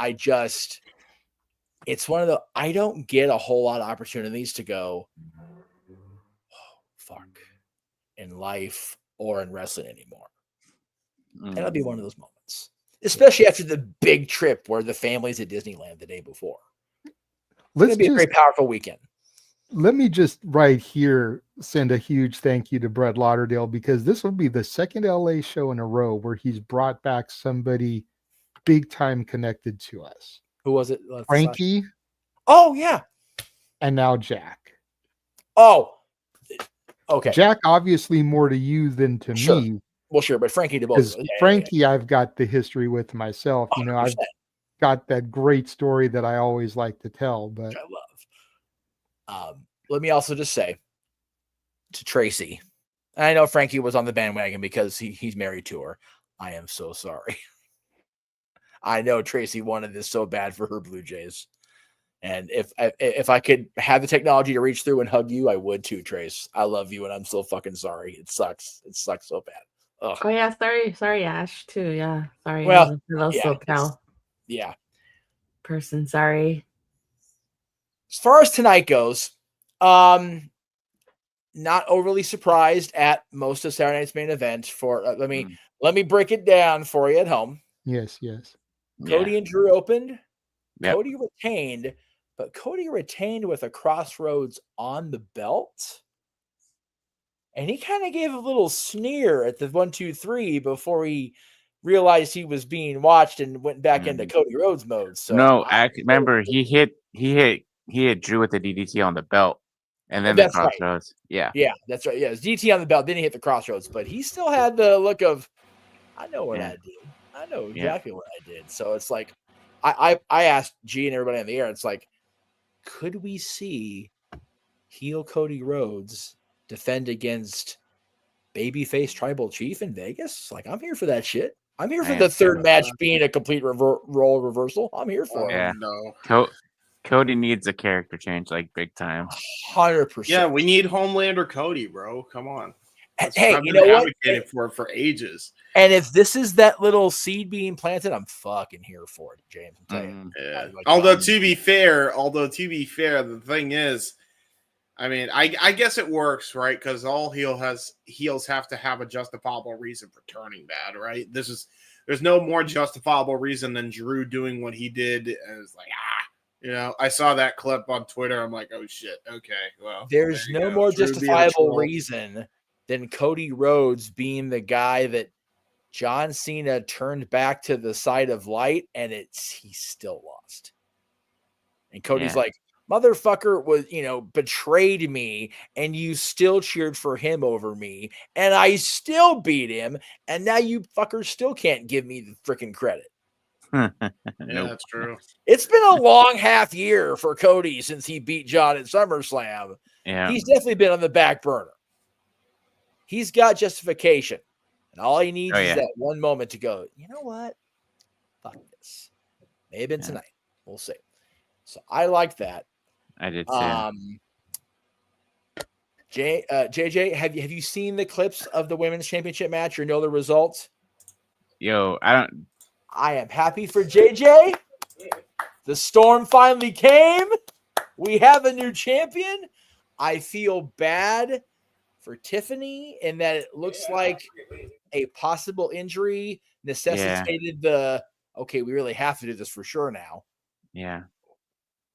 it's one of the, I don't get a whole lot of opportunities to go, in life or in wrestling anymore. And it'll be one of those moments, especially after the big trip where the family's at Disneyland the day before. It's going to be a very powerful weekend. Let me just right here send a huge thank you to Brett Lauderdale because this will be the second LA show in a row where he's brought back somebody big time connected to us. Who was it? Frankie. Oh, yeah. And now Jack. Oh, okay. Jack, obviously more to you than to me. Well, sure, but Frankie to both. Frankie, I've got the history with myself. 100%. I've got that great story that I always like to tell. But which I love. Let me also just say to Tracy, and I know Frankie was on the bandwagon because he's married to her. I am so sorry. I know Tracy wanted this so bad for her Blue Jays. And if I could have the technology to reach through and hug you, I would too, Trace. I love you, and I'm so fucking sorry. It sucks. It sucks so bad. Ugh. Oh yeah, sorry, Ash too. Yeah, sorry. Well, yeah, person. Sorry. As far as tonight goes, not overly surprised at most of Saturday night's main event. Let me break it down for you at home. Yes. Cody and Drew opened. Yep. Cody retained, but Cody retained with a crossroads on the belt. And he kind of gave a little sneer at the 1, 2, 3 before he realized he was being watched and went back into Cody Rhodes mode. So no, I remember he hit Drew with the DDT on the belt, and then the crossroads. Right. Yeah, that's right. Yeah, it was DT on the belt. Then he hit the crossroads, but he still had the look of, I know what I did. I know exactly what I did. So it's like, I asked G and everybody on the air. It's like, could we see heel Cody Rhodes defend against babyface Tribal Chief in Vegas? Like, I'm here for that shit. I'm here for the third match being a complete role reversal. I'm here for it. No. Cody needs a character change, like big time. 100%. Yeah, we need Homelander Cody, bro. Come on. Hey, you know what? Advocated for ages. And if this is that little seed being planted, I'm fucking here for it, James. I'm telling you. Yeah. Although to be fair, the thing is, I mean, I guess it works, right? Because all heels have to have a justifiable reason for turning bad, right? There's no more justifiable reason than Drew doing what he did, and it's like, I saw that clip on Twitter. I'm like, oh shit, okay, well, there's no more justifiable reason than Cody Rhodes being the guy that John Cena turned back to the side of light, and he still lost. And Cody's like, motherfucker was, betrayed me, and you still cheered for him over me, and I still beat him, and now you fuckers still can't give me the freaking credit. Yeah, that's true. It's been a long half year for Cody since he beat John at SummerSlam. Yeah. He's definitely been on the back burner. He's got justification, and all he needs is that one moment to go, you know what? Fuck this. May have been tonight. We'll see. So I like that. I did too. JJ, have you seen the clips of the women's championship match or know the results? Yo, I am happy for JJ. The storm finally came. We have a new champion. I feel bad for Tiffany in that it looks like a possible injury necessitated we really have to do this for sure now. Yeah.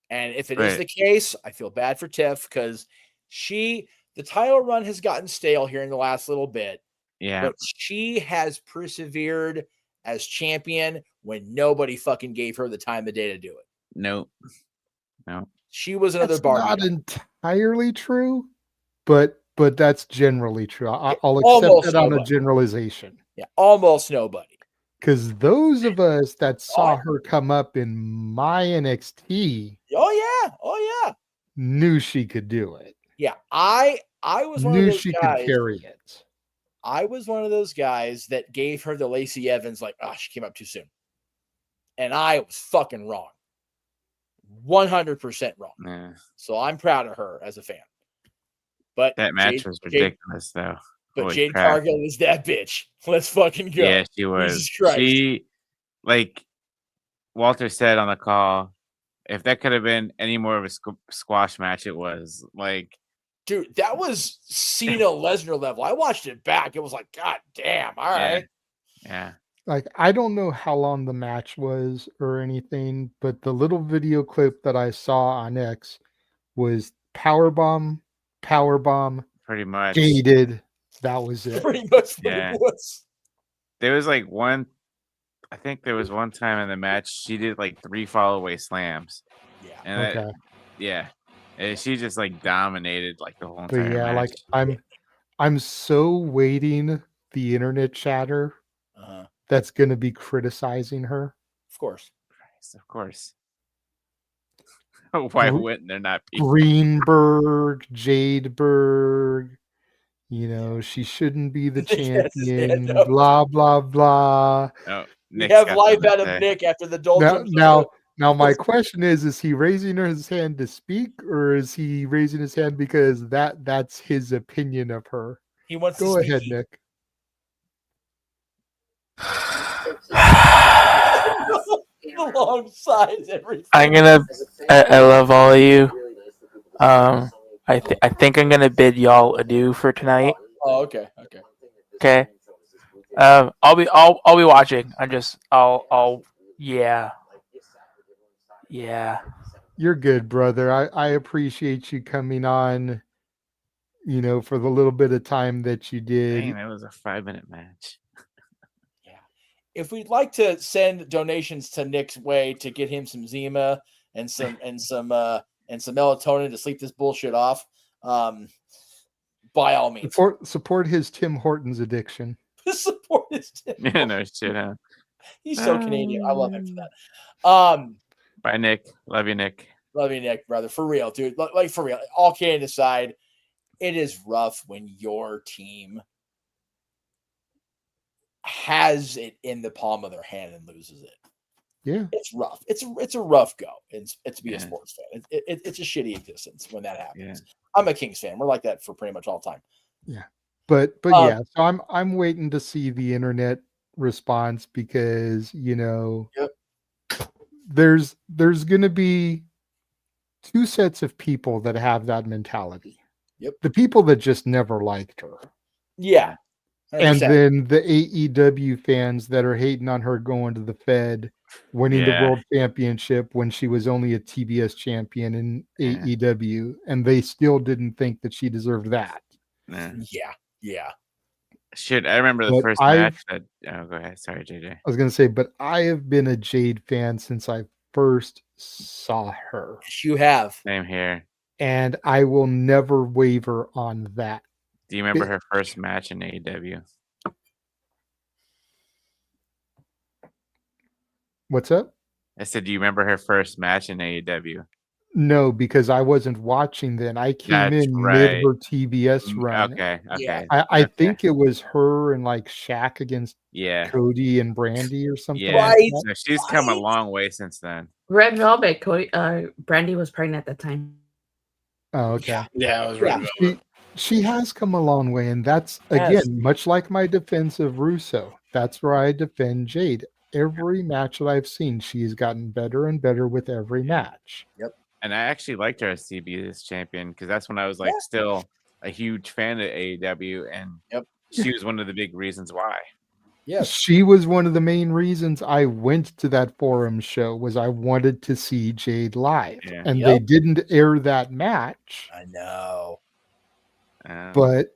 And if it is the case, I feel bad for Tiff because the title run has gotten stale here in the last little bit. Yeah. But she has persevered as champion when nobody fucking gave her the time of day to do it. No. She was another That's Barbie. not entirely true, but that's generally true. I'll accept that on a generalization. Yeah, almost nobody. Because those of us that saw her come up in my NXT, oh yeah, knew she could do it. Yeah, I was one of those she guys. Could carry it. I was one of those guys that gave her the Lacey Evans, like, she came up too soon. And I was fucking wrong. 100% wrong. Yeah. So I'm proud of her as a fan. But that match was ridiculous, though. But Holy Jade crap. Cargill is that bitch. Let's fucking go. Yeah, she was. Jesus Christ. She, like Walter said on the call, if that could have been any more of a squash match, it was. Like, dude, that was Cena Lesnar level. I watched it back. It was like, God damn. All right. Yeah. Like, I don't know how long the match was or anything, but the little video clip that I saw on X was powerbomb, pretty much jaded. That was it. Pretty much what it was. There was like one time in the match she did like 3 fall-away slams. Yeah. And and she just like dominated like the whole entire match. Like I'm so waiting the internet chatter that's gonna be criticizing her. Of course. Why wouldn't there not be? Greenberg, Jadeberg, she shouldn't be the champion, blah, blah, blah. Oh, we have life out of Nick after the Dolphins. Now, my question is he raising his hand to speak, or is he raising his hand because that's his opinion of her? He wants Go to speak. ahead, Nick. alongside everything. I love all of you. I think I'm gonna bid y'all adieu for tonight. Oh, okay. Okay. I'll be watching. Yeah. You're good, brother. I appreciate you coming on, for the little bit of time that you did. Dang, that was a 5-minute match. If we'd like to send donations to Nick's way to get him some Zima and some melatonin to sleep this bullshit off, by all means, Support his Tim Hortons addiction. support his Tim. Yeah, no shit, huh? He's so Canadian. I love him for that. Bye, Nick. Love you, Nick. Love you, Nick, brother. For real, dude. Like for real. All kidding aside, it is rough when your team has it in the palm of their hand and loses it. Yeah, it's rough. It's a rough go. It's to be a sports fan. It's a shitty existence when that happens. I'm a Kings fan. We're like that for pretty much all time. Yeah, but yeah. So I'm waiting to see the internet response because there's going to be two sets of people that have that mentality. Yep. The people that just never liked her. Yeah. 100%. And then the AEW fans that are hating on her going to the Fed, winning the World Championship when she was only a TBS champion in AEW, and they still didn't think that she deserved that. Yeah. Shit, I remember the first match that. Oh, go ahead. Sorry, JJ. I was going to say, but I have been a Jade fan since I first saw her. You have. Same here. And I will never waver on that. Do you remember her first match in AEW? What's up? I said, do you remember her first match in AEW? No, because I wasn't watching then. I came in mid her TBS run. Okay. I think it was her and like Shaq against Cody and Brandy or something. Yeah, like that. so she's come a long way since then. Red Velvet. Cody, Brandy was pregnant at that time. Oh, okay. Yeah, it was Red Velvet. She has come a long way, and that's again much like my defense of Russo. That's where I defend Jade. Every match that I've seen, she's gotten better and better with every match. Yep. And I actually liked her as CBS champion because that's when I was like still a huge fan of AEW, and she was one of the big reasons why. Yes, she was one of the main reasons I went to that forum show. Was I wanted to see Jade live, and they didn't air that match. I know. But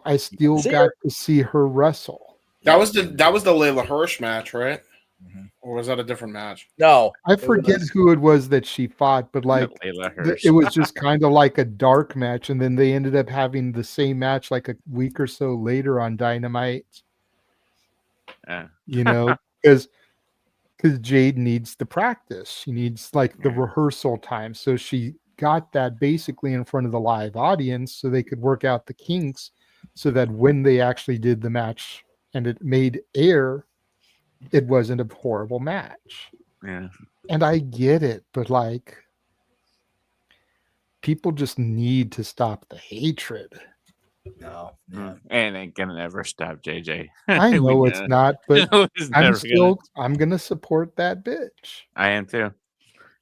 I still got to see her wrestle. That was the Layla Hirsch match, right? Mm-hmm. Or was that a different match? No, I forget who it was that she fought, but like it was just kind of like a dark match, and then they ended up having the same match like a week or so later on Dynamite. Because Jade needs the practice, she needs like the rehearsal time, so she got that basically in front of the live audience so they could work out the kinks so that when they actually did the match and it made air, it wasn't a horrible match. Yeah. And I get it, but like people just need to stop the hatred. No. And ain't gonna never stop, JJ. I know it's not, but I'm gonna support that bitch. I am too.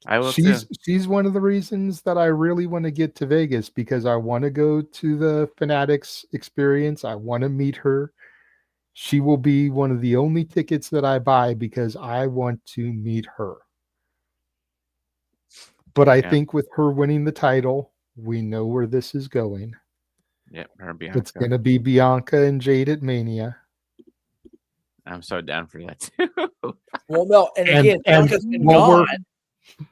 I will she's one of the reasons that I really want to get to Vegas, because I want to go to the Fanatics experience. I want to meet her. She will be one of the only tickets that I buy because I want to meet her. But I think with her winning the title, we know where this is going. Yep, her Bianca. It's going to be Bianca and Jade at Mania. I'm so down for that too. Well, no, and again, Bianca's been gone.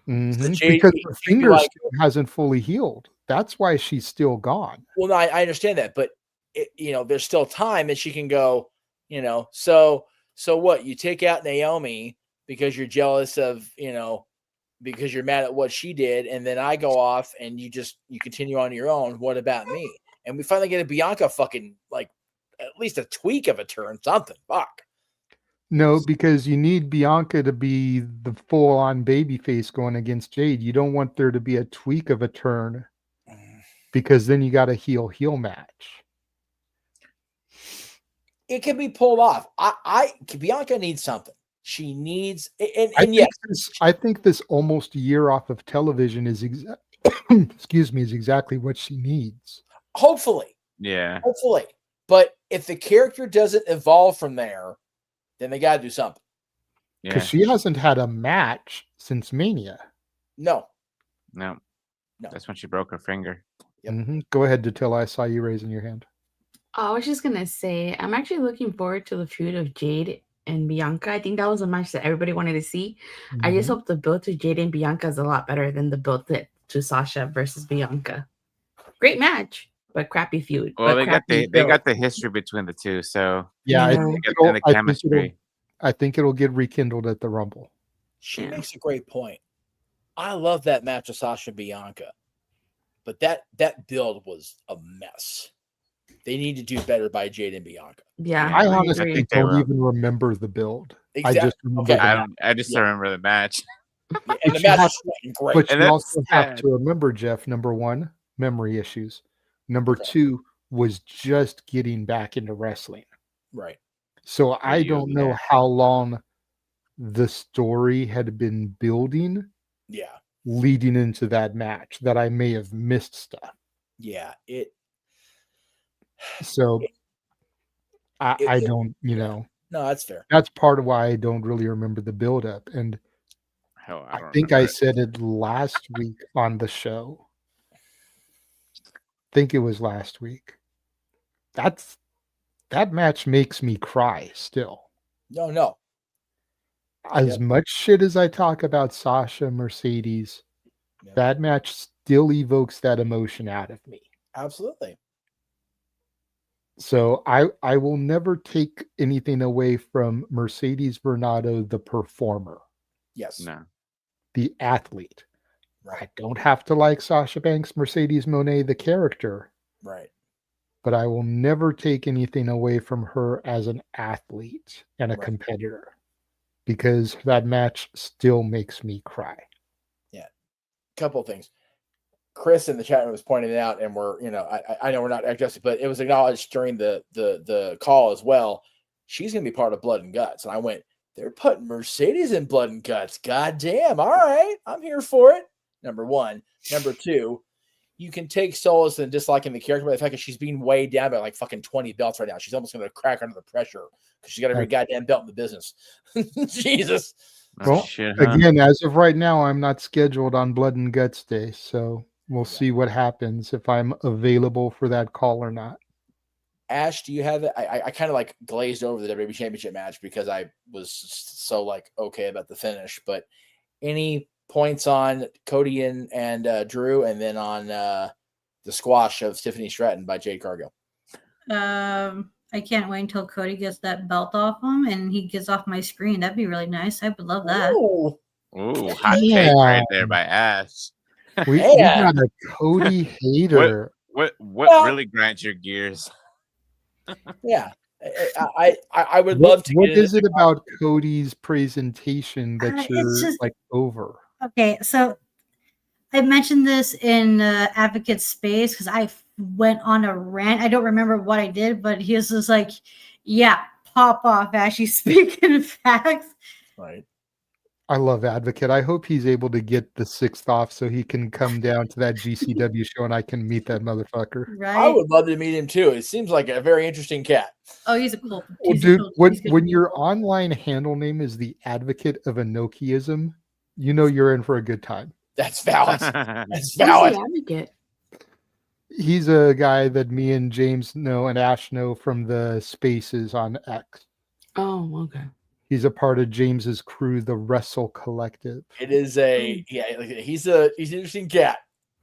Because her finger still hasn't fully healed. That's why she's still gone. Well, no, I understand that, but there's still time that she can go. So what? You take out Naomi because you're jealous of because you're mad at what she did, and then I go off and you continue on your own. What about me? And we finally get a Bianca fucking like at least a tweak of a turn, something. Fuck. No, because you need Bianca to be the full-on babyface going against Jade. You don't want there to be a tweak of a turn, because then you got a heel match. It can be pulled off. Bianca needs something. She needs, I think this almost year off of television is is exactly what she needs. Hopefully. Yeah. Hopefully. But if the character doesn't evolve from there, then they got to do something. Because she hasn't had a match since Mania. No. That's when she broke her finger. Go ahead, Datilla. I saw you raising your hand. I was just gonna say, I'm actually looking forward to the feud of Jade and Bianca. I think that was a match that everybody wanted to see. I just hope the build to Jade and Bianca is a lot better than the build to Sasha versus Bianca. Great match, but crappy feud. Well, but they got the history between the two, so Yeah, I think it'll get rekindled at the Rumble. She makes a great point. I love that match of Sasha and Bianca, but that build was a mess. They need to do better by Jade and Bianca. Yeah, I honestly don't even remember the build. Exactly. I just remember I just remember the match. And the match was great. But And you that's also have sad. to remember, Jeff, number one, memory issues. Number two was just getting back into wrestling. Right. So I don't know how long the story had been building leading into that match that I may have missed stuff. Yeah. So I don't, No, that's fair. That's part of why I don't really remember the build-up. And I think I said it last week on the show. I think it was last week. That match makes me cry still. No. As much shit as I talk about Sasha Mercedes, that match still evokes that emotion out of me. Absolutely. So I will never take anything away from Mercedes Bernardo, the performer. Yes. No. The athlete. Right. I don't have to like Sasha Banks, Mercedes Moné, the character. Right. But I will never take anything away from her as an athlete and a competitor, because that match still makes me cry. Yeah. Couple of things. Chris in the chat room was pointing it out, and we're, I know we're not adjusting, but it was acknowledged during the call as well. She's going to be part of Blood and Guts. And I went, they're putting Mercedes in Blood and Guts. God damn. All right. I'm here for it. Number one. Number two, you can take solace in disliking the character by the fact that she's being weighed down by like fucking 20 belts right now. She's almost going to crack under the pressure because she's got every goddamn belt in the business. Jesus. Well, again, as of right now, I'm not scheduled on Blood and Guts Day, so we'll see what happens if I'm available for that call or not. Ash, do you have it? I kind of like glazed over the WWE Championship match because I was so like okay about the finish. But any points on Cody and Drew, and then on the squash of Tiffany Stratton by Jade Cargill? I can't wait until Cody gets that belt off him and he gets off my screen. That'd be really nice. I would love that. Ooh, hot take right there by Ash. We got a Cody hater. What really grinds your gears? Yeah, I would love to. What is it about Cody's presentation that you're just like over? Okay, so I mentioned this in Advocate Space because I went on a rant. I don't remember what I did, but he was just like, "Yeah, pop off, Ashy, speaking facts." Right. I love Advocate. I hope he's able to get the 6th off so he can come down to that GCW show and I can meet that motherfucker. Right. I would love to meet him too. It seems like a very interesting cat. Oh, he's a cool. Well, dude, when your online handle name is the Advocate of Enochiism, you know you're in for a good time. That's valid. That's Who's valid. the Advocate? He's a guy that me and James know and Ash know from the Spaces on X. Oh, okay. He's a part of James's crew, the Wrestle Collective. It is he's an interesting cat,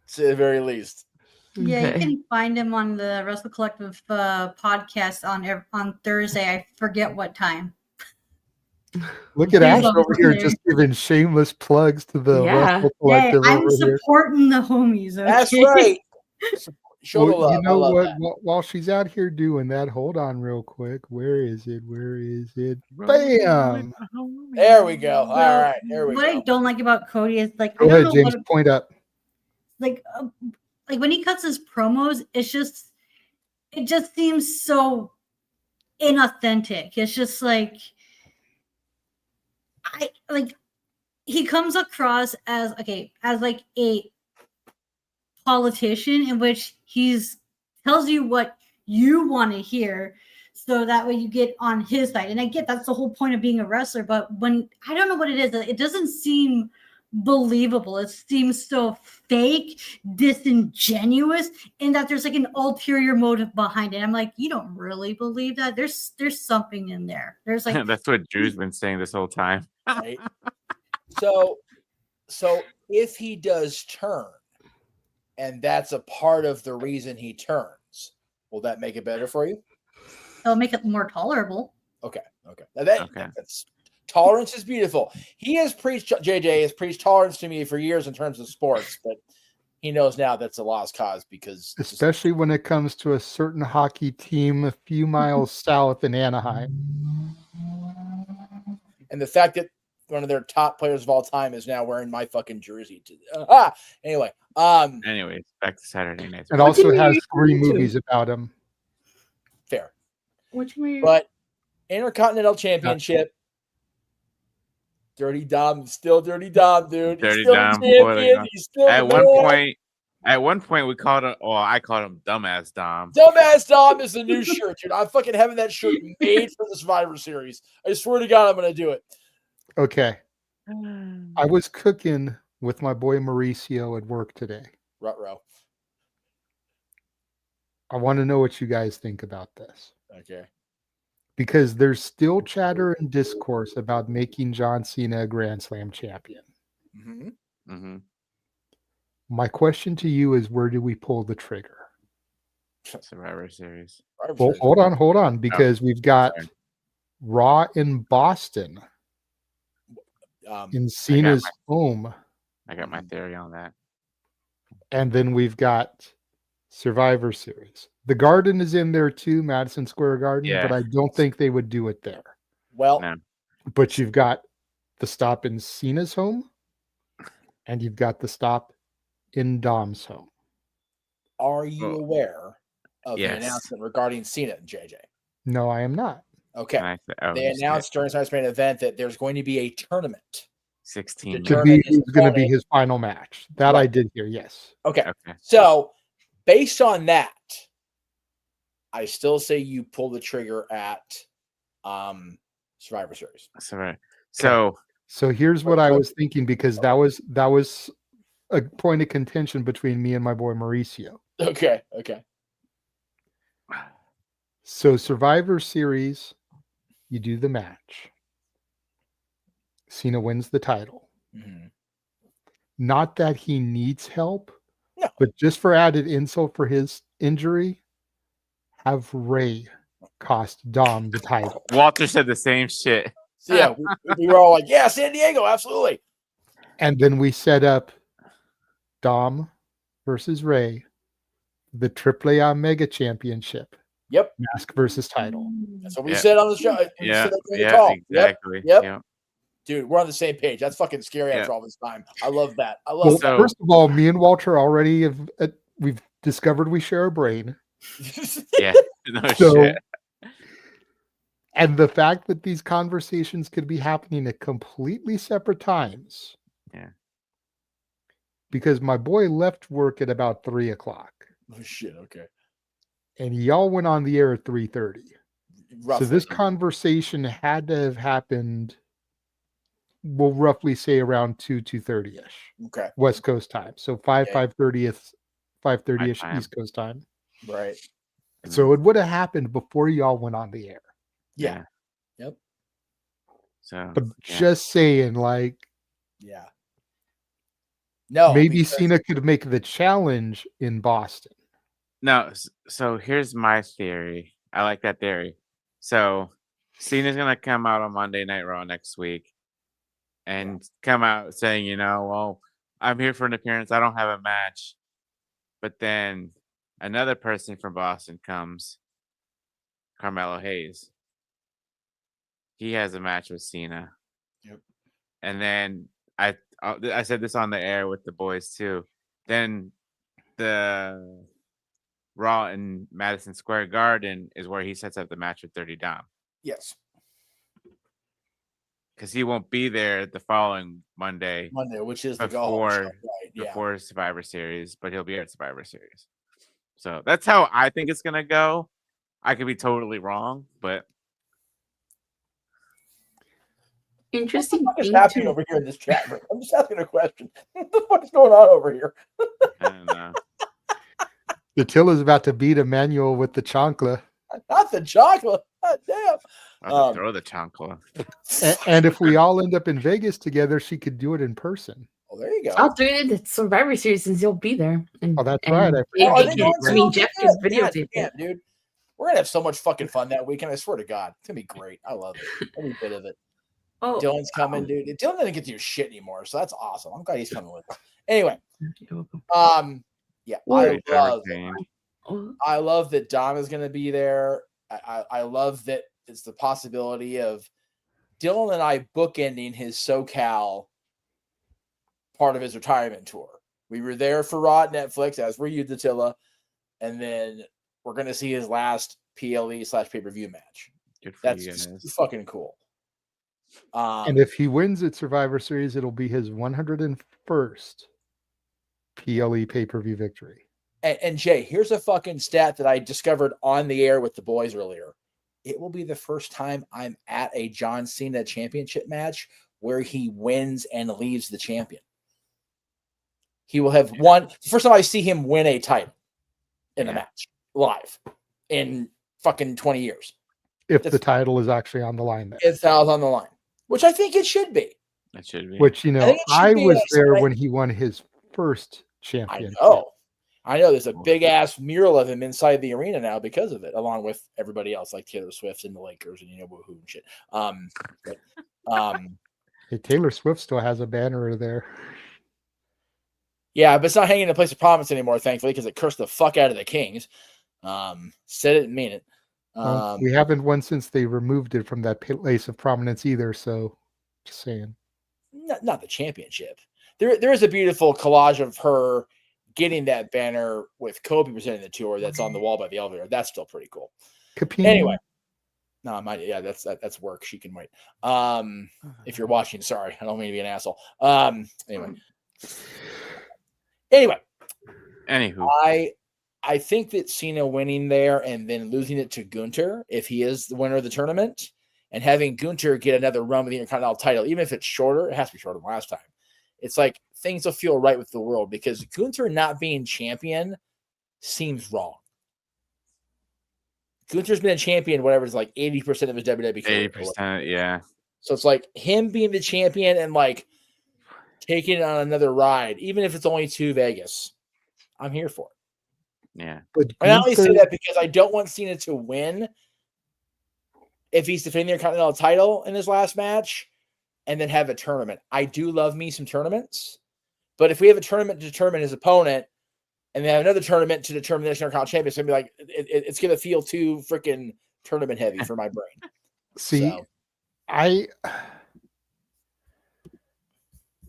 to say the very least. Yeah, you can find him on the Wrestle Collective podcast on Thursday. I forget what time. Look at Ash over here just giving shameless plugs to the Wrestle Collective. Hey, I'm over here. supporting the homies. Okay? That's right. Show Well, the love. you know I love what? that. While she's out here doing that, hold on real quick. Where is it? Bam! There we go. All right, there we What go. I don't like about Cody is like, Go I don't ahead, know James. what, Point up. like when he cuts his promos, it just seems so inauthentic. It's just like he comes across as like a politician in which he's tells you what you want to hear, so that way you get on his side. And I get that's the whole point of being a wrestler, but when I don't know what it is, it doesn't seem believable. It seems so fake, disingenuous, and that there's like an ulterior motive behind it. I'm like, you don't really believe that? There's something in there. There's like That's what Drew's been saying this whole time. Right? So if he does turn, and that's a part of the reason he turns, will that make it better for you? It'll make it more tolerable. Okay. Now that's tolerance is beautiful. He has preached, JJ has preached tolerance to me for years in terms of sports, but he knows now that's a lost cause because especially when it comes to a certain hockey team a few miles south in Anaheim. And the fact that one of their top players of all time is now wearing my fucking jersey. Anyway, back to Saturday night. It also has 3 movies about him. Fair. Which movie? But Intercontinental Championship, Dirty Dom, still Dirty Dom, dude. Dirty He's still Dom. the champion. He's still At one point, we called him. Well, I called him Dumbass Dom. Dumbass Dom is the new shirt, dude. I'm fucking having that shirt made for the Survivor Series. I swear to God, I'm gonna do it. Okay. I was cooking with my boy Mauricio at work today. Ruh-roh. I want to know what you guys think about this. Okay. Because there's still chatter and discourse about making John Cena a Grand Slam champion. Mm-hmm. Mm-hmm. My question to you is, where do we pull the trigger? Survivor Series. Well, hold on, because we've got Raw in Boston. In Cena's home. I got my theory on that. And then we've got Survivor Series. The Garden is in there too, Madison Square Garden, but I don't think they would do it there. Well, but you've got the stop in Cena's home, and you've got the stop in Dom's home. Are you aware of the announcement regarding Cena and JJ? No, I am not. Okay. They announced during tonight's main event that there's going to be a tournament. 16. To be who's going to be his final match. That I did hear, yes. Okay. So, based on that, I still say you pull the trigger at Survivor Series. So here's what I was thinking, because that was a point of contention between me and my boy Mauricio. Okay. So Survivor Series, you do the match. Cena wins the title. Mm-hmm. Not that he needs help, but just for added insult for his injury, have Ray cost Dom the title. Walter said the same shit. So yeah, we were all like, yeah, San Diego, absolutely. And then we set up Dom versus Ray, the AAA Mega Championship. Yep. Mask versus title. That's what we said on the show. Exactly. Yep. Dude, we're on the same page. That's fucking scary after all this time. I love that. First of all, me and Walter already we've discovered we share a brain. Shit. And the fact that these conversations could be happening at completely separate times. Yeah. Because my boy left work at about 3:00. Oh shit, okay. And y'all went on the air at 3:30. Roughly. So this conversation had to have happened, we'll roughly say around 2:30-ish. Okay. West Coast time. So 5:30-ish East Coast time. Right. So it would have happened before y'all went on the air. Yeah. Yep. So but just saying, like, yeah. No, maybe Cena could make the challenge in Boston. No, so here's my theory. I like that theory. So Cena's gonna come out on Monday Night Raw next week and come out saying, well, I'm here for an appearance. I don't have a match. But then another person from Boston comes, Carmelo Hayes. He has a match with Cena. Yep. And then I said this on the air with the boys too. Then the Raw in Madison Square Garden is where he sets up the match with Dirty Dom. Yes. because he won't be there the following Monday, which is the go home show, right? Yeah. Before Survivor Series, but he'll be at Survivor Series. So that's how I think it's gonna go. I could be totally wrong, but interesting. What is happening over here in this chat room? I'm just asking a question. What the fuck is going on over here? I don't know. Attila's about to beat Emmanuel with the chancla. Not the chocolate. God damn. I'll throw the chancla. And if we all end up in Vegas together, she could do it in person. Oh, there you go. I'll do it in the Survivor Series since you'll be there. And, Oh, that's right. Jeff just videotaped it. Dude. We're gonna have so much fucking fun that weekend. I swear to God, it's gonna be great. I love it. Every bit of it. Oh, Dylan's coming, dude. Dylan doesn't get to do shit anymore, so that's awesome. I'm glad he's coming with us. Anyway, yeah, I love that Dom is gonna be there. I love that it's the possibility of Dylan and I bookending his SoCal part of his retirement tour. We were there for Raw at Netflix, as were you, Attila, and then we're going to see his last PLE/pay-per-view match. That's just fucking cool. And if he wins at Survivor Series, it'll be his 101st PLE pay-per-view victory. And Jay, here's a fucking stat that I discovered on the air with the boys earlier. It will be the first time I'm at a John Cena championship match where he wins and leaves the champion. He will have won. The first time I see him win a title in a match live in fucking 20 years. If the title is actually on the line there. It's on the line, which I think it should be. It should be. Which, I was there when he won his first championship. I know there's a big ass mural of him inside the arena now because of it, along with everybody else like Taylor Swift and the Lakers and woohoo and shit. Hey, Taylor Swift still has a banner there. Yeah, but it's not hanging in a place of prominence anymore, thankfully, because it cursed the fuck out of the Kings. Said it and mean it. We haven't won since they removed it from that place of prominence either. So, just saying. Not the championship. There is a beautiful collage of her getting that banner with Kobe presenting the tour that's on the wall by the elevator. That's still pretty cool. Capine. Anyway, that's work. She can wait. If you're watching, sorry, I don't mean to be an asshole. Anyway, I think that Cena winning there and then losing it to Gunther, if he is the winner of the tournament, and having Gunther get another run with the Intercontinental title, even if it's shorter, it has to be shorter than last time. It's like things will feel right with the world because Gunther not being champion seems wrong. Gunther's been a champion, whatever, it's like 80% of his WWE career. 80%, yeah. So it's like him being the champion and like taking it on another ride, even if it's only to Vegas. I'm here for it. Yeah. And I only say that because I don't want Cena to win if he's defending the Intercontinental title in his last match and then have a tournament. I do love me some tournaments, but if we have a tournament to determine his opponent and then have another tournament to determine the Intercontinental champion, it's going to be like, it's going to feel too freaking tournament heavy for my brain. See,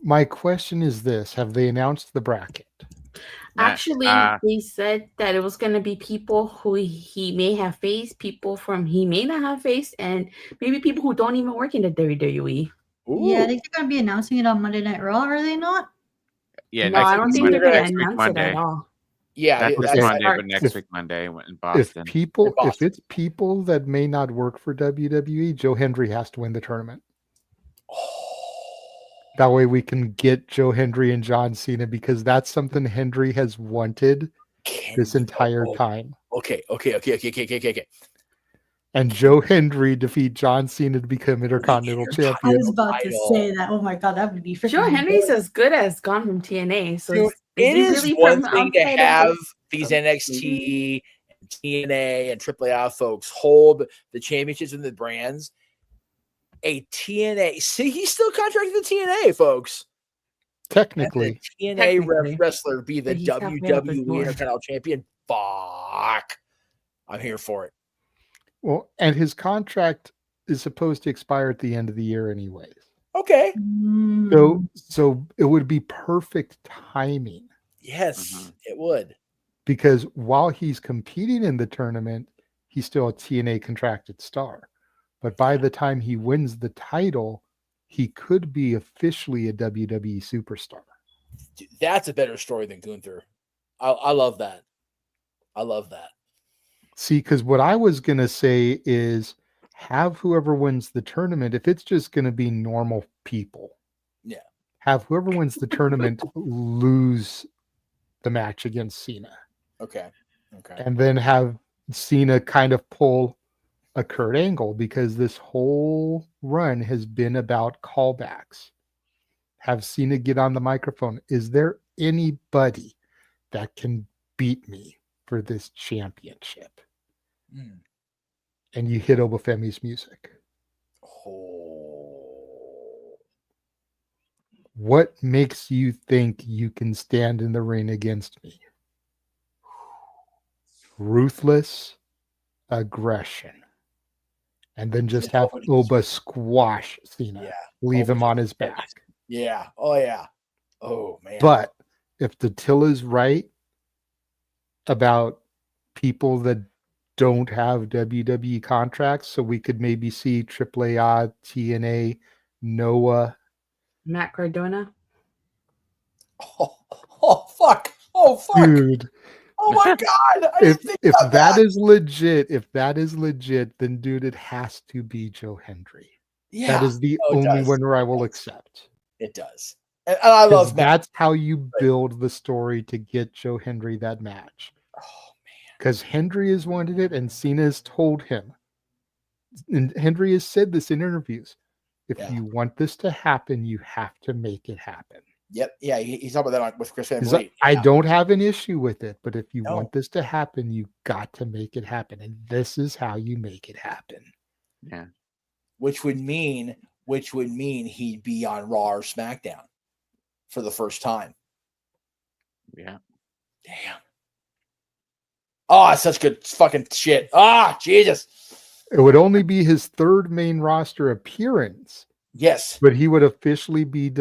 my question is this: have they announced the bracket? Actually, they said that it was going to be people who he may have faced, people from he may not have faced, and maybe people who don't even work in the WWE. Yeah, I think they're going to be announcing it on Monday Night Raw, are they not? Yeah, no, I don't think they're going to announce Monday. it at all. Yeah, that's Monday, but next week Monday in Boston. If it's people that may not work for WWE, Joe Hendry has to win the tournament. That way we can get Joe Hendry and John Cena because that's something Hendry has wanted this entire time. Okay. And Joe Hendry defeat John Cena to become Intercontinental Champion. I was about to say that. Oh my God, that would be freaking Joe Henry's as good as gone from TNA. So dude, it is really one thing to have these NXT, and TNA, and AAA folks hold the championships and the brands. A TNA, see, he's still contracted with TNA, folks. Technically, TNA wrestler be the WWE Intercontinental Champion. Fuck, I'm here for it. Well, and his contract is supposed to expire at the end of the year, anyways. Okay. So it would be perfect timing. Yes, it would. Because while he's competing in the tournament, he's still a TNA contracted star. But by the time he wins the title, he could be officially a WWE superstar. Dude, that's a better story than Gunther. I love that. I love that. See, because what I was going to say is have whoever wins the tournament, if it's just going to be normal people, yeah, have whoever wins the tournament lose the match against Cena. Okay. And then have Cena kind of pull a Kurt Angle, because this whole run has been about callbacks. Have Cena get on the microphone. Is there anybody that can beat me for this championship? And you hit Obafemi's music. What makes you think you can stand in the ring against me? Ruthless aggression. And then just have Oba squash Cena. Leave him on his back. Yeah. Oh, yeah. Oh, man. But if Datilla's right about people that don't have WWE contracts, so we could maybe see AAA, TNA, Noah. Matt Cardona. Oh, fuck. Oh, fuck. Dude. Oh, my God. If that is legit, then dude, it has to be Joe Hendry. Yeah. That is the only winner I will accept. It does. And I love Matt. That's how you build the story to get Joe Hendry that match. Oh, man. Because Hendry has wanted it, and Cena has told him. And Hendry has said this in interviews. If you want this to happen, you have to make it happen. Yep. Yeah. He's talking about that with Chris Van Vliet. I don't have an issue with it, but if you want this to happen, you got to make it happen. And this is how you make it happen. Yeah. Which would mean he'd be on Raw or SmackDown for the first time. Yeah. Damn. Oh, it's such good fucking shit. Ah, Jesus. It would only be his third main roster appearance. Yes. But he would officially be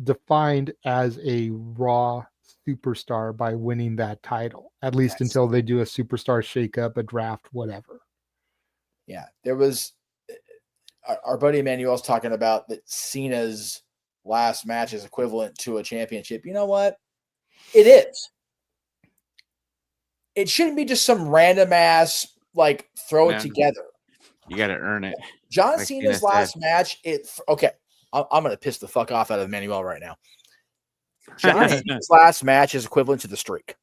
defined as a Raw superstar by winning that title, at least until they do a superstar shakeup, a draft, whatever. Yeah. There was our buddy Emmanuel's talking about that Cena's last match is equivalent to a championship. You know what? It is. It shouldn't be just some random ass, like, throw it together. You got to earn it. John Cena's last match, I'm going to piss the fuck off out of Emmanuel right now. John Cena's last match is equivalent to the streak.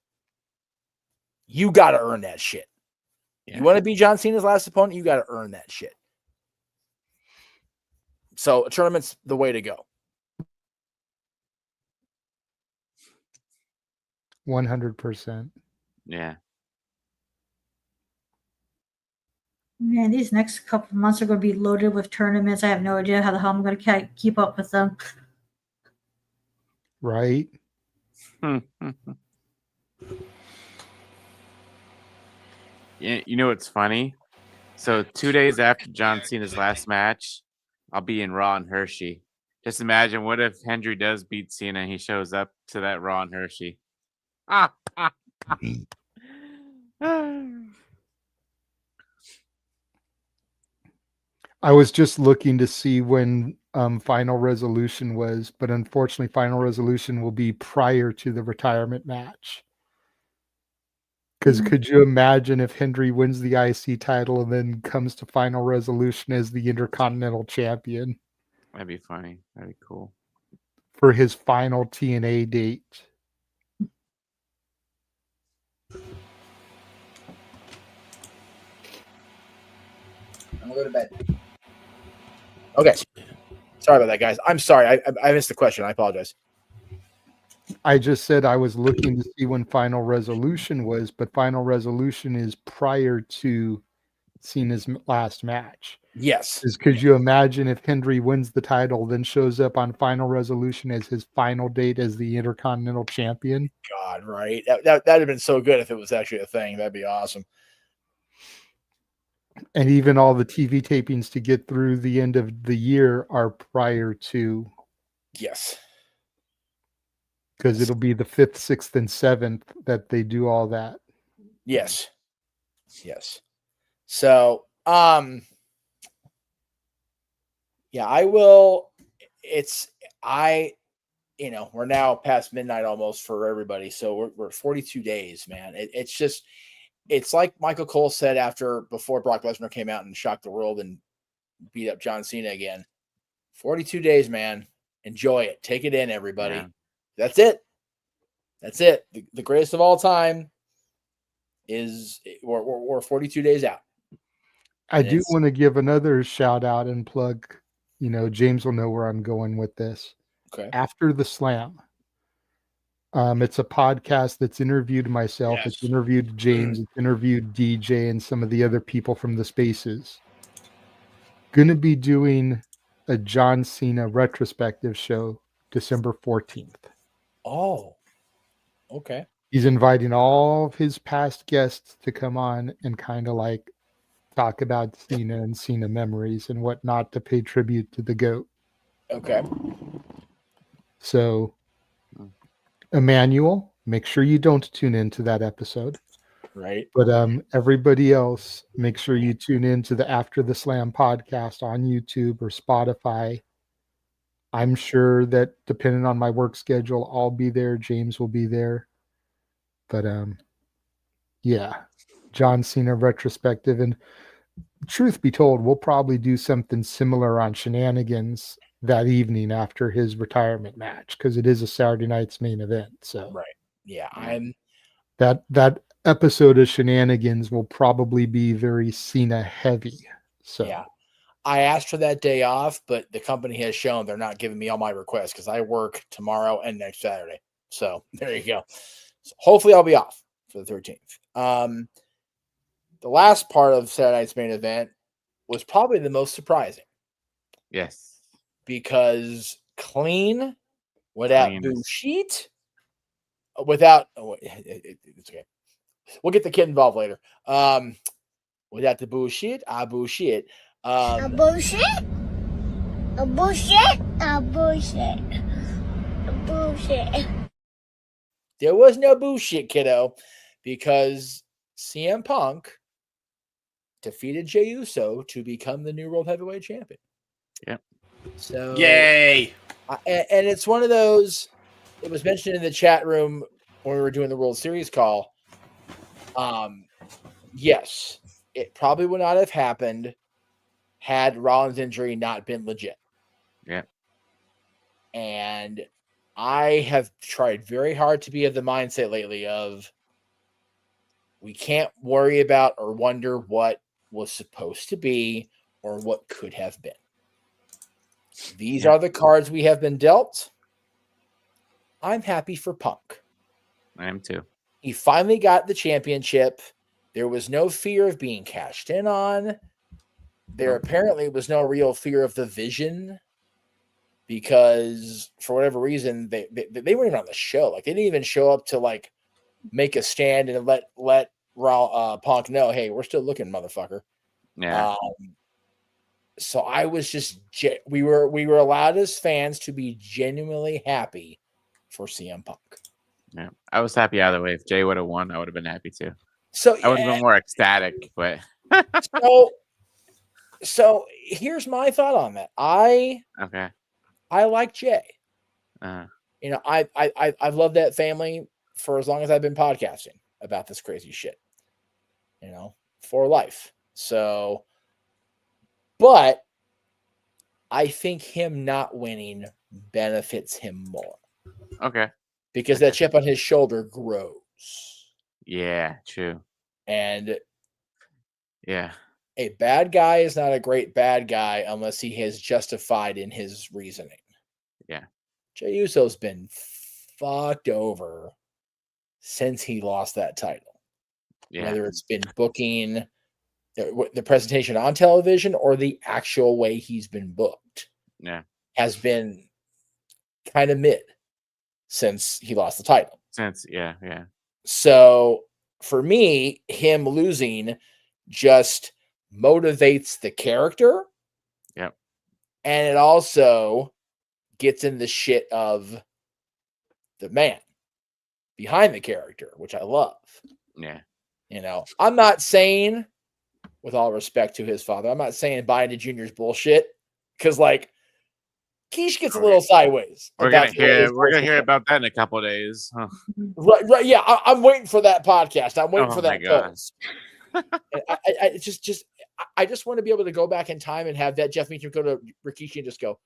You got to earn that shit. Yeah. You want to be John Cena's last opponent, you got to earn that shit. So a tournament's the way to go. 100%. Yeah. Man, these next couple months are going to be loaded with tournaments. I have no idea how the hell I'm going to keep up with them. Right? Yeah, you know what's funny? So 2 days after John Cena's last match, I'll be in Raw and Hershey. Just imagine, what if Hendry does beat Cena and he shows up to that Raw and Hershey? I was just looking to see when Final Resolution was, but unfortunately Final Resolution will be prior to the retirement match. Because could you imagine if Hendry wins the IC title and then comes to Final Resolution as the Intercontinental Champion? That'd be funny. That'd be cool. For his final TNA date. I'm going to go to bed. Okay. Sorry about that, guys. I'm sorry. I missed the question. I apologize. I just said I was looking to see when Final Resolution was, but Final Resolution is prior to Cena's last match. Yes. Could you imagine if Hendry wins the title, then shows up on Final Resolution as his final date as the Intercontinental Champion? God, right? That'd have been so good if it was actually a thing. That'd be awesome. And even all the TV tapings to get through the end of the year are prior to. Yes. Because it'll be the 5th, 6th, and 7th that they do all that. Yes. Yes. So, yeah, I will. we're now past midnight almost for everybody. So we're 42 days, man. It's like Michael Cole said before Brock Lesnar came out and shocked the world and beat up John Cena again. 42 days, man. Enjoy it. Take it in, everybody. Yeah. That's it. That's it. The greatest of all time is we're 42 days out. I do want to give another shout out and plug. James will know where I'm going with this. Okay. After the Slam. It's a podcast that's interviewed myself. Yes. It's interviewed James. It's interviewed DJ and some of the other people from the Spaces. Going to be doing a John Cena retrospective show December 14th. Oh, okay. He's inviting all of his past guests to come on and kind of like talk about Cena and Cena memories and whatnot to pay tribute to the GOAT. Okay. So, Emmanuel, make sure you don't tune into that episode. Right. But everybody else, make sure you tune in to the After the Slam podcast on YouTube or Spotify. I'm sure that depending on my work schedule, I'll be there. James will be there. But yeah, John Cena retrospective. And truth be told, we'll probably do something similar on Shenanigans that evening after his retirement match because it is a Saturday night's main event. So right. Yeah, that episode of Shenanigans will probably be very Cena heavy. So yeah. I asked for that day off, but the company has shown they're not giving me all my requests because I work tomorrow and next Saturday. So there you go. So hopefully I'll be off for the 13th. The last part of Saturday night's main event was probably the most surprising. Yes. Because clean, without bullshit, without it's okay. We'll get the kid involved later. Without the bullshit, bullshit. A bullshit? A bullshit? A bullshit. A bullshit. There was no bullshit, kiddo, because CM Punk defeated Jey Uso to become the new World Heavyweight Champion. Yep. So yay! And it's one of those. It was mentioned in the chat room when we were doing the World Series call. Yes, it probably would not have happened had Rollins' injury not been legit. Yeah. And I have tried very hard to be of the mindset lately of we can't worry about or wonder what was supposed to be or what could have been. These are the cards we have been dealt. I'm happy for Punk. I am too. He finally got the championship. There was no fear of being cashed in on. There apparently was no real fear of the Vision because for whatever reason they weren't even on the show. Like they didn't even show up to like make a stand and let Punk know, hey, we're still looking, motherfucker. Yeah. So I was just we were allowed as fans to be genuinely happy for CM Punk. Yeah, I was happy either way. If Jay would have won, I would have been happy too. So I would have been more ecstatic, but so here's my thought on that. I like Jay. You know, I've loved that family for as long as I've been podcasting about this crazy shit. You know, for life. So, but I think him not winning benefits him more. Okay. Because that chip on his shoulder grows. Yeah, true. And yeah, a bad guy is not a great bad guy unless he is justified in his reasoning. Yeah. Jey Uso's been fucked over since he lost that title. Yeah. Whether it's been booking, the presentation on television, or the actual way he's been booked. Yeah. Has been kind of mid since he lost the title. Yeah. So for me, him losing just motivates the character. Yep. And it also gets in the shit of the man behind the character, which I love. Yeah. You know, I'm not saying, with all respect to his father, I'm not saying Biden Jr.'s bullshit. Because, like, Quiche gets a little sideways. We're gonna hear about that in a couple of days. Huh. Right. Yeah, I'm waiting for that podcast. I'm waiting Oh for my that God. post. I just want to be able to go back in time and have that Jeff Meacham go to Rikishi and just go,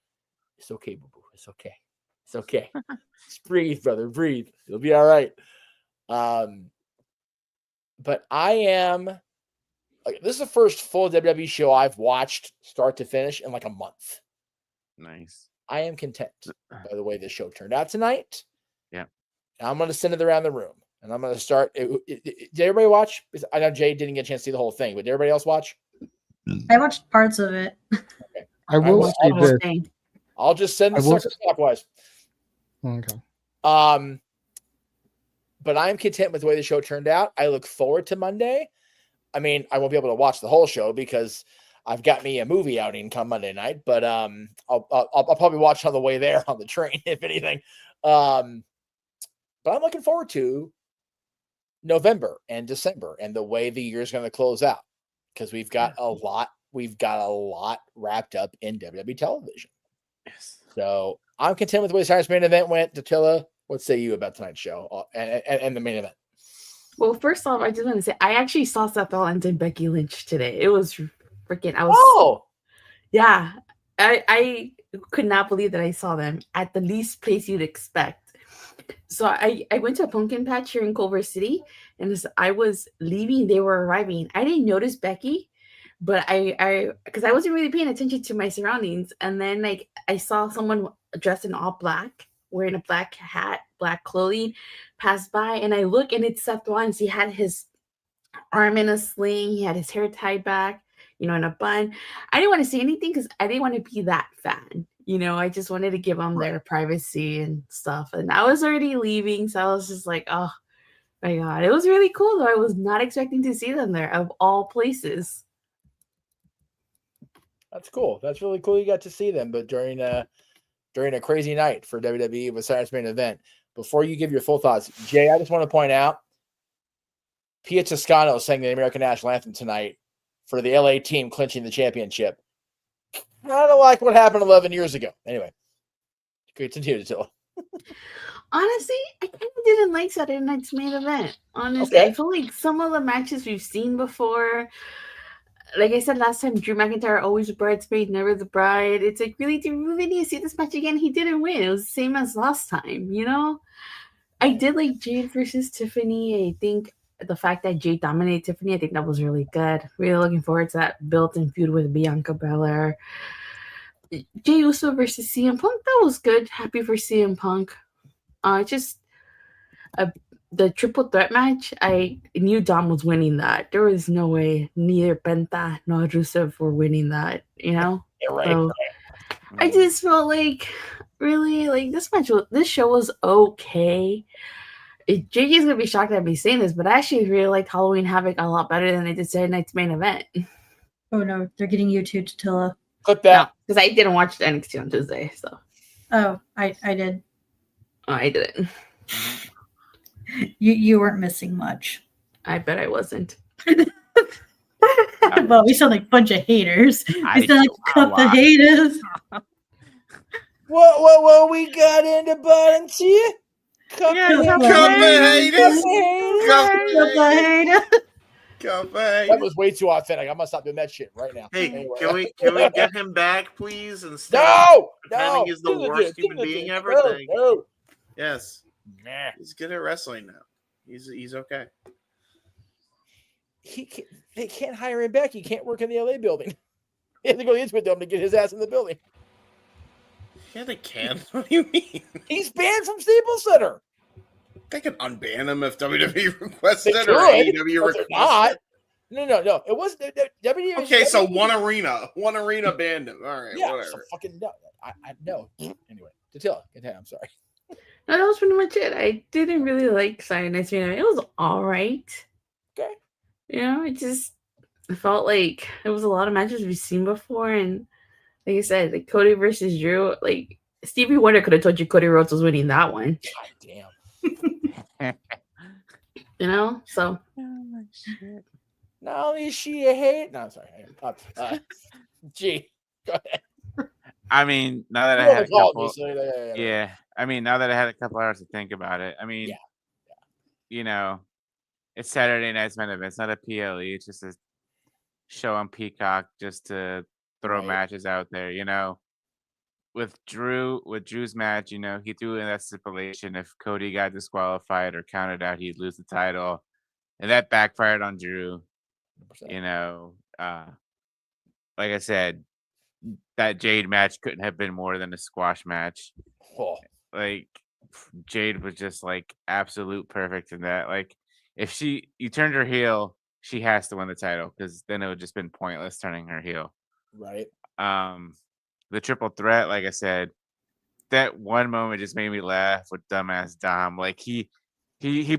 "It's okay, boo boo. It's okay. It's okay. Just breathe, brother. Breathe. You'll be all right." But I am. This is the first full WWE show I've watched start to finish in like a month. Nice. I am content by the way this show turned out tonight. Yeah. I'm going to send it around the room, and I'm going to start. Did everybody watch? I know Jay didn't get a chance to see the whole thing, but did everybody else watch? I watched parts of it. Okay. I will say this. I'll just send the suckers clockwise. Okay. But I'm content with the way the show turned out. I look forward to Monday. I mean, I won't be able to watch the whole show because I've got me a movie outing come Monday night. But I'll probably watch on the way there on the train, if anything. But I'm looking forward to November and December and the way the year is going to close out because we've got a lot. We've got a lot wrapped up in WWE television. Yes. So I'm content with the way tonight's main event went. Datilla, what say you about tonight's show and the main event? Well, first off, I just want to say I actually saw Seth Rollins and Becky Lynch today. It was freaking. Yeah, I could not believe that I saw them at the least place you'd expect. So I went to a pumpkin patch here in Culver City, and as I was leaving, they were arriving. I didn't notice Becky, but because I wasn't really paying attention to my surroundings, and then like I saw someone dressed in all black, wearing a black hat, black clothing, pass by, and I look, and it's Seth Rollins. He had his arm in a sling, he had his hair tied back, in a bun. I didn't want to say anything because I didn't want to be that fan. I just wanted to give them their privacy and stuff. And I was already leaving, so I was just like, oh my God. It was really cool, though. I was not expecting to see them there, of all places. That's cool. That's really cool you got to see them, but during a crazy night for WWE with Saturday's main event. Before you give your full thoughts, Jay, I just want to point out Pia Toscano sang the American National Anthem tonight for the LA team clinching the championship. I don't like what happened 11 years ago. Anyway, continue to tell. Honestly, I kind of didn't like Saturday night's main event. Honestly, Okay. I feel like some of the matches we've seen before, like I said last time, Drew McIntyre always the bridesmaid, never the bride. It's like, really, do we really need to see this match again? He didn't win. It was the same as last time, I did like Jade versus Tiffany. I think the fact that Jade dominated Tiffany, I think that was really good. Really looking forward to that built-in feud with Bianca Belair. Jey Uso versus CM Punk, that was good. Happy for CM Punk. The triple threat match, I knew Dom was winning that. There was no way neither Penta nor Rusev were winning that, Yeah, right. So I just felt like, really, like this show was okay. JJ's gonna be shocked at me saying this, but I actually really liked Halloween Havoc a lot better than they did Saturday night's main event. Oh no, they're getting you too, Tatilla. Clip that. Because I didn't watch the NXT on Tuesday, so. Oh, I did. Oh, I didn't. You weren't missing much. I bet I wasn't. Well, we sound like a bunch of haters. We sound like a couple of haters. What we got in the bottom tier? Couple That was way too authentic. I'm gonna stop doing that shit right now. Hey, Anyway. can we get him back, please? Instead No! pretending he's the worst human being ever. No. Yes. Nah. He's good at wrestling now. He's okay. They can't hire him back. He can't work in the LA building. He has to go to the Intimate Dome to get his ass in the building. Yeah, they can. What do you mean? He's banned from Staples Center. They can unban him if WWE requested They it or could, AEW but they're requested not. it. No. It wasn't WWE. Okay, so one arena banned him. All right, Yeah, whatever. so fucking no. I no. Anyway, Tatilla, continue. I'm sorry. No, that was pretty much it. I didn't really like Saturday night's main event. It was all right. Okay. I felt like it was a lot of matches we've seen before, and like I said, like Cody versus Drew, like Stevie Wonder could have told you Cody Rhodes was winning that one. God damn. So. Oh my shit. Not only is she a hate. No, I'm sorry. Gee, go ahead. I mean, now that I You had a called me, couple, so yeah. I mean, now that I had a couple hours to think about it, I mean, you know, it's Saturday night's main event. It's not a PLE. It's just a show on Peacock just to throw matches out there. You know, with Drew's match, you know, he threw in that stipulation if Cody got disqualified or counted out, he'd lose the title, and that backfired on Drew. 100%. You know, like I said, that Jade match couldn't have been more than a squash match. Oh. Like Jade was just like absolute perfect in that. Like if you turned her heel, she has to win the title because then it would just been pointless turning her heel. Right. The triple threat, like I said, that one moment just made me laugh with dumbass Dom. Like he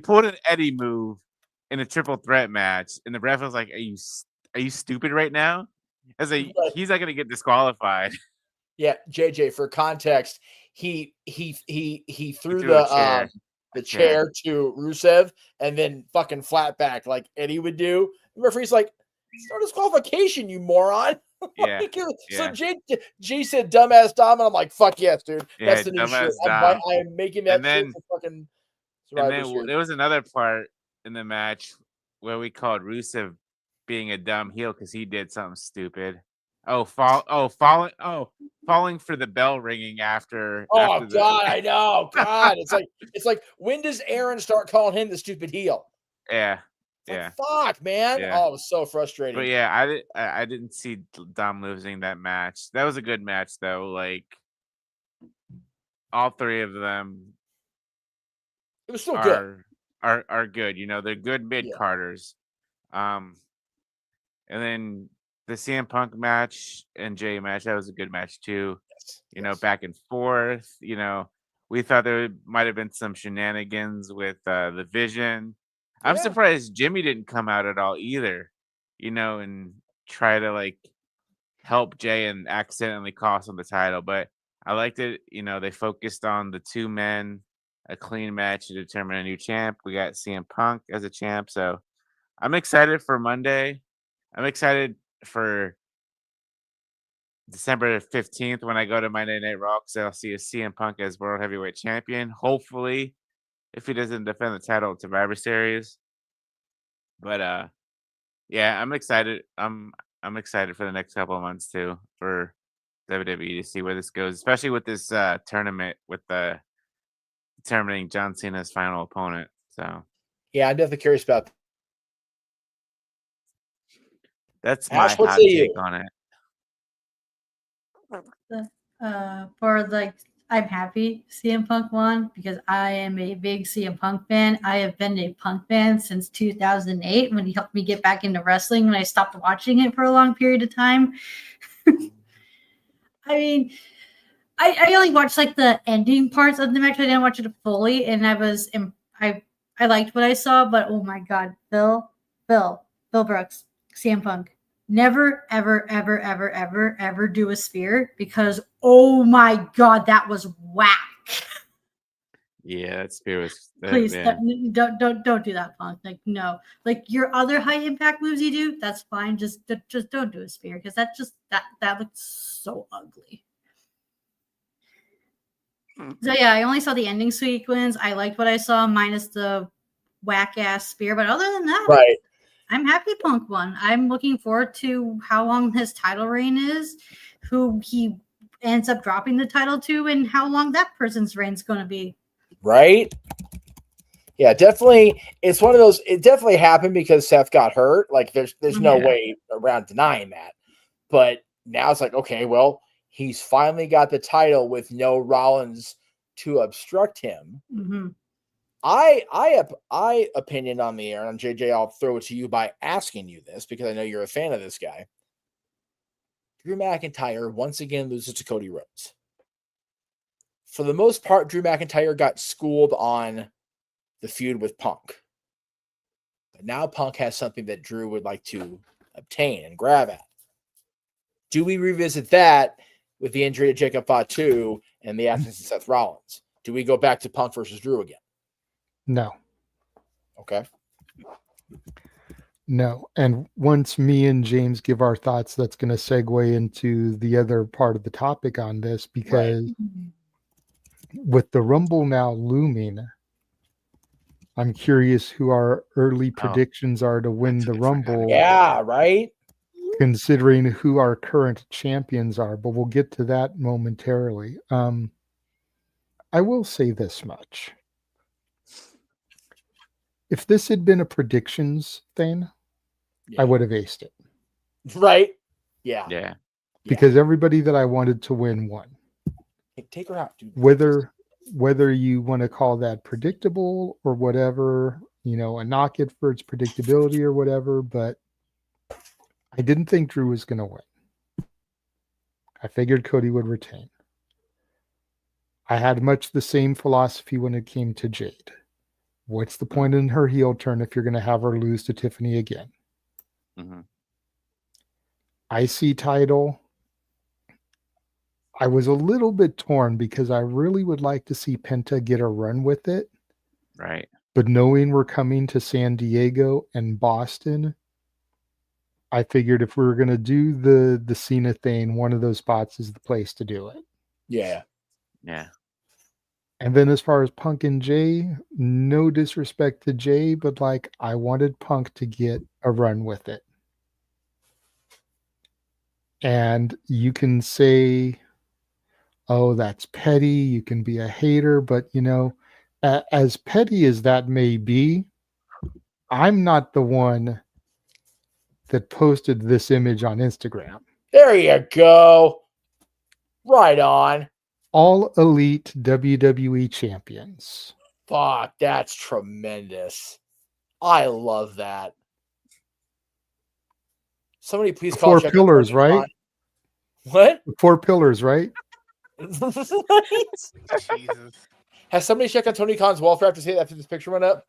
pulled an Eddie move in a triple threat match, and the ref was like, "Are you stupid right now?" I was like, "He's not gonna get disqualified." Yeah, JJ. For context, he threw threw a the chair. chair to Rusev and then fucking flat back like Eddie would do. The referee's like, "It's no disqualification, you moron." Yeah. So Jay said dumbass Dom, and I'm like, fuck yes, dude. That's Yeah, the new shit. dumbass Dom. I'm making that And then- shit for fucking And Survivor then Series. there was another part in the match where we called Rusev being a dumb heel because he did something stupid. Falling for the bell ringing after. Oh after the, God, I know. God, it's like when does Aaron start calling him the stupid heel? Yeah, Like, yeah. fuck, man. Yeah. Oh, it was so frustrating. But yeah, I didn't see Dom losing that match. That was a good match though. Like all three of them, it was still good. Are good. You know, they're good mid carders. And then the CM Punk match and Jay match, that was a good match too. You know, back and forth. You know, we thought there might have been some shenanigans with the Vision. I'm surprised Jimmy didn't come out at all either, you know, and try to like help Jay and accidentally cost him the title. But I liked it. You know, they focused on the two men, a clean match to determine a new champ. We got CM Punk as a champ. So I'm excited for Monday. I'm excited for December 15th when I go to Monday Night Raw because I'll see a CM Punk as World Heavyweight Champion. Hopefully, if he doesn't defend the title at Survivor Series. But yeah, I'm excited. I'm excited for the next couple of months too for WWE to see where this goes, especially with this tournament with the determining John Cena's final opponent. So yeah, I'm definitely curious about that. That's my hot take on it. For like, I'm happy CM Punk won because I am a big CM Punk fan. I have been a Punk fan since 2008 when he helped me get back into wrestling when I stopped watching it for a long period of time. I mean, I only watched like the ending parts of the match. I didn't watch it fully, and I liked what I saw. But oh my God, Bill Brooks, CM Punk. Never, ever, ever, ever, ever, ever do a spear because oh my God, that was whack. Yeah, that spear was. Please don't do that, Punk. Like no, like your other high impact moves you do, that's fine. Just don't do a spear because that looks so ugly. So yeah, I only saw the ending sequence. I liked what I saw, minus the whack ass spear. But other than that, right. I'm happy Punk won. I'm looking forward to how long his title reign is, who he ends up dropping the title to, and how long that person's reign is going to be. Right? Yeah, definitely. It's one of those. It definitely happened because Seth got hurt. Like, there's no way around denying that. But now it's like, okay, well, he's finally got the title with no Rollins to obstruct him. Mm-hmm. I opinion on the air, and JJ, I'll throw it to you by asking you this because I know you're a fan of this guy. Drew McIntyre once again loses to Cody Rhodes. For the most part, Drew McIntyre got schooled on the feud with Punk. But now Punk has something that Drew would like to obtain and grab at. Do we revisit that with the injury to Jacob Fatu and the absence of Seth Rollins? Do we go back to Punk versus Drew again? No. Okay. No. And once me and James give our thoughts, that's going to segue into the other part of the topic on this, because with the Rumble now looming, I'm curious who our early predictions are to win the Rumble. Yeah, right? Considering who our current champions are, but we'll get to that momentarily. I will say this much. If this had been a predictions thing, I would have aced it. Right? Yeah. Yeah. Because everybody that I wanted to win won. Hey, take her out, dude. Whether you want to call that predictable or whatever, a knock it for its predictability or whatever, but I didn't think Drew was going to win. I figured Cody would retain. I had much the same philosophy when it came to Jade. What's the point in her heel turn if you're going to have her lose to Tiffany again? Mm-hmm. IC title, I was a little bit torn because I really would like to see Penta get a run with it. Right. But knowing we're coming to San Diego and Boston, I figured if we were going to do the Cena thing, one of those spots is the place to do it. Yeah. Yeah. And then as far as Punk and Jay, no disrespect to Jay, but I wanted Punk to get a run with it. And you can say, oh, that's petty. You can be a hater, but as petty as that may be, I'm not the one that posted this image on Instagram. There you go. Right on. All elite WWE champions. Fuck, that's tremendous. I love that. Somebody please call 4 pillars, right? What? 4 pillars, right? Jesus. Has somebody checked on Tony Khan's welfare after this picture went up?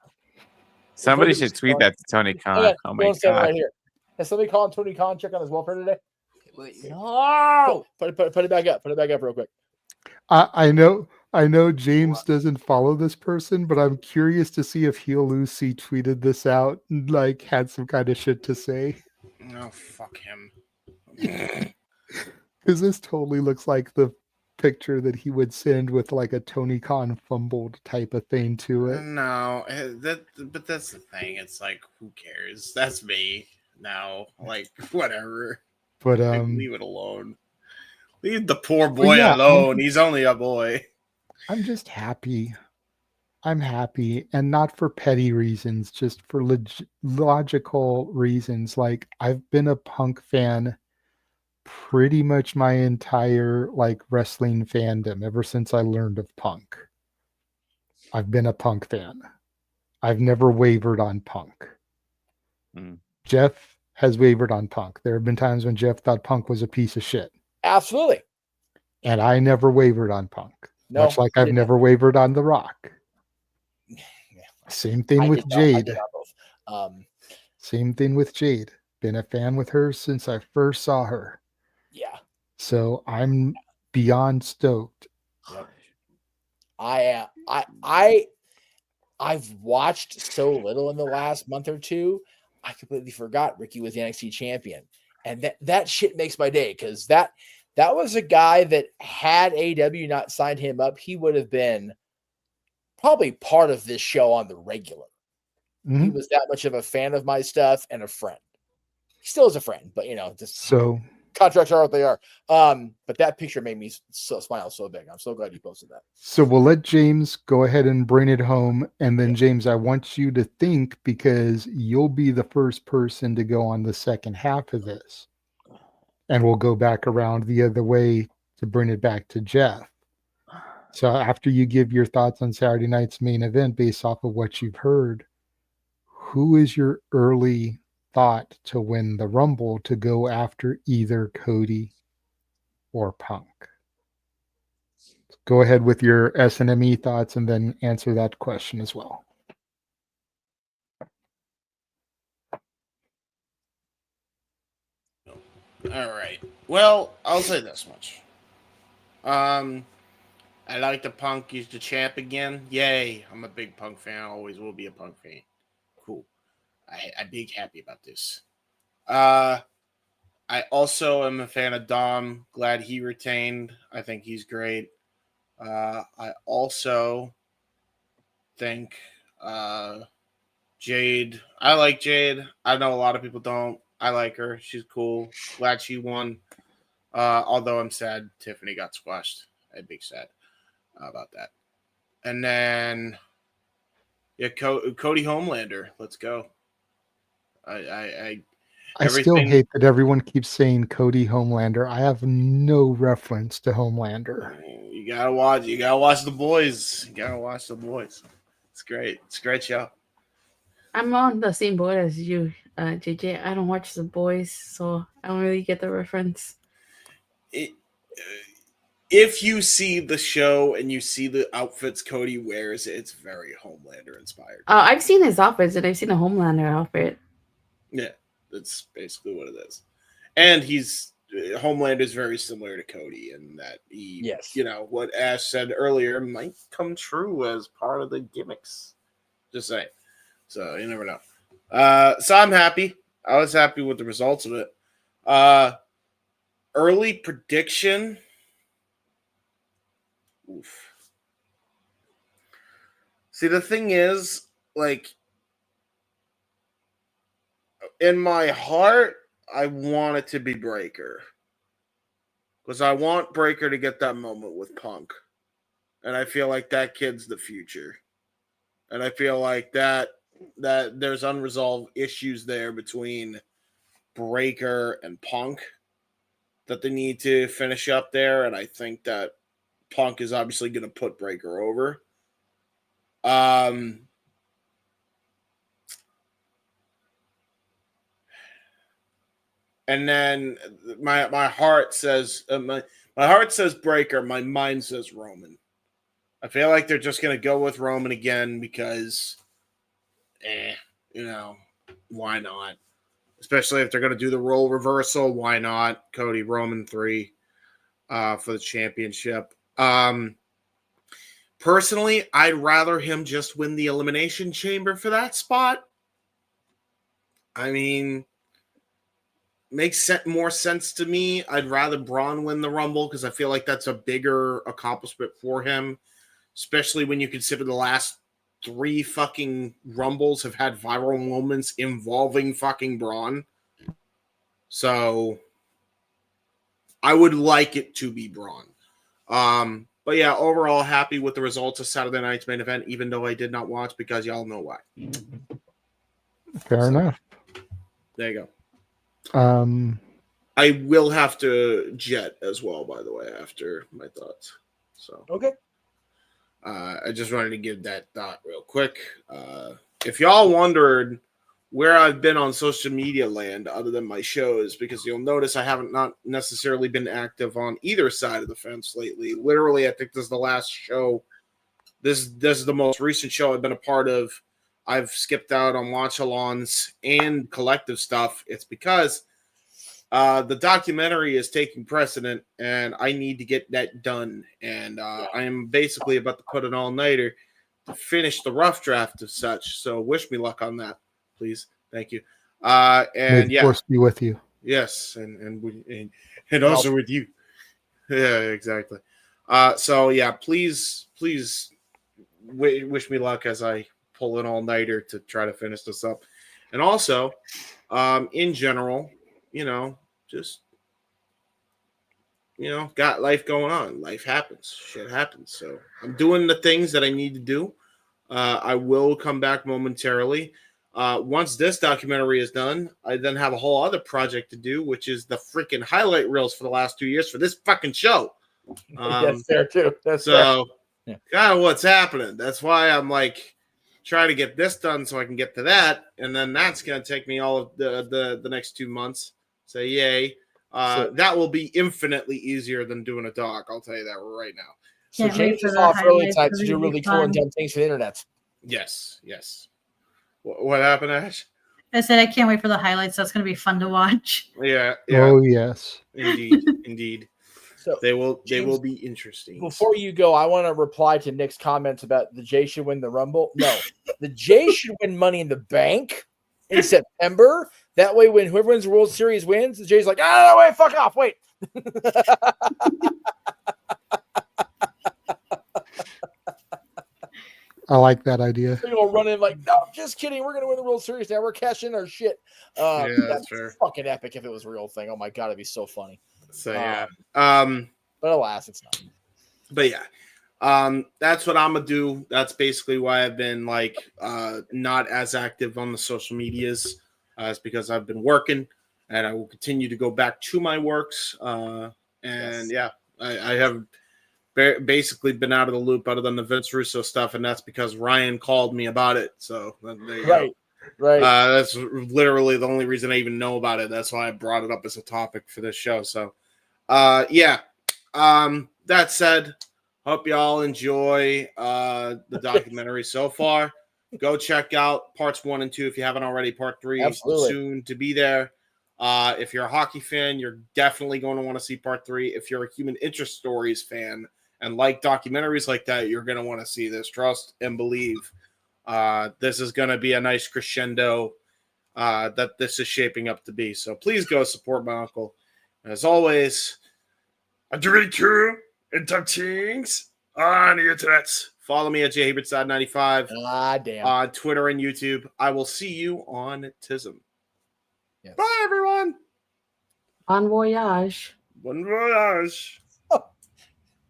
Somebody should tweet that to Tony Khan. Oh my god! Right here. Has somebody called Tony Khan check on his welfare today? No. Put it back up. Put it back up real quick. I know James doesn't follow this person, but I'm curious to see if Heel Lucy tweeted this out and had some kind of shit to say. Oh, fuck him. Because this totally looks like the picture that he would send with a Tony Khan fumbled type of thing to it. No, but that's the thing. It's who cares? That's me now. Whatever. But leave it alone. Leave the poor boy alone. He's only a boy. I'm just happy. I'm happy, and not for petty reasons, just for logical reasons. I've been a Punk fan pretty much my entire wrestling fandom ever since I learned of Punk. I've been a Punk fan. I've never wavered on Punk. Jeff has wavered on Punk. There have been times when Jeff thought Punk was a piece of shit. Absolutely. And I never wavered on Punk. No, much like I've never wavered on The Rock. Same thing with Jade. Same thing with Jade. Been a fan with her since I first saw her. Yeah. So I'm beyond stoked. Yep. I've watched so little in the last month or two. I completely forgot Ricky was the NXT champion, and that shit makes my day, because that was a guy that had AEW not signed him up, he would have been probably part of this show on the regular. Mm-hmm. He was that much of a fan of my stuff and a friend. He still is a friend, but just so contracts are what they are. But that picture made me smile so big. I'm so glad you posted that. So we'll let James go ahead and bring it home. And then, James, I want you to think, because you'll be the first person to go on the second half of this. And we'll go back around the other way to bring it back to Jeff. So after you give your thoughts on Saturday night's main event based off of what you've heard, who is your early thought to win the Rumble to go after either Cody or Punk? Go ahead with your SNME thoughts and then answer that question as well. All right. Well, I'll say this much. I like the Punk. He's the champ again. Yay. I'm a big Punk fan. I always will be a Punk fan. Cool. I'm big happy about this. I also am a fan of Dom. Glad he retained. I think he's great. I also think Jade. I like Jade. I know a lot of people don't. I like her. She's cool. Glad she won. Although I'm sad Tiffany got squashed. I'd be sad about that. And then, yeah, Cody Homelander. Let's go. I still hate that everyone keeps saying Cody Homelander. I have no reference to Homelander. You gotta watch. You gotta watch The Boys. You gotta watch The Boys. It's great. It's a great show. I'm on the same boat as you, JJ. I don't watch The Boys, so I don't really get the reference. If you see the show and you see the outfits Cody wears, it's very Homelander inspired. I've seen his outfits, and I've seen a Homelander outfit. Yeah, that's basically what it is. And Homelander is very similar to Cody in that he, what Ash said earlier might come true as part of the gimmicks. Just saying. So you never know. So I'm happy. I was happy with the results of it. Early prediction. Oof. See, the thing is, like, in my heart, I want it to be Breaker. Because I want Breaker to get that moment with Punk. And I feel like that kid's the future. And I feel like that there's unresolved issues there between Breaker and Punk that they need to finish up there. And I think that Punk is obviously going to put Breaker over. And then my heart says my heart says Breaker. My mind says Roman. I feel like they're just going to go with Roman again because, why not? Especially if they're going to do the role reversal, why not? Cody Roman 3 for the championship. Personally, I'd rather him just win the Elimination Chamber for that spot. I mean, makes more sense to me. I'd rather Braun win the Rumble because I feel like that's a bigger accomplishment for him, especially when you consider the last 3 fucking Rumbles have had viral moments involving fucking Braun. So I would like it to be Braun. But yeah, overall happy with the results of Saturday night's main event, even though I did not watch because y'all know why. Fair enough. There you go. I will have to jet as well, by the way, after my thoughts. So okay. I just wanted to give that thought real quick. If y'all wondered where I've been on social media land other than my shows, because you'll notice I haven't not necessarily been active on either side of the fence lately. Literally, I think this is the last show. This is the most recent show I've been a part of. I've skipped out on watch-alongs and collective stuff. It's because the documentary is taking precedent, and I need to get that done. And I am basically about to put an all-nighter to finish the rough draft of such. So wish me luck on that, please. Thank you. And May the force be with you. Yes, and also with you. Yeah, exactly. So yeah, please wish me luck as I pull an all-nighter to try to finish this up. And also, in general, got life going on. Life happens. Shit happens. So I'm doing the things that I need to do. I will come back momentarily. Once this documentary is done, I then have a whole other project to do, which is the freaking highlight reels for the last 2 years for this fucking show. That's fair too. That's so fair. kind of what's happening. That's why I'm like trying to get this done so I can get to that, and then that's going to take me all of the next 2 months. So yay. That will be infinitely easier than doing a doc. I'll tell you that right now. So change this off early time to do really cool and dumb things for the internet. Yes. What happened, Ash? I said I can't wait for the highlights. That's going to be fun to watch. Yeah. Oh yes. Indeed. So they will be interesting. Before you go, I want to reply to Nick's comments about the Jay should win the Rumble. No, the Jay should win Money in the Bank in September. That way, when whoever wins the World Series wins, Jay's like, "Ah, wait, fuck off, wait." I like that idea. They're gonna run in like, "No, just kidding. We're gonna win the World Series now. We're cashing our shit." Yeah, that's fair. fucking epic if it was a real thing. Oh my god, it'd be so funny. So yeah. But alas, it's not. But yeah. That's what I'm gonna do. That's basically why I've been like not as active on the social medias. It's because I've been working, and I will continue to go back to my works. And yeah, I have basically been out of the loop other than the Vince Russo stuff, and that's because Ryan called me about it. So there you go. Right. That's literally the only reason I even know about it. That's why I brought it up as a topic for this show. So yeah. That said, hope y'all enjoy the documentary so far. Go check out parts 1 and 2 if you haven't already. Part 3 Absolutely. soon to be there. If you're a hockey fan, you're definitely going to want to see part 3. If you're a human interest stories fan and like documentaries like that, you're going to want to see this. Trust and believe. This is going to be a nice crescendo that this is shaping up to be. So please go support my uncle. As always, I'm doing cool and tough things on the internet. Follow me at jhabertside95 on Twitter and YouTube. I will see you on TISM. Yes. Bye, everyone. Bon voyage. Bon voyage.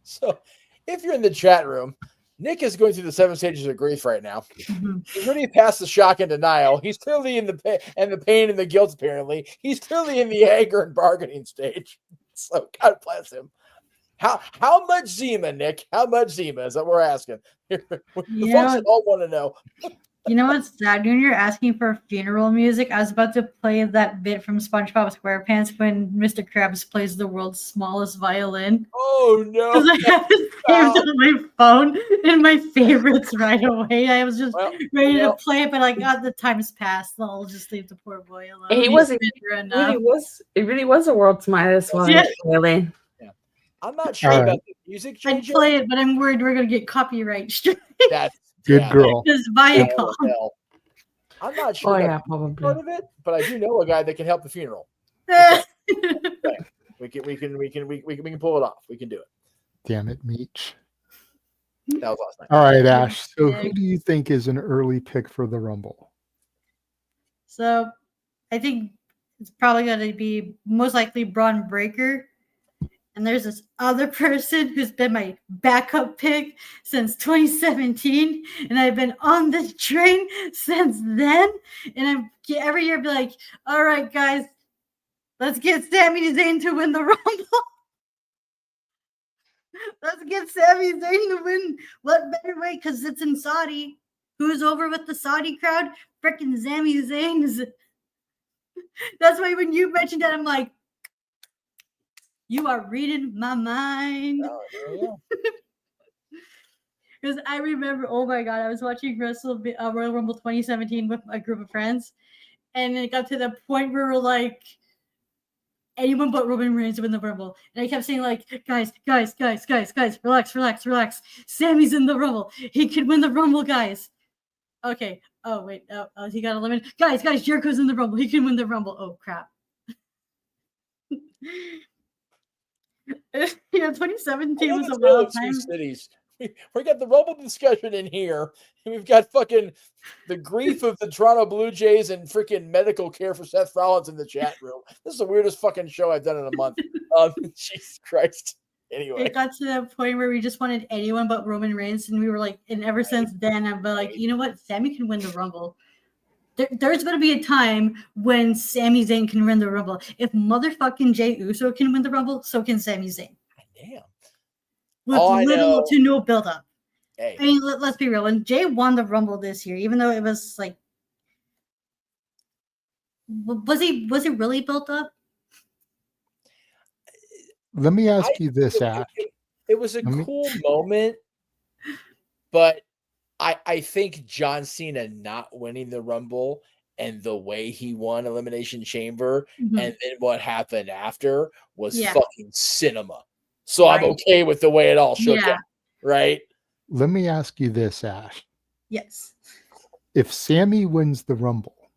So, if you're in the chat room, Nick is going through the 7 stages of grief right now. He's already past the shock and denial. He's clearly in the pain and the guilt. Apparently, he's clearly in the anger and bargaining stage. So, God bless him. How much Zima, Nick? How much Zima is that we're asking? The folks all want to know. You know what's sad? When you're asking for funeral music, I was about to play that bit from SpongeBob SquarePants when Mr. Krabs plays the world's smallest violin. Oh no! Because I have it saved on my phone in my favorites right away. I was just ready to play it, but I got the time's passed, so I'll just leave the poor boy alone. It really was a world's smallest violin. I'm not sure about the music. I'd play it, but I'm worried we're gonna get copyright strike. That's good girl. Just Viacom. I'm not sure about part of it, but I do know a guy that can help the funeral. We can pull it off. We can do it. Damn it, Meach. That was last night. All right, Ash. So who do you think is an early pick for the Rumble? So I think it's probably going to be most likely Braun Breaker. And there's this other person who's been my backup pick since 2017. And I've been on this train since then. And every year be like, all right, guys, let's get Sami Zayn to win the Rumble. Let's get Sami Zayn to win. What better way? Because it's in Saudi. Who's over with the Saudi crowd? Freaking Sami Zayn. That's why when you mentioned that, I'm like, you are reading my mind. Because I remember, oh my God, I was watching Royal Rumble 2017 with a group of friends. And it got to the point where we're like, anyone but Roman Reigns win the Rumble. And I kept saying like, guys, relax. Sammy's in the Rumble. He could win the Rumble, guys. Okay. Oh, wait. Oh, he got eliminated. Guys, Jericho's in the Rumble. He can win the Rumble. Oh, crap. 2017 was a wild time. Cities. We got the Rumble discussion in here, and we've got fucking the grief of the Toronto Blue Jays and freaking medical care for Seth Rollins in the chat room. This is the weirdest fucking show I've done in a month. Jesus Christ. Anyway, it got to that point where we just wanted anyone but Roman Reigns, and we were like, and ever since then, I've been like, you know what, Sami can win the Rumble. There's going to be a time when Sami Zayn can win the Rumble. If motherfucking Jey Uso can win the Rumble, so can Sami Zayn. Damn. With little to no build-up. Hey. I mean, let's be real. When Jey won the Rumble this year, even though it was like, was he really built up? Let me ask you this, Ash. It was a cool moment, but I think John Cena not winning the Rumble and the way he won Elimination Chamber and then what happened after was fucking cinema. So I'm okay with the way it all shook out, right? Let me ask you this, Ash. Yes. If Sami wins the Rumble,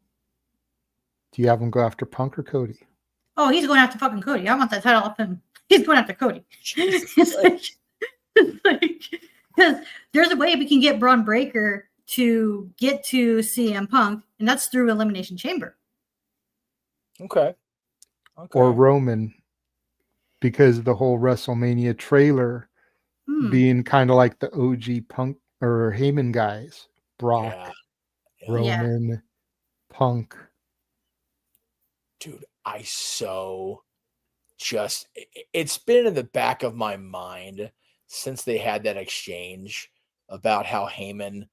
Do you have him go after Punk or Cody? Oh, he's going after fucking Cody. I want that title off him. He's going after Cody. It's like, because there's a way we can get Braun Breaker to get to CM Punk, and that's through Elimination Chamber. Okay. Or Roman, because the whole WrestleMania trailer being kind of like the OG Punk or Heyman guys. Brock, Roman, Punk. Dude, it's been in the back of my mind since they had that exchange about how Heyman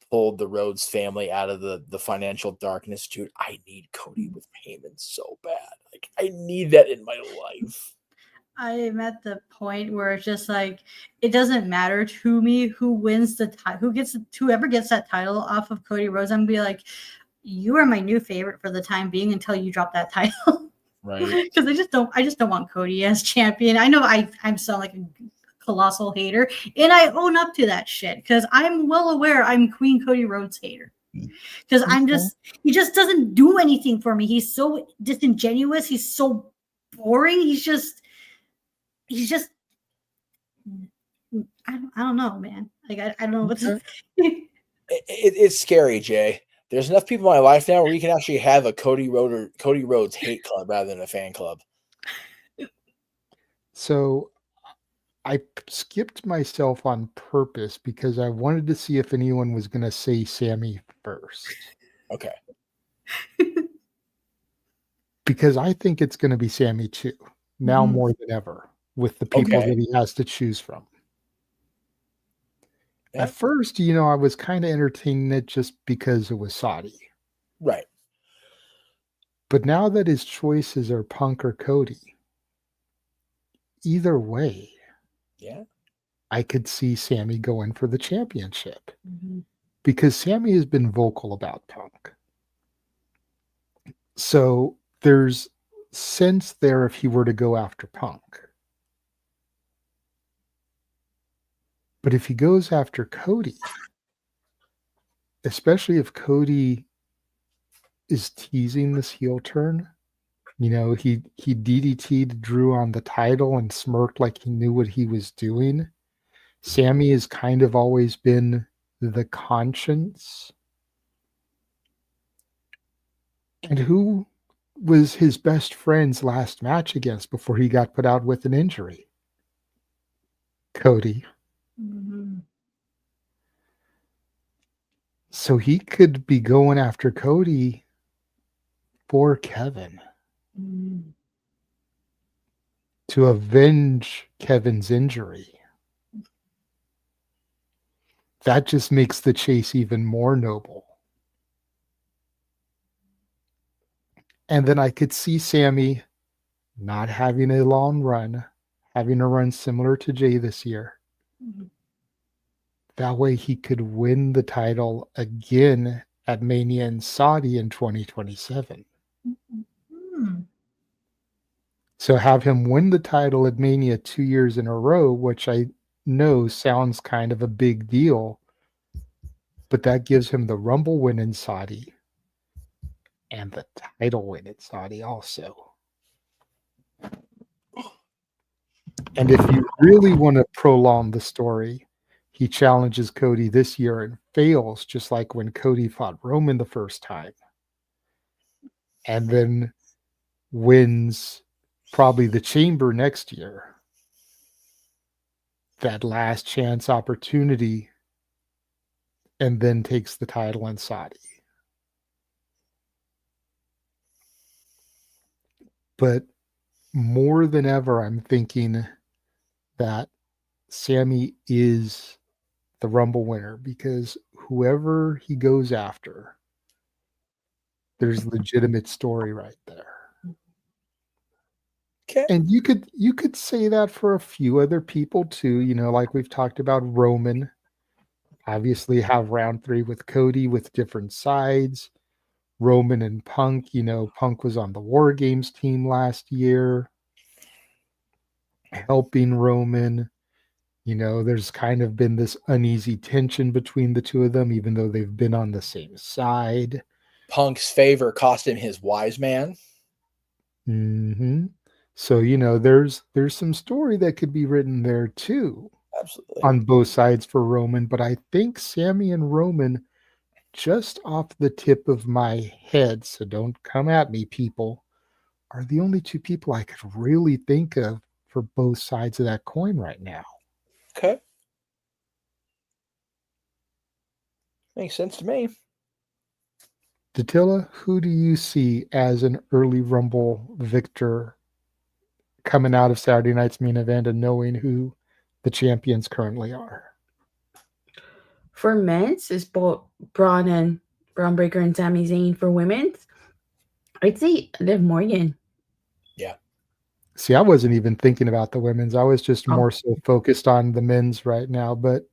pulled the Rhodes family out of the financial darkness. Dude, I need Cody with Heyman so bad. Like, I need that in my life. I am at the point where it's just like, it doesn't matter to me who wins the title, whoever gets that title off of Cody Rhodes. I'm gonna be like, you are my new favorite for the time being until you drop that title. Right. Because I just don't want Cody as champion. I know I'm so like a colossal hater, and I own up to that shit because I'm well aware I'm Queen Cody Rhodes hater. Because he just doesn't do anything for me. He's so disingenuous. He's so boring. He's just I don't know, man. Like I don't know what to It's scary, Jay. There's enough people in my life now where you can actually have a Cody Rhodes hate club rather than a fan club. So I skipped myself on purpose because I wanted to see if anyone was going to say Sammy first. Okay. Because I think it's going to be Sammy too, now more than ever, with the people that he has to choose from. Yeah. At first, I was kind of entertaining it just because it was Saudi. Right. But now that his choices are Punk or Cody, either way, I could see Sammy going for the championship. Because Sammy has been vocal about Punk. So there's sense there if he were to go after Punk. But if he goes after Cody, especially if Cody is teasing this heel turn, he DDT'd Drew on the title and smirked like he knew what he was doing. Sammy has kind of always been the conscience. And who was his best friend's last match against before he got put out with an injury? Cody. So he could be going after Cody for Kevin to avenge Kevin's injury. That just makes the chase even more noble. And then I could see Sammy not having a long run, having a run similar to Jay this year. That way he could win the title again at Mania in Saudi in 2027. So have him win the title at Mania 2 years in a row, which I know sounds kind of a big deal, but that gives him the Rumble win in Saudi and the title win in Saudi also. And if you really want to prolong the story, he challenges Cody this year and fails, just like when Cody fought Roman the first time. And then wins probably the Chamber next year. That last chance opportunity, and then takes the title in Saudi. But more than ever, I'm thinking that Sammy is the Rumble winner because whoever he goes after, there's legitimate story right there. Okay. And you could say that for a few other people too, like we've talked about Roman. Obviously have round 3 with Cody with different sides. Roman and Punk, Punk was on the War Games team last year, helping Roman. There's kind of been this uneasy tension between the two of them, even though they've been on the same side. Punk's favor cost him his wise man. Mm-hmm. So, there's some story that could be written there too. Absolutely. On both sides for Roman, but I think Sammy and Roman, just off the tip of my head, so don't come at me, people, are the only two people I could really think of for both sides of that coin right now. Okay. Makes sense to me. Datilla, who do you see as an early Rumble victor coming out of Saturday night's main event and knowing who the champions currently are? For men's, it's both Braun Breaker and Sami Zayn. For women's, I'd say Liv Morgan. Yeah. See, I wasn't even thinking about the women's. I was just more so focused on the men's right now. But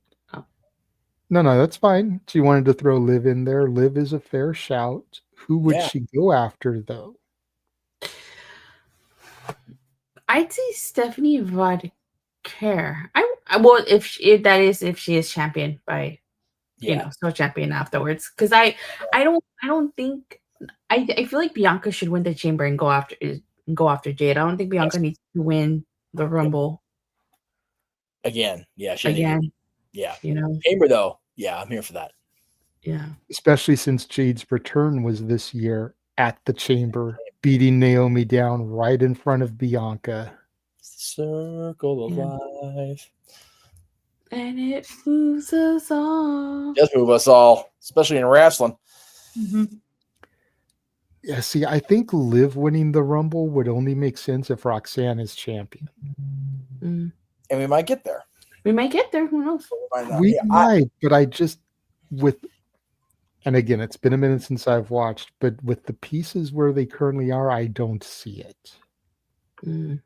no, that's fine. She wanted to throw Liv in there. Liv is a fair shout. Who would she go after, though? I'd say Stephanie Vodka. Well, if she is champion by, still champion afterwards. Because I don't think I feel like Bianca should win the Chamber and go after Jade. I don't think Bianca needs to win the Rumble Again. Yeah. again. Yeah. You Chamber though. Yeah, I'm here for that. Yeah. Especially since Jade's return was this year at the Chamber, beating Naomi down right in front of Bianca. Circle of life. And it moves us all. It does move us all, especially in wrestling. Mm-hmm. Yeah, see, I think Liv winning the Rumble would only make sense if Roxanne is champion. Mm. And we might get there. We might get there. Who knows? We might, but I just and again, it's been a minute since I've watched, but with the pieces where they currently are, I don't see it. Mm.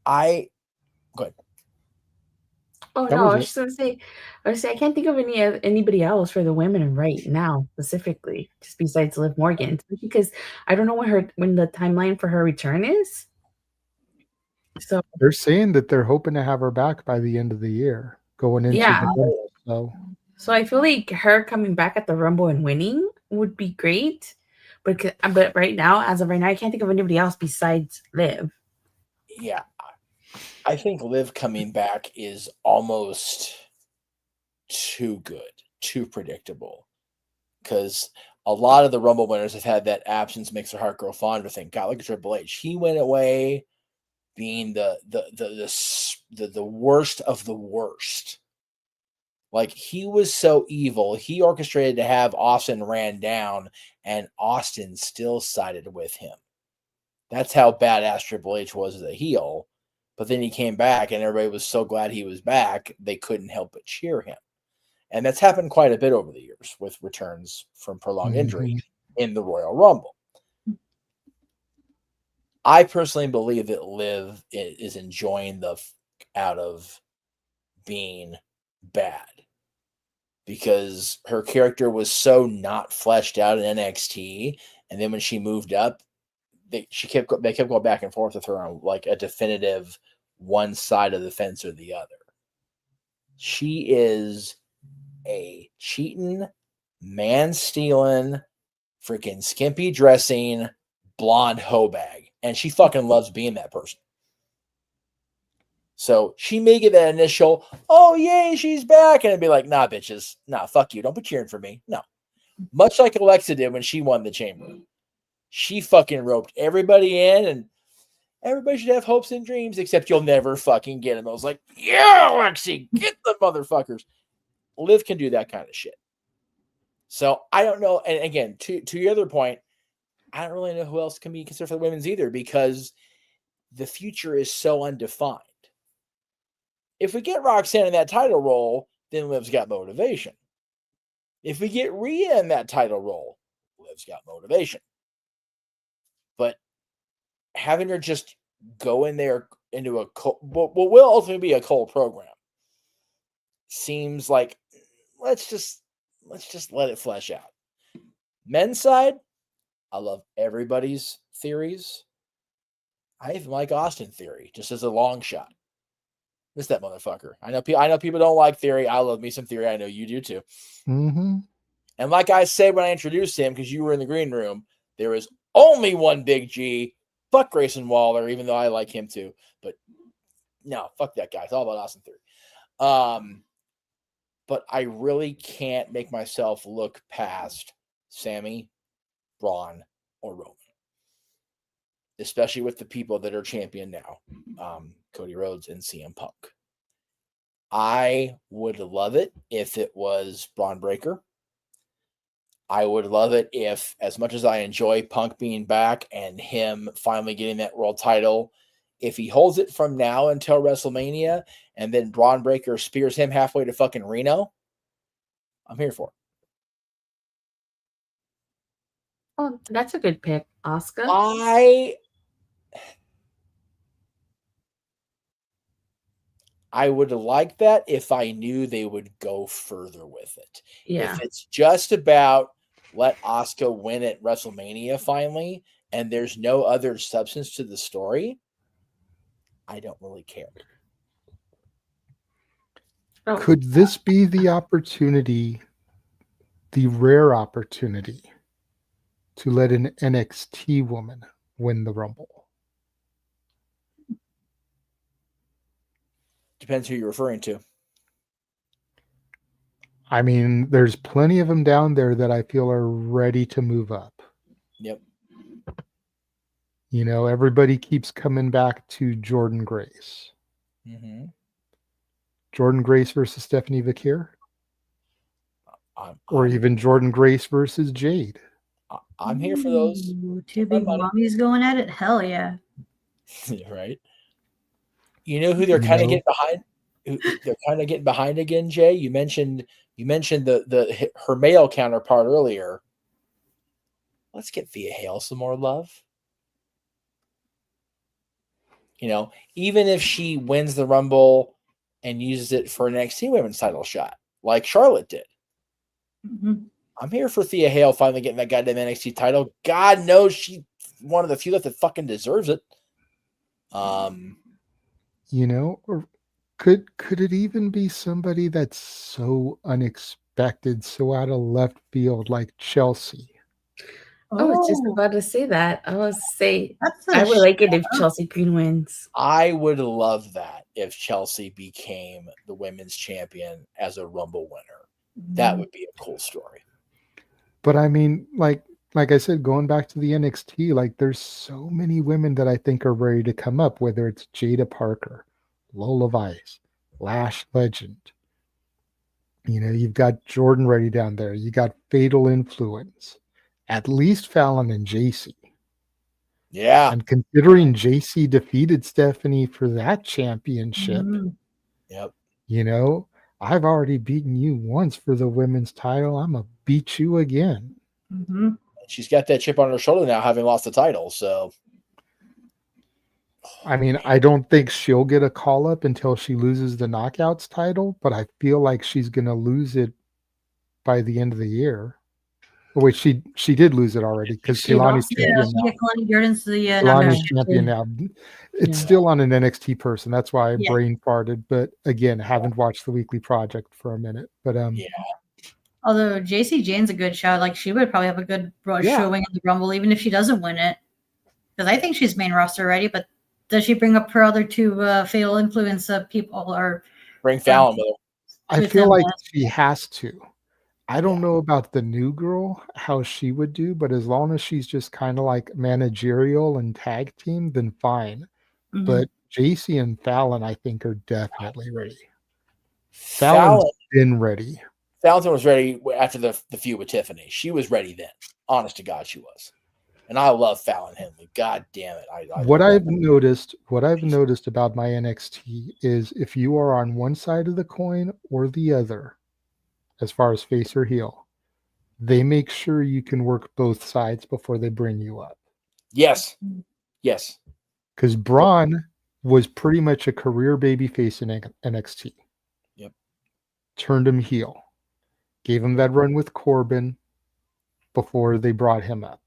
Go ahead. Oh That no, was I was just gonna say, I can't think of anybody else for the women right now specifically, just besides Liv Morgan, because I don't know when the timeline for her return is. So They're saying that they're hoping to have her back by the end of the year, going into the Rumble. So I feel like her coming back at the Rumble and winning would be great, but right now, as of right now, I can't think of anybody else besides Liv. Yeah. I think Liv coming back is almost too good, too predictable. Because a lot of the Rumble winners have had that absence makes their heart grow fonder thing. God, look at Triple H. He went away being the worst of the worst. Like, he was so evil. He orchestrated to have Austin ran down, and Austin still sided with him. That's how badass Triple H was as a heel. But then he came back, and everybody was so glad he was back, they couldn't help but cheer him. And that's happened quite a bit over the years with returns from prolonged injury in the Royal Rumble. I personally believe that Liv is enjoying the out of being bad, because her character was so not fleshed out in NXT, and then when she moved up, they kept going back and forth with her on like a definitive one side of the fence or the other. She is a cheating, man-stealing, freaking skimpy dressing, blonde hoe bag, and she fucking loves being that person. So she may get that initial, oh, yay, she's back. And it'd be like, nah, bitches. Nah, fuck you. Don't be cheering for me. No. Much like Alexa did when she won the Chamber. She fucking roped everybody in, and everybody should have hopes and dreams, except you'll never fucking get them. I was like, yeah, Alexi, get the motherfuckers. Liv can do that kind of shit. So I don't know. And again, to your other point, I don't really know who else can be considered for the women's either, because the future is so undefined. If we get Roxanne in that title role, then Liv's got motivation. If we get Rhea in that title role, Liv's got motivation. But having her just go in there into what will ultimately be a cold program seems like let's just let it flesh out. Men's side, I love everybody's theories. I even like Austin Theory, just as a long shot. Miss that motherfucker. I know people don't like Theory. I love me some Theory. I know you do too. Mm-hmm. And like I said when I introduced him, because you were in the green room, there is only one Big G. Fuck Grayson Waller, even though I like him too. But no, fuck that guy. It's all about Austin Theory. But I really can't make myself look past Sammy, Braun, or Roman. Especially with the people that are champion now. Cody Rhodes and CM Punk. I would love it if it was Braun Breaker. I would love it if, as much as I enjoy Punk being back and him finally getting that world title, if he holds it from now until WrestleMania and then Braun Breaker spears him halfway to fucking Reno, I'm here for it. Oh, that's a good pick, Oscar. I would like that if I knew they would go further with it. Yeah. If it's just about let Asuka win at WrestleMania finally, and there's no other substance to the story, I don't really care. Could this be the opportunity, the rare opportunity, to let an NXT woman win the Rumble? Depends who you're referring to. I mean, there's plenty of them down there that I feel are ready to move up. Yep. You know, everybody keeps coming back to Jordan Grace. Mm-hmm. Jordan Grace versus Stephanie Vakir? Or even Jordan Grace versus Jade? I'm here for those. Ooh, two big mommies going at it? Hell yeah. Right? You know who they're kind of getting behind? They're kind of getting behind again, Jay. You mentioned her male counterpart earlier. Let's get Thea Hale some more love. You know, even if she wins the Rumble and uses it for an NXT Women's title shot, like Charlotte did. Mm-hmm. I'm here for Thea Hale finally getting that goddamn NXT title. God knows she's one of the few that fucking deserves it. You know, or could it even be somebody that's so unexpected, so out of left field, like Chelsea? I was just about to say that. I was say I would like it if Chelsea Green wins. I would love that if Chelsea became the women's champion as a Rumble winner. That would be a cool story. But I mean, like I said, going back to the NXT, like there's so many women that I think are ready to come up, whether it's Jada Parker, Lola Vice, Lash Legend. You know, you've got Jordan ready down there. You got Fatal Influence. At least Fallon and JC. Yeah. And considering JC defeated Stephanie for that championship, yep. You know, I've already beaten you once for the women's title. I'm going to beat you again. Mm-hmm. She's got that chip on her shoulder now, having lost the title. So, I mean, I don't think she'll get a call up until she loses the Knockouts title, but I feel like she's going to lose it by the end of the year. Oh, wait, she did lose it already because Kehlani's champion now. Kehlani's champion now. It's still on an NXT person. That's why I brain farted. But again, haven't watched the Weekly Project for a minute. But Although JC Jane's a good shot, like she would probably have a good showing in the Rumble, even if she doesn't win it. Because I think she's main roster already. But does she bring up her other two Fatal Influence people or bring Fallon with her? I feel like she has to. I don't know about the new girl, how she would do, but as long as she's just kind of like managerial and tag team, then fine. Mm-hmm. But JC and Fallon, I think, are definitely ready. Fallon's been ready. Fallon was ready after the feud with Tiffany. She was ready then. Honest to God, she was. And I love Fallon Henley. God damn it. What I've noticed about my NXT is if you are on one side of the coin or the other, as far as face or heel, they make sure you can work both sides before they bring you up. Yes. Yes. Because Braun was pretty much a career babyface in NXT. Yep. Turned him heel. Gave him that run with Corbin before they brought him up.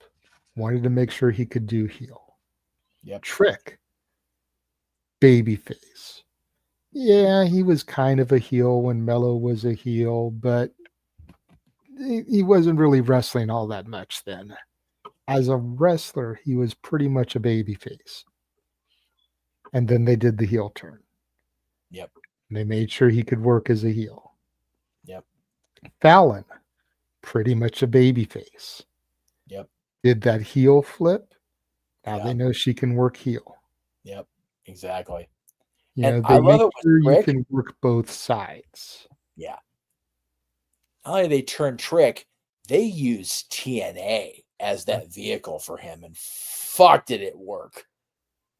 Wanted to make sure he could do heel. Yep. Trick. Babyface. Yeah, he was kind of a heel when Mello was a heel, but he wasn't really wrestling all that much then. As a wrestler, he was pretty much a babyface. And then they did the heel turn. Yep. And they made sure he could work as a heel. Yep. Fallon, pretty much a babyface. Yep. Did that heel flip. Now they know she can work heel. Yep. Exactly. You And know, I they love make it with sure you Trick. can work both sides. Yeah. Not only they turn Trick, they use TNA as that vehicle for him, and fuck did it work.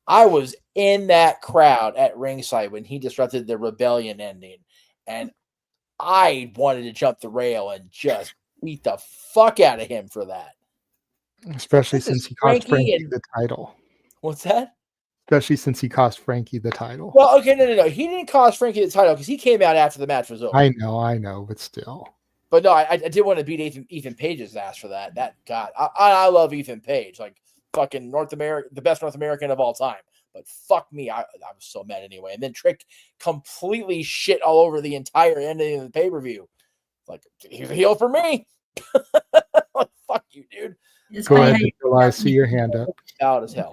I was in that crowd at ringside when he disrupted the Rebellion ending, and I wanted to jump the rail and just beat the fuck out of him for that. Especially This is since he cost Frankie Frankie and- the title. What's that? Especially since he cost Frankie the title. Well, okay, no. He didn't cost Frankie the title because he came out after the match was over. I know, but still. But no, I did want to beat Ethan Page's ass for that. That God, I love Ethan Page, like fucking North America, the best North American of all time. But fuck me, I was so mad anyway. And then Trick completely shit all over the entire ending of the pay per view. Like he's a heel for me. Like, fuck you, dude. Go ahead, Nicola. I see your hand up. Out as hell.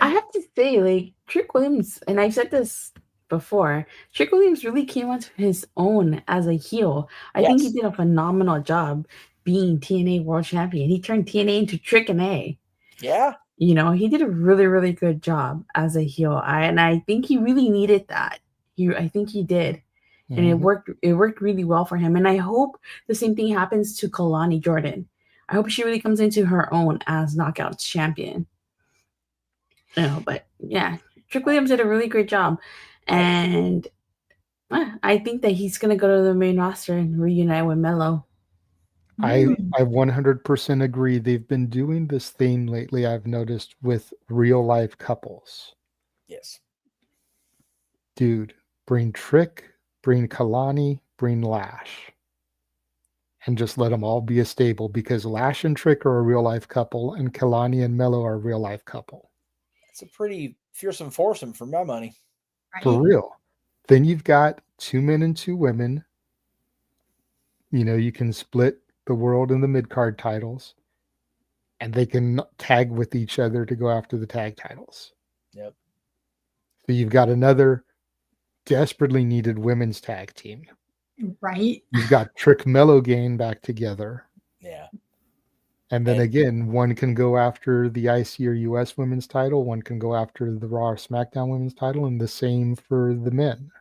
I have to say, like, Trick Williams, and I've said this before, Trick Williams really came onto his own as a heel. I think he did a phenomenal job being TNA World Champion. He turned TNA into Trick and A. Yeah. You know, he did a really, really good job as a heel. And I think he really needed that. I think he did. And it worked really well for him. And I hope the same thing happens to Kalani Jordan. I hope she really comes into her own as Knockouts champion. You know, but yeah, Trick Williams did a really great job. And I think that he's going to go to the main roster and reunite with Melo. I 100% agree. They've been doing this theme lately, I've noticed, with real life couples. Yes. Dude, bring Trick, bring Kalani, bring Lash. And just let them all be a stable, because Lash and Trick are a real life couple and Kalani and Melo are a real life couple. It's a pretty fearsome foursome for my money. For real. Then you've got 2 men and 2 women. You know, you can split the world and the mid-card titles, and they can tag with each other to go after the tag titles. Yep. So you've got another desperately needed women's tag team. Right. You've got Trick Mello Gang back together. Yeah. And then again, one can go after the IC or US women's title, one can go after the Raw or SmackDown women's title, and the same for the men.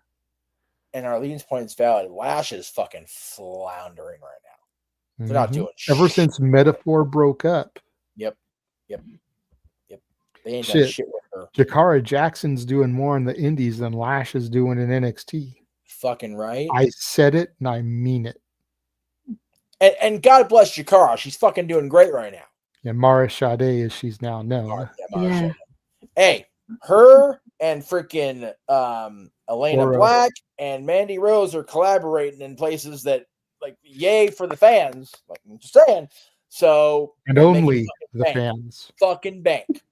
And Arlene's point is valid. Lash is fucking floundering right now. They're not doing shit. Ever since Metaphor broke up. Yep. They ain't done Shit. shit with her. Jakara Jackson's doing more in the indies than Lash is doing in NXT. Fucking right. I said it and I mean it. And God bless Jakara. She's fucking doing great right now. Yeah, Mara Sade, as she's now known. Yeah. Hey, her and freaking Elena Or, Black and Mandy Rose are collaborating in places that, like, yay for the fans. Like, I'm just saying. So And they're only making fucking the bank. fans. Fucking bank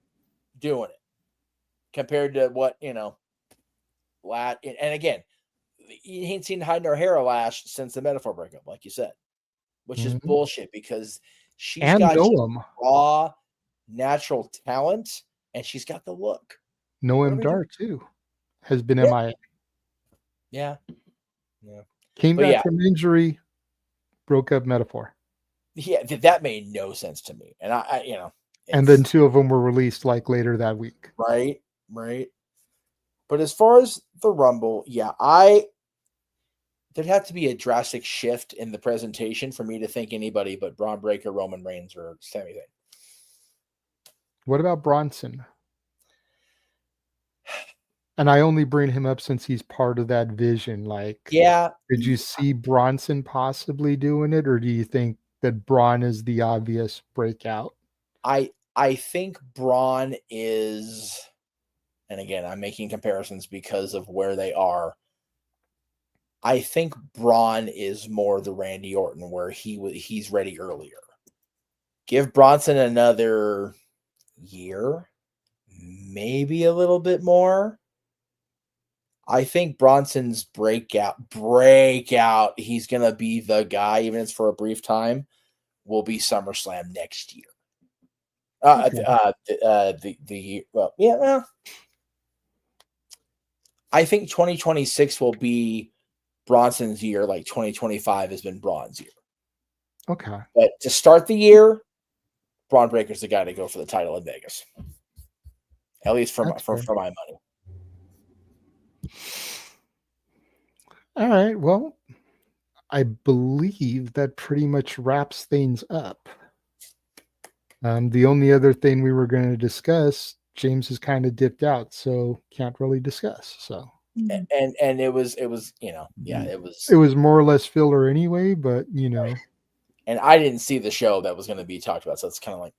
doing it compared to what, you know, and again, you ain't seen hide nor hair of Lash since the Metaphor breakup, like you said, which is bullshit because she's And got Noam. raw, natural talent and she's got the look. Noam Dar, too, has been Yeah. MIA. Yeah. Came But back yeah. from injury, broke up Metaphor. Yeah, that made no sense to me. And I you know, And then 2 of them were released like later that week. right. But as far as the Rumble, yeah, there'd have to be a drastic shift in the presentation for me to think anybody but Braun Breaker, Roman Reigns, or Sami Zayn. What about Bronson? And I only bring him up since he's part of that vision. Like, Yeah. did you see Bronson possibly doing it, or do you think that Braun is the obvious breakout? I think Braun is, and again, I'm making comparisons because of where they are. I think Braun is more the Randy Orton where he's ready earlier. Give Bronson another year, maybe a little bit more. I think Bronson's breakout, he's going to be the guy, even if it's for a brief time, will be SummerSlam next year. Well, I think 2026 will be Bronson's year, like 2025 has been Braun's year. Okay. But to start the year, Braun Breaker's the guy to go for the title in Vegas. At least for my money. All right. Well, I believe that pretty much wraps things up. The only other thing we were going to discuss, James has kind of dipped out, so can't really discuss. So and it was it was more or less filler anyway, but and I didn't see the show that was going to be talked about, so it's kind of like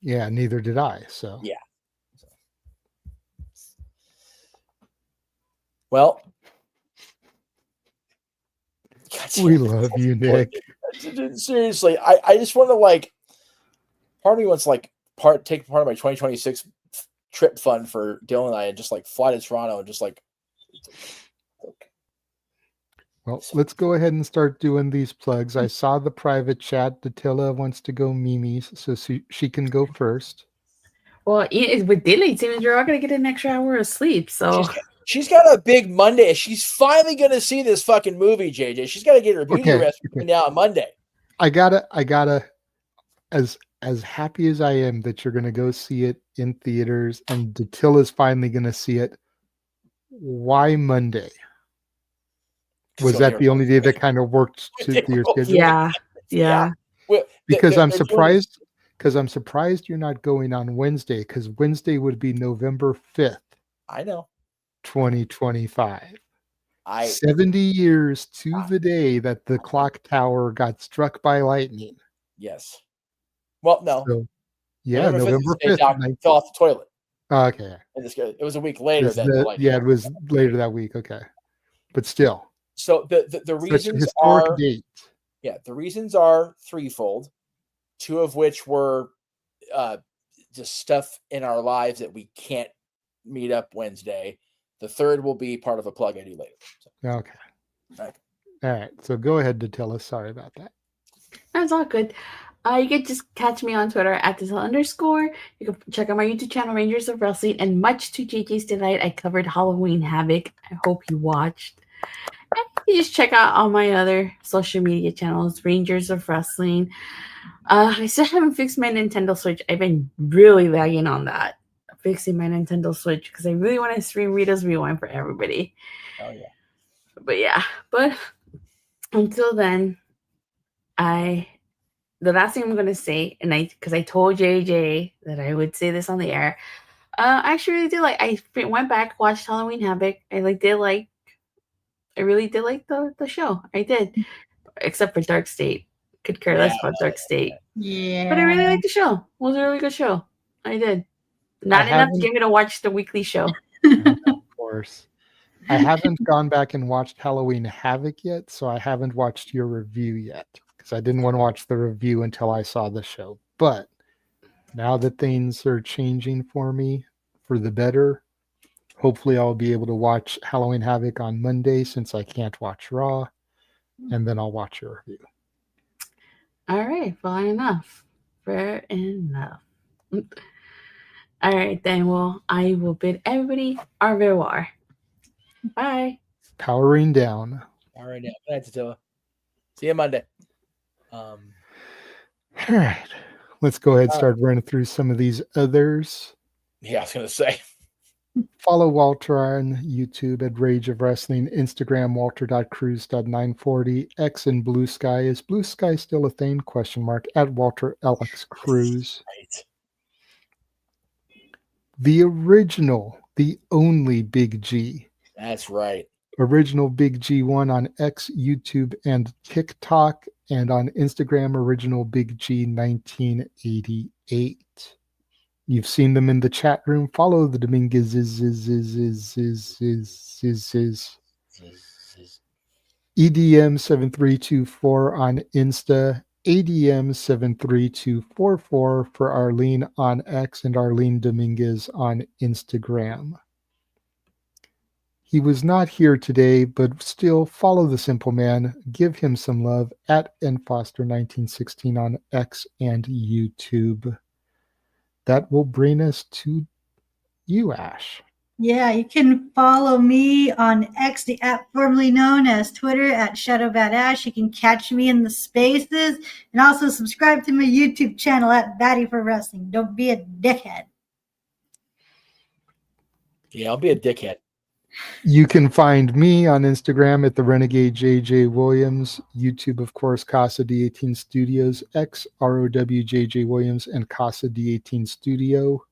yeah, neither did I. So yeah. Well, we love you, Nick. Seriously, I just want to part of me wants to take part of my 2026 trip fund for Dylan and I and just fly to Toronto and just Well, let's go ahead and start doing these plugs. I saw the private chat. Datilla wants to go Mimi's, so she can go first. Well, with daylight savings, you're all going to get an extra hour of sleep. So she's got a big Monday. She's finally going to see this fucking movie, JJ. She's got to get her beauty rest now on Monday. I gotta, as happy as I am that you're going to go see it in theaters and Datilla's finally going to see it. Why Monday? Was that the only day that kind of worked to your schedule? Yeah. Because I'm surprised. Because I'm surprised you're not going on Wednesday. Because Wednesday would be November 5th. I know. 2025. 70 years to the day that the clock tower got struck by lightning. Yes. Well, no. So, yeah, November 5th. Fell off the toilet. Okay. It was a week later. It was later that week. Okay. But still. So the reasons are date. Yeah, the reasons are threefold, two of which were just stuff in our lives that we can't meet up Wednesday. The third will be part of a plug I do later. So. Okay. All right. So go ahead to tell us. Sorry about that. That's all good. You can just catch me on Twitter at @Datill_. You can check out my YouTube channel, Rangers of Wrestling, and much to JJ's delight, I covered Halloween Havoc. I hope you watched. And you just check out all my other social media channels, Rangers of Wrestling. I still haven't fixed my Nintendo Switch. I've been really lagging on that, fixing my Nintendo Switch, because I really want to stream Rita's Rewind for everybody. Oh yeah. But until then, the last thing I'm gonna say, and because I told JJ that I would say this on the air, I actually really did I went back, watched Halloween Havoc. I really did like the show. I did, except for Dark State. Could care less about Dark State. Yeah. But I really liked the show. It was a really good show. I did. Not enough to get me to watch the weekly show. Of course. I haven't gone back and watched Halloween Havoc yet, so I haven't watched your review yet because I didn't want to watch the review until I saw the show. But now that things are changing for me for the better, hopefully I'll be able to watch Halloween Havoc on Monday since I can't watch Raw, and then I'll watch your review. All right, fair enough. All right, then. Well, I will bid everybody au revoir. Bye. Powering down. Powering down. Good night, Tatilla. See you Monday. All right. Let's go ahead and start running through some of these others. Yeah, I was going to say. Follow Walter on YouTube at Rage of Wrestling, Instagram Walter.Cruz.940, X and Blue Sky. Is Blue Sky still a thing? At Walter Alex Cruz. Right. The original, the only Big G. That's right. Original Big G1 on X, YouTube, and TikTok, and on Instagram, Original Big G 1988. You've seen them in the chat room. Follow the Dominguez EDM7324 on Insta, ADM73244 for Arlene on X, and Arlene Dominguez on Instagram. He was not here today, but still follow the Simple Man. Give him some love at nfoster1916 on X and YouTube. That will bring us to you, Ash. Yeah, you can follow me on X, the app formerly known as Twitter, at ShadowBadAsh. You can catch me in the spaces, and also subscribe to my YouTube channel at Batty for Wrestling. Don't be a dickhead. Yeah, I'll be a dickhead. You can find me on Instagram at the Renegade JJ Williams, YouTube, of course, Casa D18 Studios, X ROWJJ Williams, and Casa D18 Studio.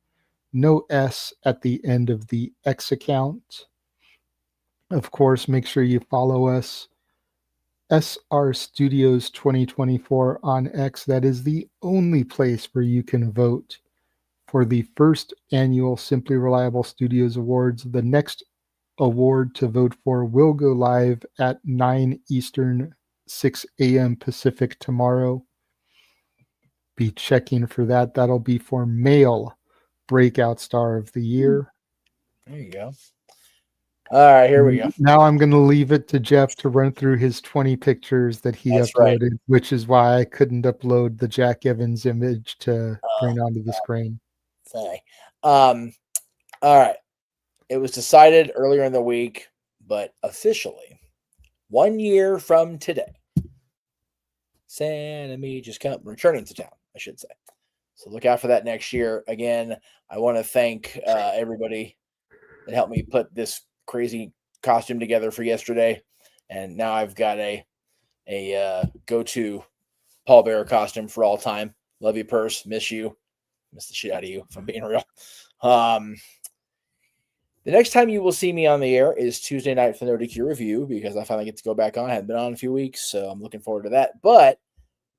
No S at the end of the X account. Of course, make sure you follow us. SR Studios 2024 on X. That is the only place where you can vote for the first annual Simply Reliable Studios Awards. The next award to vote for will go live at 9 Eastern, 6 a.m. Pacific tomorrow. Be checking for that. That'll be for male Breakout Star of the Year. There you go. All right, here we go. Now I'm going to leave it to Jeff to run through his 20 pictures that he uploaded, which is why I couldn't upload the Jack Evans image to bring onto the screen. Sorry. All right. It was decided earlier in the week, but officially 1 year from today, Sam and me just returning to town, I should say. So look out for that next year. Again, I want to thank everybody that helped me put this crazy costume together for yesterday. And now I've got a go-to Paul Bearer costume for all time. Love you, Purse. Miss you. Miss the shit out of you, if I'm being real. The next time you will see me on the air is Tuesday night for the No DQ review, because I finally get to go back on. I haven't been on in a few weeks, so I'm looking forward to that. But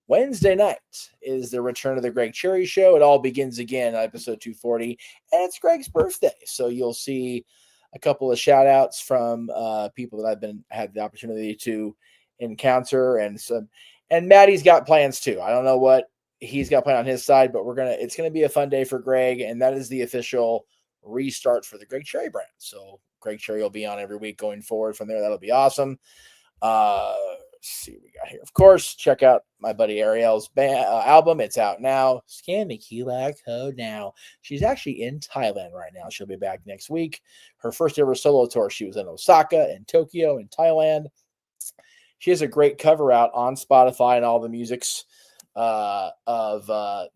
Wednesday night is the return of the Greg Cherry Show. It all begins again, episode 240, and it's Greg's birthday. So you'll see a couple of shout outs from people that I've had the opportunity to encounter, and Maddie's got plans too. I don't know what he's got planned on his side, but it's gonna be a fun day for Greg, and that is the official restart for the Greg Cherry brand. So Greg Cherry will be on every week going forward from there. That'll be awesome. Let's see what we got here. Of course, check out my buddy Ariel's album. It's out now. Scan the QR code now. She's actually in Thailand right now. She'll be back next week. Her first ever solo tour. She was in Osaka and Tokyo and Thailand. She has a great cover out on Spotify and all the musics of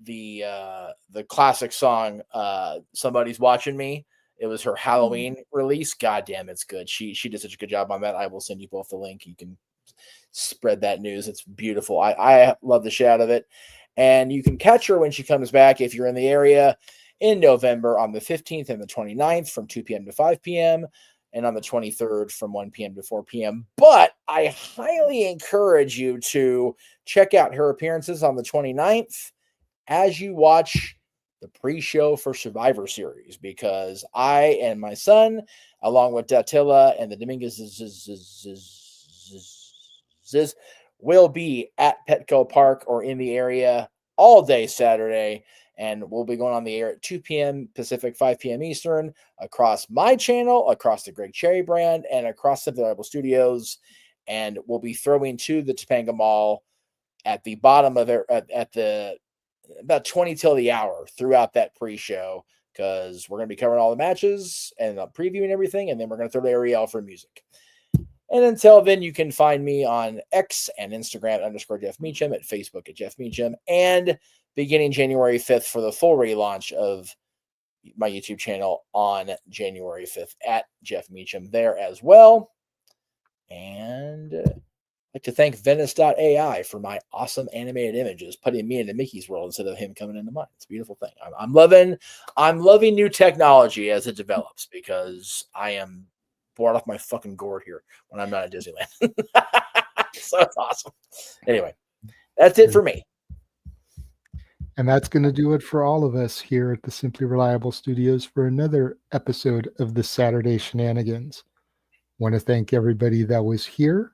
the classic song Somebody's Watching Me. It was her Halloween release. God damn, it's good. She did such a good job on that. I will send you both the link. You can spread that news. It's beautiful. I love the shit out of it. And you can catch her when she comes back if you're in the area in November on the 15th and the 29th from 2 p.m. to 5 p.m. and on the 23rd from 1 p.m. to 4 p.m. But I highly encourage you to check out her appearances on the 29th as you watch the pre-show for Survivor Series, because I and my son, along with Datilla and the Dominguez, will be at Petco Park or in the area all day Saturday. And we'll be going on the air at 2 p.m. Pacific, 5 p.m. Eastern, across my channel, across the Greg Cherry brand, and across Simply Reliable Studios. And we'll be throwing to the Topanga Mall at the bottom of it, at the about 20 till the hour throughout that pre-show, because we're going to be covering all the matches and previewing everything, and then we're going to throw to Ariel for music. And until then, you can find me on X and Instagram _ Jeff Meacham, at Facebook at Jeff Meacham, and beginning January 5th for the full relaunch of my YouTube channel on January 5th at Jeff Meacham there as well. And I'd like to thank Venice.ai for my awesome animated images, putting me into Mickey's world instead of him coming into mine. It's a beautiful thing. I'm loving new technology as it develops, because I am bored off my fucking gourd here when I'm not at Disneyland. So it's awesome. Anyway, that's it for me. And that's going to do it for all of us here at the Simply Reliable Studios for another episode of the Saturday Shenanigans. Want to thank everybody that was here.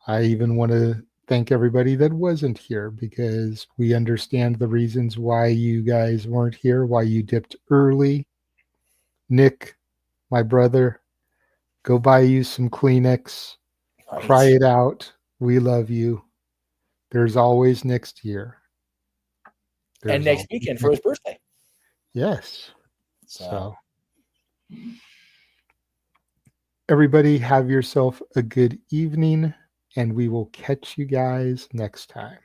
I even want to thank everybody that wasn't here, because we understand the reasons why you guys weren't here, why you dipped early. Nick, my brother, Go buy you some Kleenex. Right. Cry it out. We love you. There's always next year. And next weekend for his birthday. Yes. So everybody have yourself a good evening, and we will catch you guys next time.